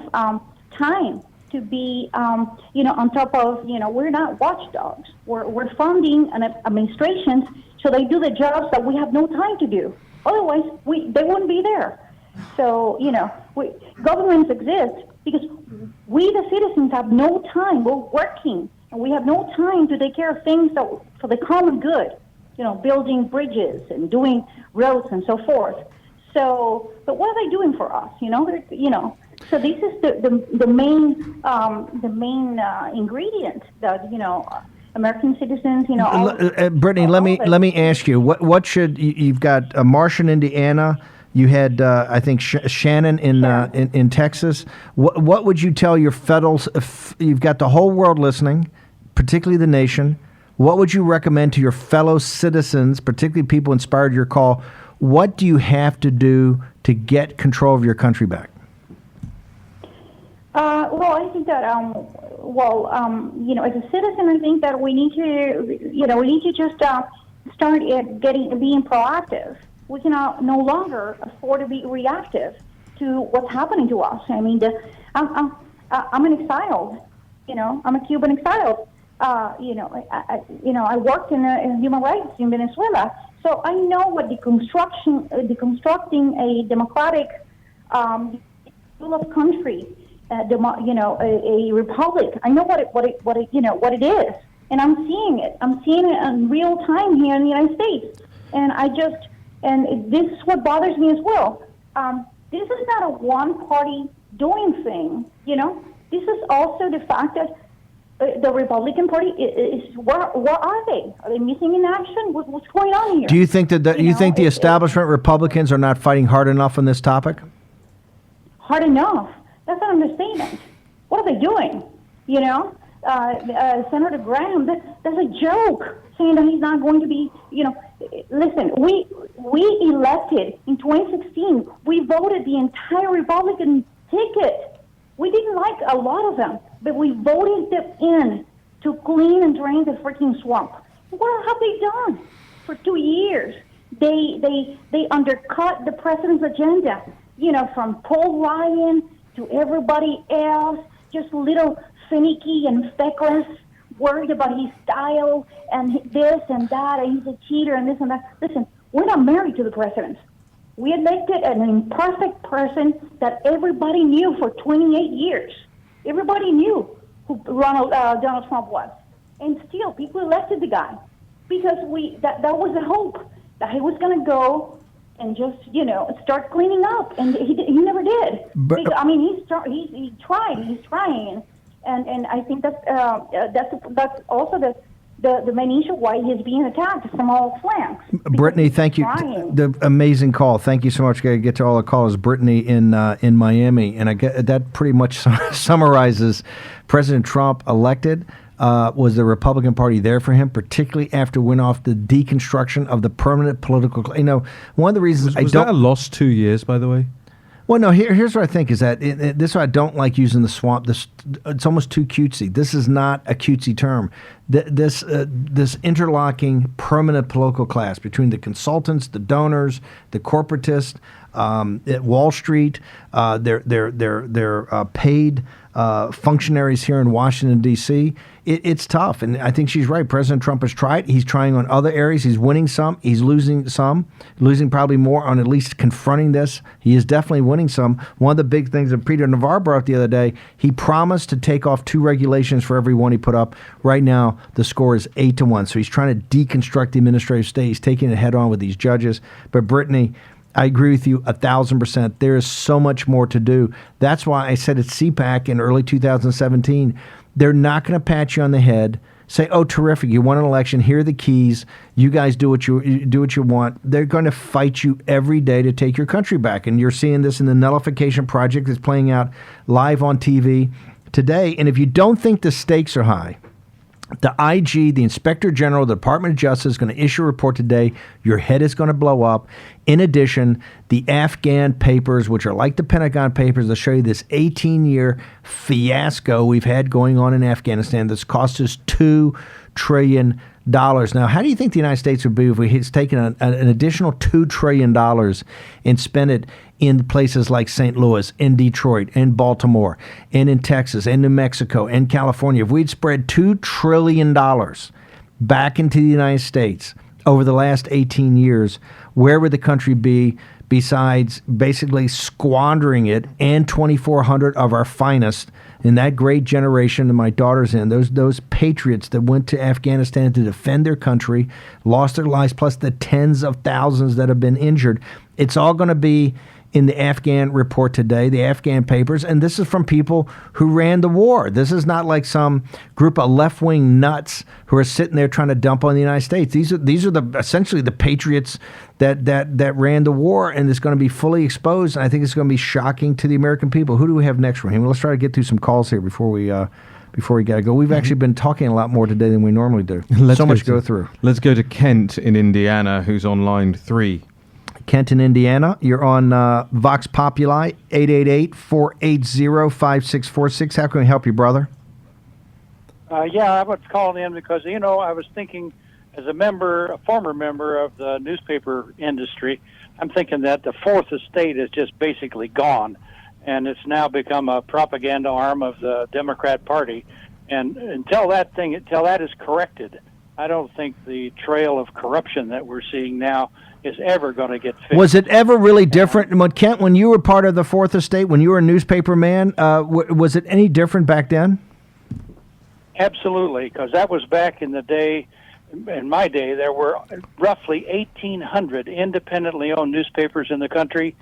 time to be, on top of, we're not watchdogs. We're funding administrations so they do the jobs that we have no time to do. Otherwise, they wouldn't be there. So, governments exist because we, the citizens, have no time. We're working, and we have no time to take care of things for the common good, building bridges and doing roads and so forth. So, but what are they doing for us? So this is the main ingredient that American citizens, Brittany, let me ask you, what should you've got Marsha in Indiana, you had I think Shannon in Texas. What would you tell your federal? If you've got the whole world listening, particularly the nation, what would you recommend to your fellow citizens, particularly people inspired your call? What do you have to do to get control of your country back? Well, I think that, as a citizen, I think that we need to just start being proactive. We can no longer afford to be reactive to what's happening to us. I mean, I'm an exiled. I'm a Cuban exiled. I worked in human rights in Venezuela, so I know what deconstructing a democratic rule of country. A republic. I know what it is, and I'm seeing it. I'm seeing it in real time here in the United States, and this is what bothers me as well. This is not a one-party doing thing. This is also the fact that the Republican Party is where are they? Are they missing in action? What's going on here? Do you think that you think the establishment Republicans are not fighting hard enough on this topic? Hard enough. That's an understatement. What are they doing? Senator Graham, that's a joke, saying that he's not going to be, listen, we elected in 2016, we voted the entire Republican ticket. We didn't like a lot of them, but we voted them in to clean and drain the freaking swamp. What have they done for 2 years? They undercut the president's agenda, from Paul Ryan to everybody else, just little finicky and feckless, worried about his style and this and that, and he's a cheater and this and that. Listen, we're not married to the president. We elected an imperfect person that everybody knew for 28 years. Everybody knew who Donald Trump was. And still, people elected the guy because that was the hope that he was going to go and just, start cleaning up, and he never did. But, I mean, he's trying, and I think that's also the main issue why he's being attacked from all flanks. Brittany, thank you. The amazing call. Thank you so much. Got to get to all the callers. Brittany in Miami, and I get that pretty much summarizes President Trump elected. Was the Republican Party there for him, particularly after went off the deconstruction of the permanent political? One of the reasons was that a lost 2 years, by the way? Well, no. Here's what I think is that this is why I don't like using the swamp. It's almost too cutesy. This is not a cutesy term. This interlocking permanent political class between the consultants, the donors, the corporatists, at Wall Street. They're paid functionaries here in Washington, D.C. It's tough, and I think she's right. President Trump has tried. He's trying on other areas. He's winning some. He's losing some. Losing probably more on at least confronting this. He is definitely winning some. One of the big things that Peter Navarro brought up the other day, he promised to take off 2 regulations for every one he put up. Right now, the score is 8-1. So he's trying to deconstruct the administrative state. He's taking it head on with these judges. But Brittany, I agree with you 1,000%. There is so much more to do. That's why I said at CPAC in early 2017, they're not going to pat you on the head, say, "Oh, terrific! You won an election. Here are the keys. You guys do what you want." They're going to fight you every day to take your country back, and you're seeing this in the nullification project that's playing out live on TV today. And if you don't think the stakes are high, the IG, the Inspector General of the Department of Justice, is going to issue a report today. Your head is going to blow up. In addition, the Afghan papers, which are like the Pentagon papers, they'll show you this 18-year fiasco we've had going on in Afghanistan that's cost us $2 trillion. Now, how do you think the United States would be if we had taken an additional $2 trillion and spent it in places like St. Louis, in Detroit, in Baltimore, and in Texas, and New Mexico, and California? If we'd spread $2 trillion back into the United States over the last 18 years, where would the country be besides basically squandering it and 2,400 of our finest in that great generation that my daughter's in, those patriots that went to Afghanistan to defend their country, lost their lives, plus the tens of thousands that have been injured? It's all going to be in the Afghan report today, the Afghan papers, and this is from people who ran the war. This is not like some group of left-wing nuts who are sitting there trying to dump on the United States. These are essentially the patriots that ran the war, and it's going to be fully exposed, and I think it's going to be shocking to the American people. Who do we have next, Raheem? Let's try to get through some calls here before we got to go. We've actually been talking a lot more today than we normally do. So much to go through. Let's go to Kent in Indiana, who's on line 3. Kent in Indiana, you're on Vox Populi, 888-480-5646. How can we help you, brother? Yeah, I was calling in because, I was thinking as a former member of the newspaper industry, I'm thinking that the fourth estate is just basically gone, and it's now become a propaganda arm of the Democrat Party. And until that is corrected, I don't think the trail of corruption that we're seeing now is ever going to get fixed. Was it ever really different? Kent, when you were part of the Fourth Estate, when you were a newspaper man, was it any different back then? Absolutely, because that was back in the day. In my day, there were roughly 1,800 independently owned newspapers in the country,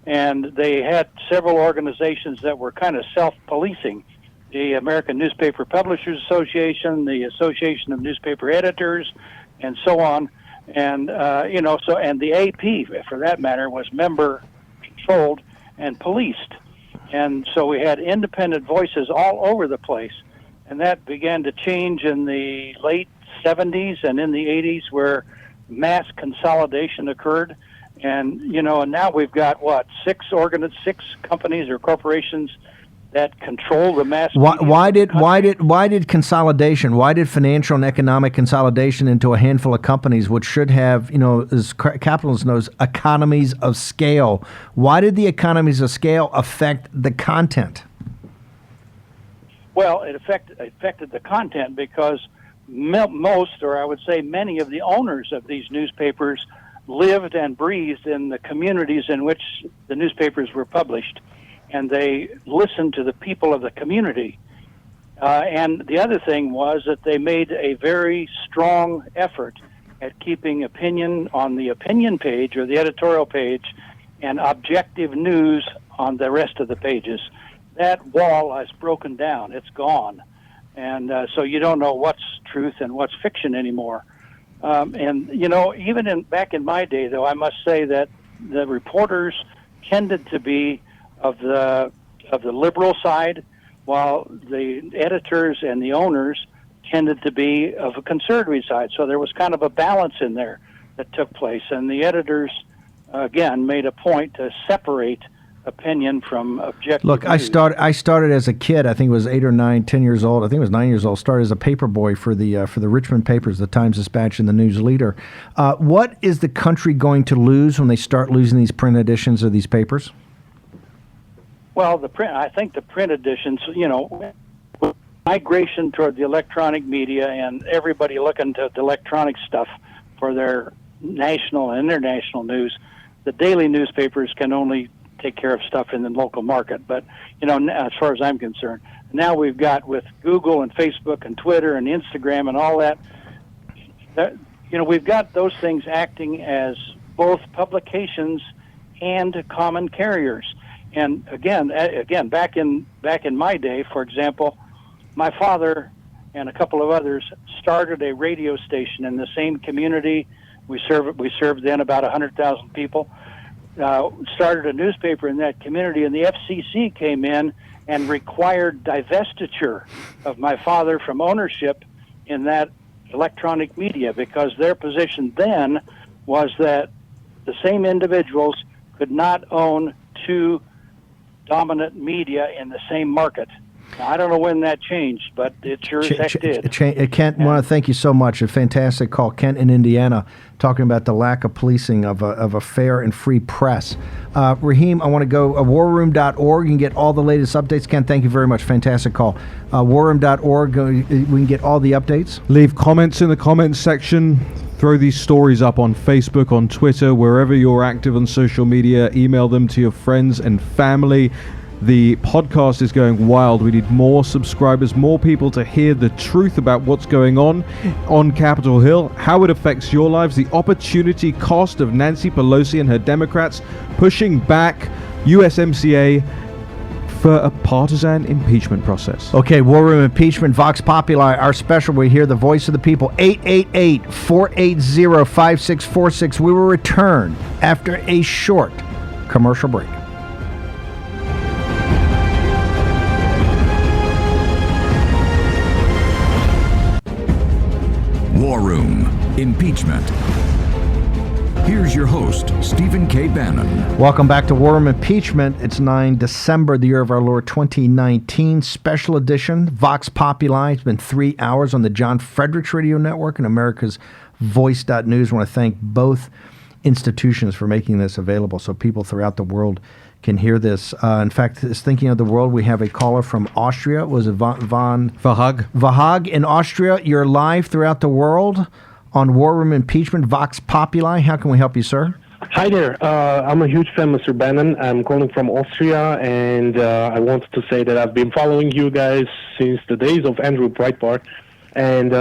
and they had several organizations that were kind of self-policing. The American Newspaper Publishers Association, the Association of Newspaper Editors, and so on. And, and the AP, for that matter, was member-controlled and policed. And so we had independent voices all over the place. And that began to change in the late 70s and in the 80s, where mass consolidation occurred. And, and now we've got, 6 companies or corporations that control the mass media. Why did consolidation? Why did financial and economic consolidation into a handful of companies, which should have, as capitalism knows, economies of scale? Why did the economies of scale affect the content? Well, it affected the content because most, or I would say many, of the owners of these newspapers lived and breathed in the communities in which the newspapers were published. And they listened to the people of the community. And the other thing was that they made a very strong effort at keeping opinion on the opinion page or the editorial page and objective news on the rest of the pages. That wall has broken down. It's gone. And so you don't know what's truth and what's fiction anymore. Even back in my day, though, I must say that the reporters tended to be of the liberal side, while the editors and the owners tended to be of a conservative side. So there was kind of a balance in there that took place. And the editors, again, made a point to separate opinion from objective Look, I news. started as a kid. I think it was 8 or 9, 10 years old. I think it was 9 years old. Started as a paper boy for the Richmond papers, the Times-Dispatch and the News Leader. What is the country going to lose when they start losing these print editions of these papers? Well, I think the print editions, migration toward the electronic media and everybody looking to the electronic stuff for their national and international news, the daily newspapers can only take care of stuff in the local market. But, as far as I'm concerned, now we've got with Google and Facebook and Twitter and Instagram and all that, we've got those things acting as both publications and common carriers. And again, back in my day, for example, my father and a couple of others started a radio station in the same community. We served then about 100,000 people. Started a newspaper in that community, and the FCC came in and required divestiture of my father from ownership in that electronic media, because their position then was that the same individuals could not own two dominant media in the same market. Now, I don't know when that changed, but it sure as heck did. Kent, I want to thank you so much. A fantastic call. Kent in Indiana, talking about the lack of policing of a fair and free press. Raheem, I want to go warroom.org. You can get all the latest updates. Kent, thank you very much. Fantastic call. Warroom.org, we can get all the updates. Leave comments in the comments section. Throw these stories up on Facebook, on Twitter, wherever you're active on social media. Email them to your friends and family. The podcast is going wild. We need more subscribers, more people to hear the truth about what's going on Capitol Hill, how it affects your lives, the opportunity cost of Nancy Pelosi and her Democrats pushing back USMCA for a partisan impeachment process. Okay, War Room Impeachment, Vox Populi, our special. We hear the voice of the people. 888-480-5646. We will return after a short commercial break. War Room Impeachment. Here's your host, Stephen K. Bannon. Welcome back to War Room Impeachment. It's 9 December, the year of our Lord 2019, special edition, Vox Populi. It's been 3 hours on the John Fredericks Radio Network and America's Voice.news. I want to thank both institutions for making this available so people throughout the world can hear this. In fact, thinking of the world, we have a caller from Austria. Was it Vahag? Vahag in Austria. You're live throughout the world on War Room Impeachment, Vox Populi. How can we help you, sir? Hi there. I'm a huge fan, Mr. Bannon. I'm calling from Austria, and I wanted to say that I've been following you guys since the days of Andrew Breitbart. And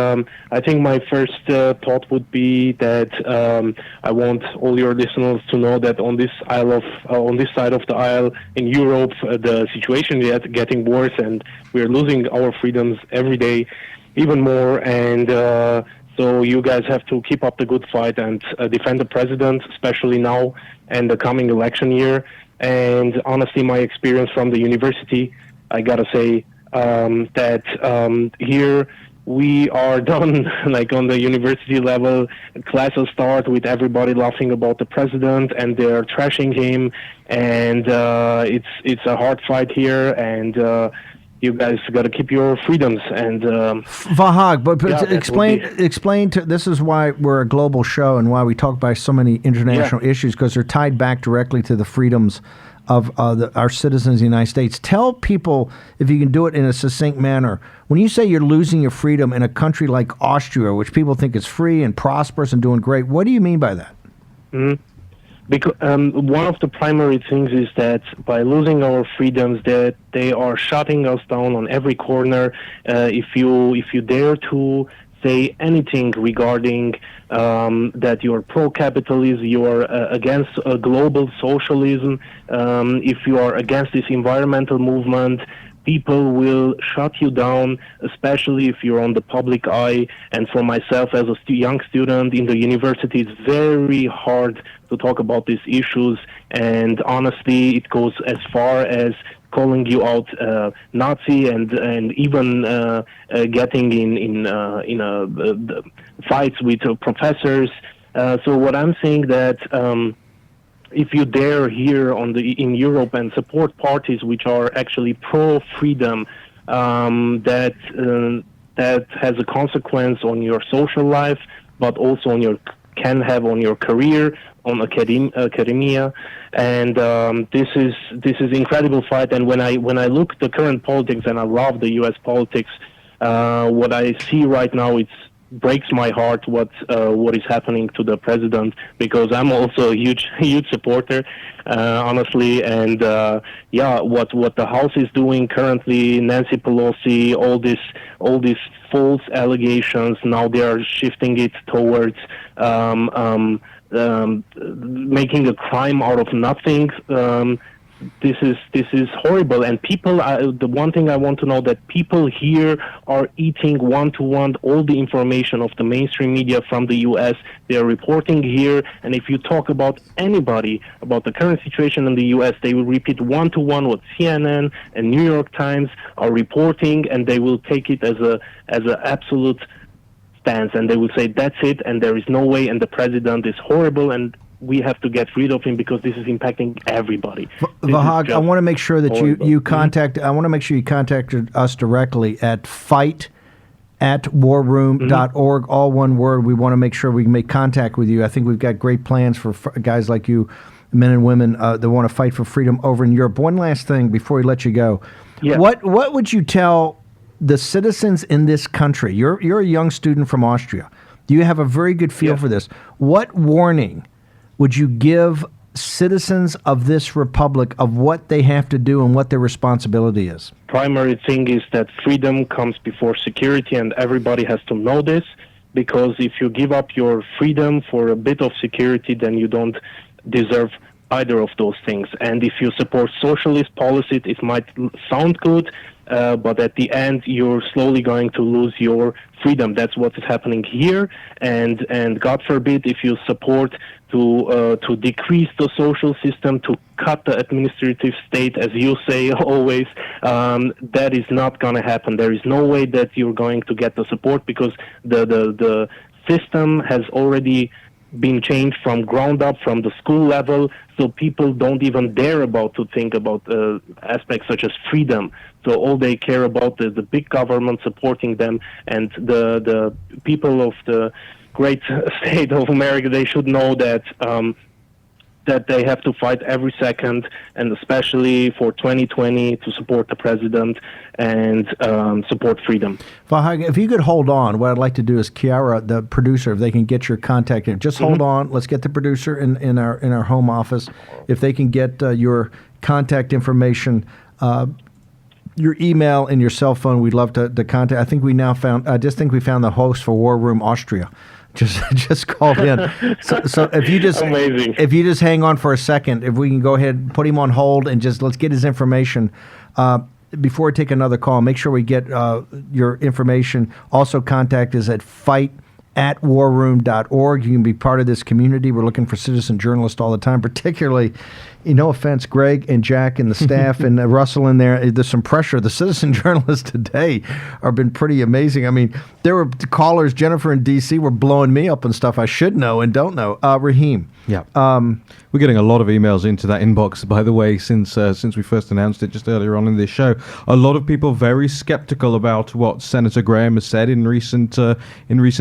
I think my first thought would be that I want all your listeners to know that on this side of the aisle in Europe, the situation is getting worse, and we're losing our freedoms every day, even more. And so you guys have to keep up the good fight and defend the president, especially now and the coming election year. And honestly, my experience from the university, I gotta say that here we are done, like on the university level, classes start with everybody laughing about the president and they're trashing him, and it's a hard fight here, and you guys got to keep your freedoms. And Vahag, but yeah, explain to, this is why we're a global show and why we talk about so many international issues, because they're tied back directly to the freedoms of our citizens in the United States. Tell people, if you can do it in a succinct manner, when you say you're losing your freedom in a country like Austria, which people think is free and prosperous and doing great, what do you mean by that? Mm-hmm. Because one of the primary things is that by losing our freedoms, that they are shutting us down on every corner. If you dare to say anything regarding that you're pro-capitalism, you're against global socialism, if you are against this environmental movement, people will shut you down, especially if you're on the public eye. And for myself as a young student in the university, it's very hard to talk about these issues. And honestly, it goes as far as calling you out Nazi and even getting in fights with professors. So what I'm saying that if you dare here in Europe and support parties which are actually pro-freedom, that has a consequence on your social life, but also can have on your career, on academia, and this is incredible fight. And when I look at the current politics, and I love the U.S. politics, what I see right now, it breaks my heart what is happening to the president, because I'm also a huge supporter, honestly. And what the House is doing currently, Nancy Pelosi, all these false allegations, now they are shifting it towards making a crime out of nothing. This is horrible, and people. The one thing I want to know, that people here are eating one-to-one all the information of the mainstream media from the U.S. They are reporting here, and if you talk about anybody about the current situation in the U.S., they will repeat one-to-one what CNN and New York Times are reporting, and they will take it as a absolute stance, and they will say that's it, and there is no way, and the president is horrible, and we have to get rid of him because this is impacting everybody. Vahag, I want to make sure that you contact. I want to make sure you contacted us directly at fight@warroom.org, all one word. We want to make sure we can make contact with you. I think we've got great plans for guys like you, men and women that want to fight for freedom over in Europe. One last thing before we let you go. Yeah. What would you tell the citizens in this country? You're a young student from Austria. You have a very good feel for this. What warning would you give citizens of this republic of what they have to do and what their responsibility is? Primary thing is that freedom comes before security, and everybody has to know this, because if you give up your freedom for a bit of security, then you don't deserve either of those things. And if you support socialist policies, it might sound good, but at the end, you're slowly going to lose your freedom. That's what is happening here. And God forbid, if you support to decrease the social system, to cut the administrative state, as you say always, that is not going to happen. There is no way that you're going to get the support, because the system has already been changed from ground up, from the school level, so people don't even dare to think about aspects such as freedom. So all they care about is the big government supporting them, and the people of the great state of America, they should know that that they have to fight every second, and especially for 2020, to support the president and support freedom. Vahag, if you could hold on, what I'd like to do is Kiara, the producer, if they can get your contact in. Just hold on. Let's get the producer in our home office. If they can get your contact information, your email and your cell phone, we'd love to contact. I think we now found. I just think we found the host for War Room Austria. Just called in. So if you just amazing. If you just hang on for a second, if we can go ahead and put him on hold and just let's get his information before we take another call. Make sure we get your information. Also, contact us at fight@warroom.org. You can be part of this community. We're looking for citizen journalists all the time, particularly, no offense, Greg and Jack and the staff and Russell in there. There's some pressure. The citizen journalists today have been pretty amazing. I mean, there were callers, Jennifer in D.C., were blowing me up and stuff I should know and don't know. Raheem. Yeah. We're getting a lot of emails into that inbox, by the way, since we first announced it just earlier on in this show. A lot of people very skeptical about what Senator Graham has said in recent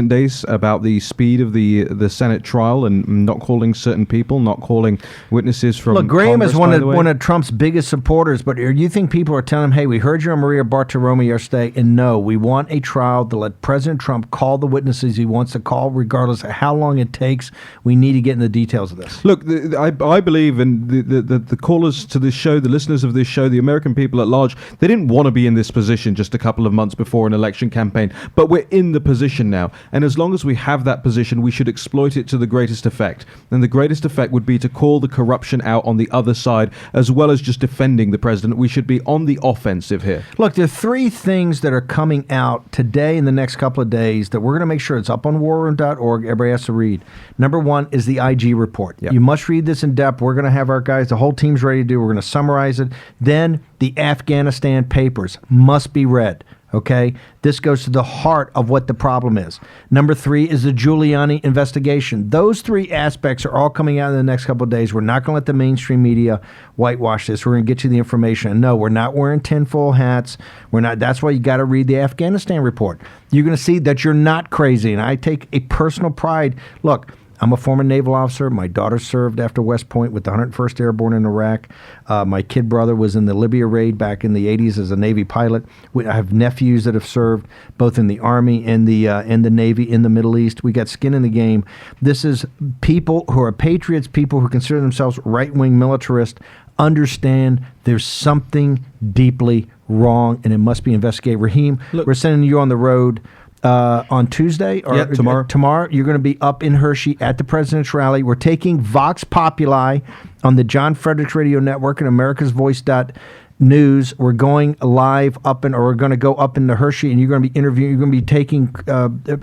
days about the speed of the Senate trial, and not calling certain people, not calling witnesses from Look, Graham Congress, is one of Trump's biggest supporters, but you think people are telling him, hey, we heard you on Maria Bartiromo yesterday, and no, we want a trial to let President Trump call the witnesses he wants to call, regardless of how long it takes. We need to get in the details of this. Look, I believe, and the callers to this show, the listeners of this show, the American people at large, they didn't want to be in this position just a couple of months before an election campaign, but we're in the position now. And as long as we have that position, we should exploit it to the greatest effect. And the greatest effect would be to call the corruption out on the other side, as well as just defending the president. We should be on the offensive here. Look, there are three things that are coming out today in the next couple of days that we're going to make sure it's up on warroom.org. Everybody has to read. Number one is the IG report. Yep. You must read this in depth. We're going to have our guys, the whole team's ready to do. We're going to summarize it. Then the Afghanistan papers must be read. Okay, this goes to the heart of what the problem is. Number 3 is the Giuliani investigation. Those 3 aspects are all coming out in the next couple of days. We're not going to let the mainstream media whitewash this. We're going to get you the information. And no, we're not wearing tinfoil hats. We're not. That's why you got to read the Afghanistan report. You're going to see that you're not crazy. And I take a personal pride. Look, I'm a former naval officer. My daughter served after West Point with the 101st Airborne in Iraq. My kid brother was in the Libya raid back in the 80s as a Navy pilot. I have nephews that have served both in the Army and the Navy in the Middle East. We got skin in the game. This is people who are patriots, people who consider themselves right-wing militarists, understand there's something deeply wrong and it must be investigated. Raheem, we're sending you on the road on Tuesday or tomorrow. Tomorrow, you're going to be up in Hershey at the President's Rally. We're taking Vox Populi on the John Fredericks Radio Network and America's Voice.News. We're going live we're going to go up into Hershey, and you're going to be interviewing. You're going to be taking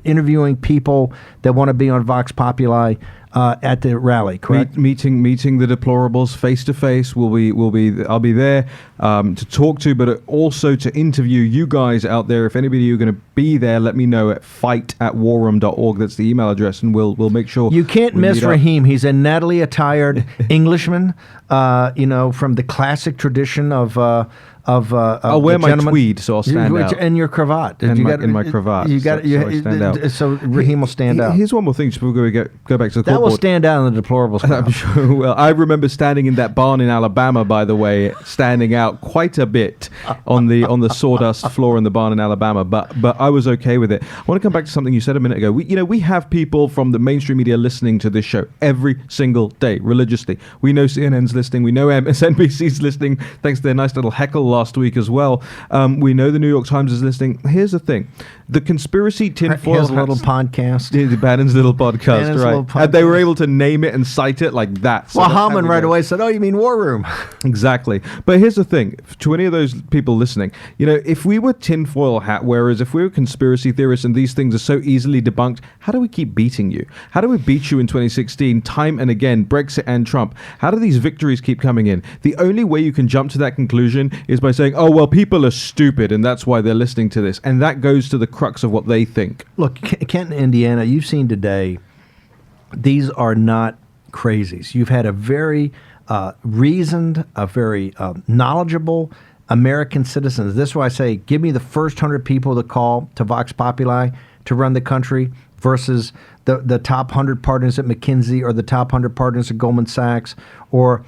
interviewing people that want to be on Vox Populi at the rally. Correct. Meeting the deplorables face to face. I'll be there to talk to, but also to interview you guys out there. If anybody you're going to be there, let me know at fight@warroom.org. That's the email address, and we'll make sure. You can't miss Raheem. He's a Natalie attired Englishman. From the classic tradition of. I'll wear my tweed, so I'll stand out. And your cravat. In my cravat. You got so I stand out. So Raheem will stand out. Here's one more thing, just before we go back to the that will stand out in the deplorables crowd. I'm sure. Well, I remember standing in that barn in Alabama, by the way, standing out quite a bit on the sawdust floor in the barn in Alabama. But I was okay with it. I want to come back to something you said a minute ago. We have people from the mainstream media listening to this show every single day religiously. We know CNN's listening. We know MSNBC's listening. Thanks to their nice little heckle last week as well. We know the New York Times is listening. Here's the thing. The conspiracy tinfoil Here's a little podcast. Bannon's little podcast, right? And they were able to name it and cite it like that. So Haman right away said, "Oh, you mean War Room?" Exactly. But here's the thing. To any of those people listening, if we were tinfoil hat wearers, if we were conspiracy theorists and these things are so easily debunked, how do we keep beating you? How do we beat you in 2016 time and again, Brexit and Trump? How do these victories keep coming in? The only way you can jump to that conclusion is by saying, oh, well, people are stupid and that's why they're listening to this. And that goes to the crux of what they think. Look, Kenton, Indiana, you've seen today, these are not crazies. You've had a very reasoned, a very knowledgeable American citizens. This is why I say, give me the first 100 people to call to Vox Populi to run the country versus the top 100 partners at McKinsey or the top 100 partners at Goldman Sachs or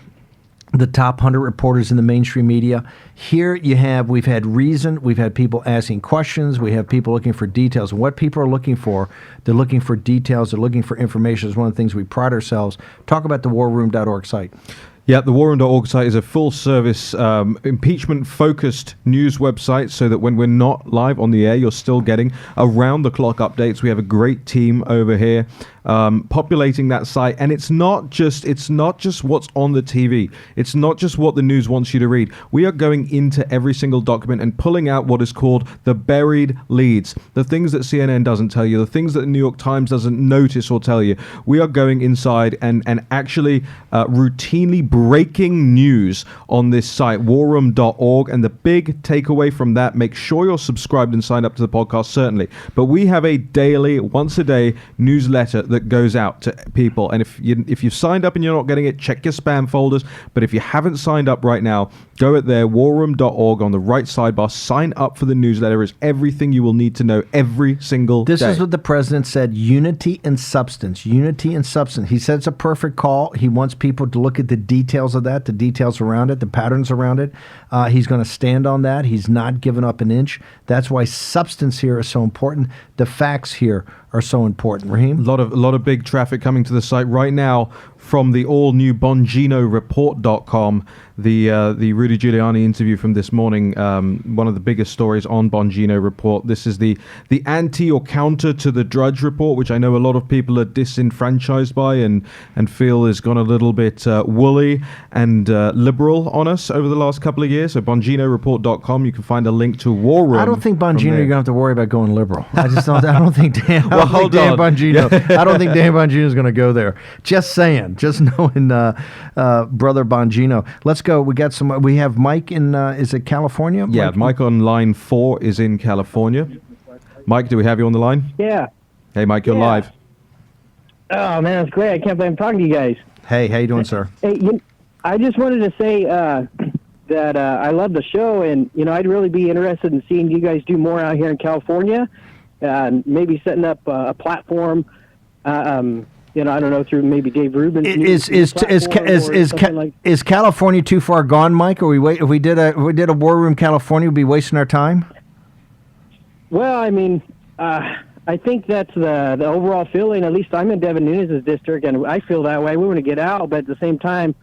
the top 100 reporters in the mainstream media. Here we've had reason, we've had people asking questions, we have people looking for details. And what people are looking for, they're looking for details, they're looking for information. It's one of the things we pride ourselves. Talk about the warroom.org site. Yeah, the warroom.org site is a full-service, impeachment-focused news website so that when we're not live on the air, you're still getting around-the-clock updates. We have a great team over here populating that site, and it's not just what's on the TV. It's not just what the news wants you to read. We are going into every single document and pulling out what is called the buried leads, the things that CNN doesn't tell you, the things that the New York Times doesn't notice or tell you. We are going inside and actually routinely breaking news on this site, warroom.org. And the big takeaway from that, make sure you're subscribed and signed up to the podcast, certainly. But we have a daily, once-a-day newsletter that goes out to people. And if you've signed up and you're not getting it, check your spam folders. But if you haven't signed up right now, go at there, warroom.org on the right sidebar. Sign up for the newsletter. It's everything you will need to know every single day. This is what the president said, unity and substance. Unity and substance. He said it's a perfect call. He wants people to look at the details of that, the details around it, the patterns around it. He's going to stand on that. He's not giving up an inch. That's why substance here is so important. The facts here are so important. Raheem? A lot of big traffic coming to the site right now from the all-new BonginoReport.com. The Rudy Giuliani interview from this morning, one of the biggest stories on Bongino Report. This is the anti or counter to the Drudge Report, which I know a lot of people are disenfranchised by and feel has gone a little bit woolly and liberal on us over the last couple of years. So BonginoReport.com, you can find a link to War Room. I don't think Bongino, you're going to have to worry about going liberal. I don't think Dan Well, hold on. Bongino. I don't think Dan Bongino is going to go there. Just saying. man. Just knowing Brother Bongino. Let's go. We have Mike in, is it California? Yeah, Mike on line 4 is in California. Mike, do we have you on the line? Yeah. Hey, Mike, you're live. Oh, man, that's great. I can't believe I'm talking to you guys. Hey, how you doing, sir? Hey, I just wanted to say that I love the show, and, I'd really be interested in seeing you guys do more out here in California, maybe setting up a platform, I don't know, through maybe Dave Rubin's Is California too far gone, Mike? Or if we did a War Room California, we'd be wasting our time? Well, I mean, I think that's the overall feeling. At least I'm in Devin Nunes' district, and I feel that way. We want to get out, but at the same time,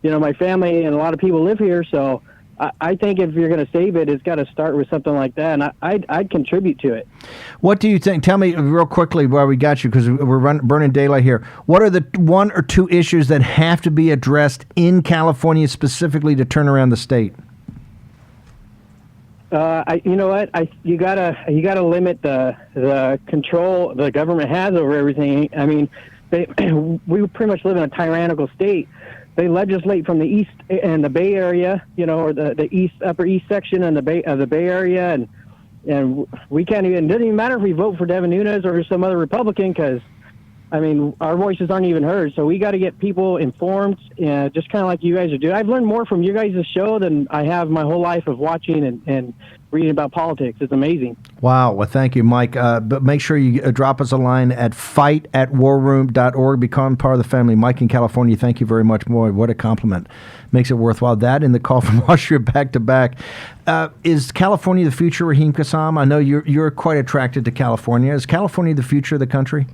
my family and a lot of people live here, so I think if you're going to save it, it's got to start with something like that, and I'd contribute to it. What do you think? Tell me real quickly while we got you, because we're burning daylight here. What are the 1 or 2 issues that have to be addressed in California specifically to turn around the state? You know what? You gotta limit the control the government has over everything. I mean, we pretty much live in a tyrannical state. They legislate from the east and the Bay Area, or the upper east section and the Bay Area, and we can't even. It doesn't even matter if we vote for Devin Nunes or some other Republican, because I mean, our voices aren't even heard. So we got to get people informed, just kind of like you guys are doing. I've learned more from you guys' show than I have my whole life of watching and reading about politics. It's amazing. Wow. Well, thank you, Mike. But make sure you drop us a line at fight@warroom.org. Become part of the family. Mike in California, thank you very much. Boy, what a compliment. Makes it worthwhile. That and the call from Austria back to back. Is California the future, Raheem Kassam? I know you're quite attracted to California. Is California the future of the country?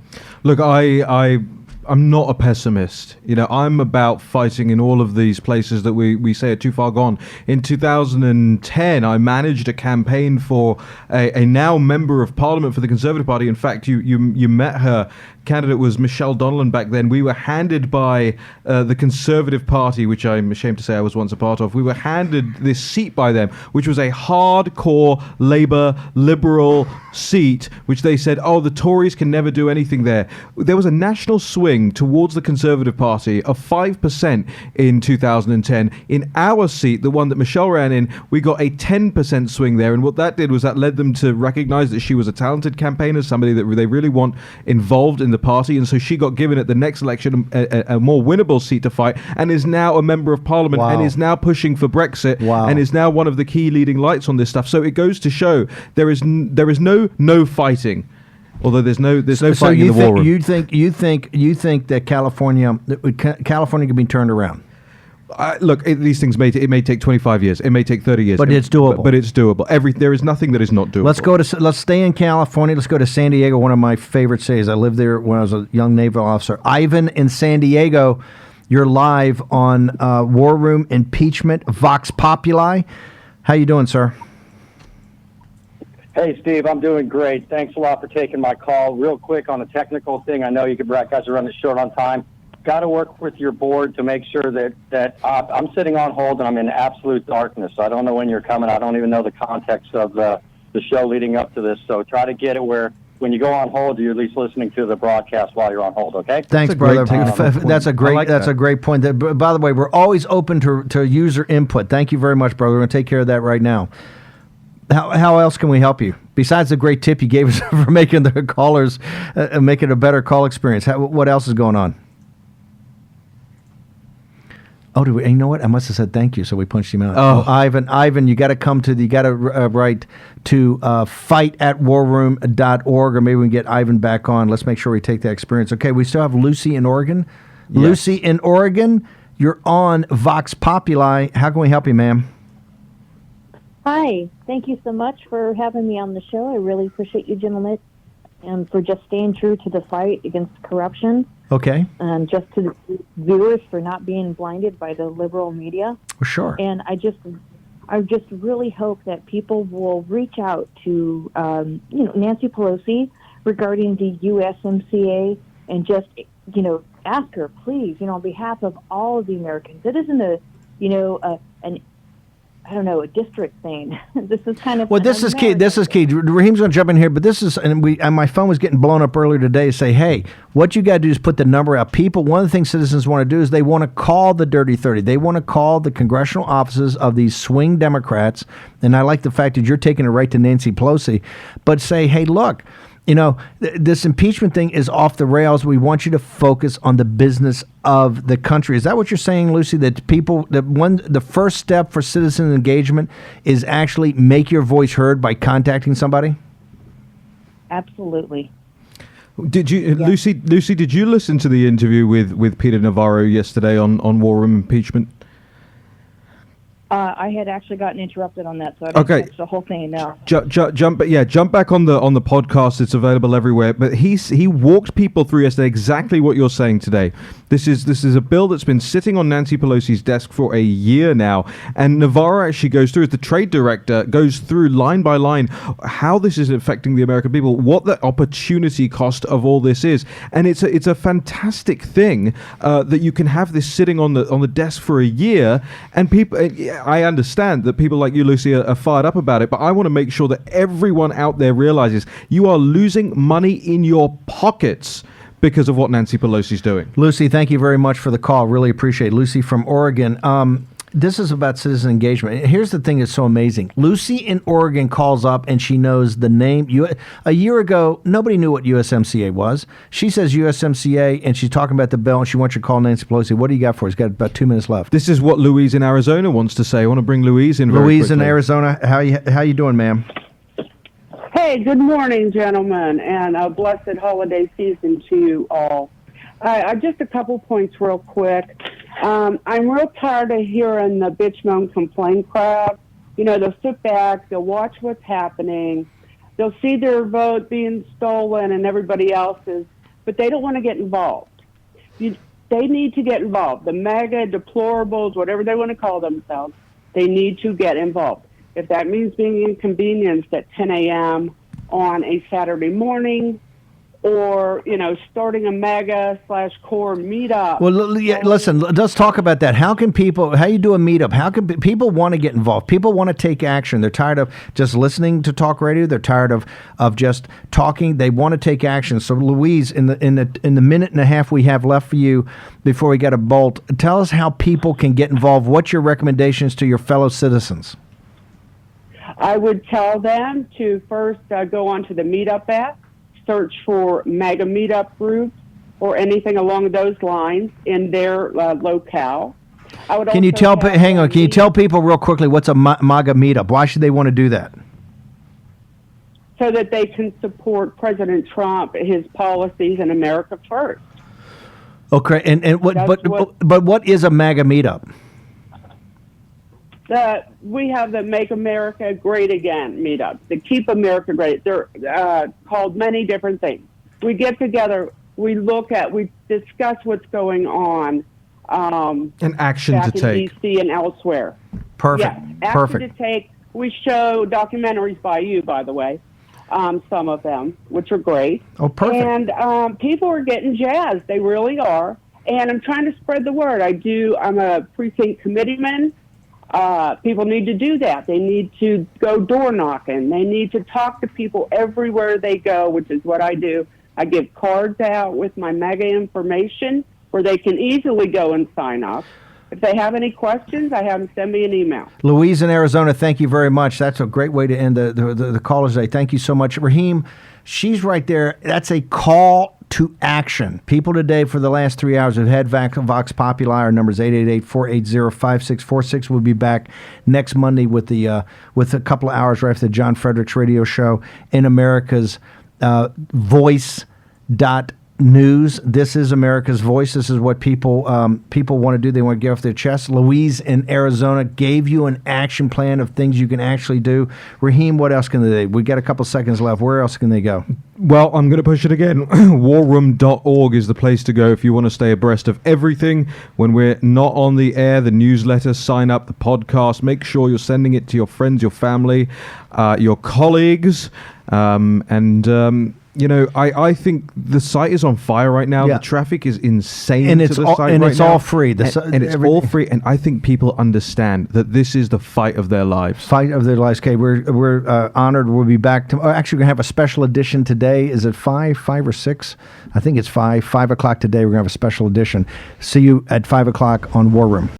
Look, I'm not a pessimist. I'm about fighting in all of these places that we say are too far gone. In 2010, I managed a campaign for a now member of Parliament for the Conservative Party. In fact, you met her. Candidate was Michelle Donnellan back then. We were handed by the Conservative Party, which I'm ashamed to say I was once a part of. We were handed this seat by them, which was a hardcore Labour Liberal seat, which they said, the Tories can never do anything there. There was a national swing towards the Conservative Party of 5% in 2010. In our seat, the one that Michelle ran in, we got a 10% swing there. And what that did was that led them to recognize that she was a talented campaigner, somebody that they really want involved in the party, and so she got given at the next election a more winnable seat to fight, and is now a member of Parliament. Wow. And is now pushing for Brexit. Wow. And is now one of the key leading lights on this stuff. So it goes to show there is no fighting. Although there's no fighting in the war room. You think that California can be turned around? Look, these things may take 25 years. It may take 30 years. But it's doable. But it's doable. There is nothing that is not doable. Let's stay in California. Let's go to San Diego, one of my favorite cities. I lived there when I was a young naval officer. Ivan in San Diego, you're live on War Room Impeachment, Vox Populi. How you doing, sir? Hey, Steve, I'm doing great. Thanks a lot for taking my call. Real quick on a technical thing. I know you guys are running short on time. Got to work with your board to make sure that I'm sitting on hold and I'm in absolute darkness. I don't know when you're coming. I don't even know the context of the show leading up to this. So try to get it where when you go on hold, you're at least listening to the broadcast while you're on hold. Okay? Thanks, brother. That's a great point. By the way, we're always open to user input. Thank you very much, brother. We're going to take care of that right now. How else can we help you besides the great tip you gave us for making the callers making a better call experience? What else is going on? Oh, you know what? I must have said thank you, so we punched him out. Oh, Ivan, you got to write to fight@warroom.org, or maybe we can get Ivan back on. Let's make sure we take that experience. Okay, we still have Lucy in Oregon. Yes. Lucy in Oregon, you're on Vox Populi. How can we help you, ma'am? Hi, thank you so much for having me on the show. I really appreciate you, gentlemen, and for just staying true to the fight against corruption. Okay. And just to the viewers for not being blinded by the liberal media. Sure. And I just really hope that people will reach out to, Nancy Pelosi regarding the USMCA and just, ask her, please, on behalf of all of the Americans. It isn't I don't know, a district thing. This is kind of Well, this is key. This is key. Raheem's going to jump in here, but this is, and my phone was getting blown up earlier today to say, hey, what you got to do is put the number out. People, one of the things citizens want to do is they want to call the Dirty 30. They want to call the congressional offices of these swing Democrats, and I like the fact that you're taking it right to Nancy Pelosi, but say, hey, look, this impeachment thing is off the rails. We want you to focus on the business of the country. Is that what you're saying, Lucy? That the first step for citizen engagement is actually make your voice heard by contacting somebody? Absolutely. Did you, Lucy? Did you listen to the interview with Peter Navarro yesterday on War Room impeachment? I had actually gotten interrupted on that, so I didn't catch the whole thing now. Jump back on the podcast. It's available everywhere. But he walked people through yesterday exactly what you're saying today. This is a bill that's been sitting on Nancy Pelosi's desk for a year now, and Navarro actually goes through, as the trade director, goes through line by line how this is affecting the American people, what the opportunity cost of all this is, and it's a fantastic thing that you can have this sitting on the desk for a year, and people. I understand that people like you, Lucy, are fired up about it, but I want to make sure that everyone out there realizes you are losing money in your pockets because of what Nancy Pelosi's doing. Lucy, thank you very much for the call. Really appreciate it. Lucy from Oregon. This is about citizen engagement. Here's the thing that's so amazing. Lucy in Oregon calls up and she knows the name. A year ago, nobody knew what USMCA was. She says USMCA and she's talking about the bill and she wants you to call Nancy Pelosi. What do you got for us? Got about 2 minutes left. This is what Louise in Arizona wants to say. I want to bring Louise in very Louise in quickly. Arizona, how you doing, ma'am? Hey, good morning, gentlemen, and a blessed holiday season to you all. Just a couple points real quick. I'm real tired of hearing the bitch, moan, complain crowd. They'll sit back, they'll watch what's happening, they'll see their vote being stolen and everybody else's, but they don't want to get involved. They need to get involved. The MAGA deplorables, whatever they want to call themselves, they need to get involved. If that means being inconvenienced at 10 a.m. on a Saturday morning, or, starting a MAGA/core meetup. Well, listen, let's talk about that. How you do a meetup? How can people want to get involved? People want to take action. They're tired of just listening to talk radio. They're tired of just talking. They want to take action. So, Louise, in the minute and a half we have left for you before we got to bolt, tell us how people can get involved. What's your recommendations to your fellow citizens? I would tell them to first go onto the Meetup app, search for MAGA Meetup groups or anything along those lines in their locale. Can you tell people real quickly what's a MAGA Meetup? Why should they want to do that? So that they can support President Trump, his policies, and America first. Okay, but what is a MAGA Meetup? We have the Make America Great Again meetups, the Keep America Great. They're called many different things. We get together, we discuss what's going on. An action to take. In D.C. and elsewhere. Perfect. Yeah, action to take. We show documentaries by you, by the way, some of them, which are great. Oh, perfect. And people are getting jazzed. They really are. And I'm trying to spread the word. I'm a precinct committeeman. People need to do that. They need to go door knocking. They need to talk to people everywhere they go, which is what I do. I give cards out with my MAGA information where they can easily go and sign up. If they have any questions, I have them send me an email. Louise in Arizona, thank you very much. That's a great way to end the callers today. Thank you so much. Raheem, she's right there. That's a call to action. People today for the last 3 hours have had Vox Populi. Our number is 888-480-5646. We'll be back next Monday with a couple of hours right after the John Fredericks radio show in America's Voice.news. This is America's Voice. This is what people want to do. They want to get off their chest. Louise in Arizona gave you an action plan of things you can actually do. Raheem, what else can they do? We got a couple seconds left. Where else can they go? Well, I'm going to push it again. Warroom.org is the place to go if you want to stay abreast of everything. When we're not on the air, the newsletter, sign up, the podcast. Make sure you're sending it to your friends, your family, your colleagues, and You know, I think the site is on fire right now. Yeah. The traffic is insane And to it's the all- site and right it's now. all free. And it's all free. And I think people understand that this is the fight of their lives. Fight of their lives. Okay, we're honored. We'll be back. Actually, we're going to have a special edition today. Is it 5 or 6? I think it's 5 o'clock today. We're going to have a special edition. See you at 5 o'clock on War Room.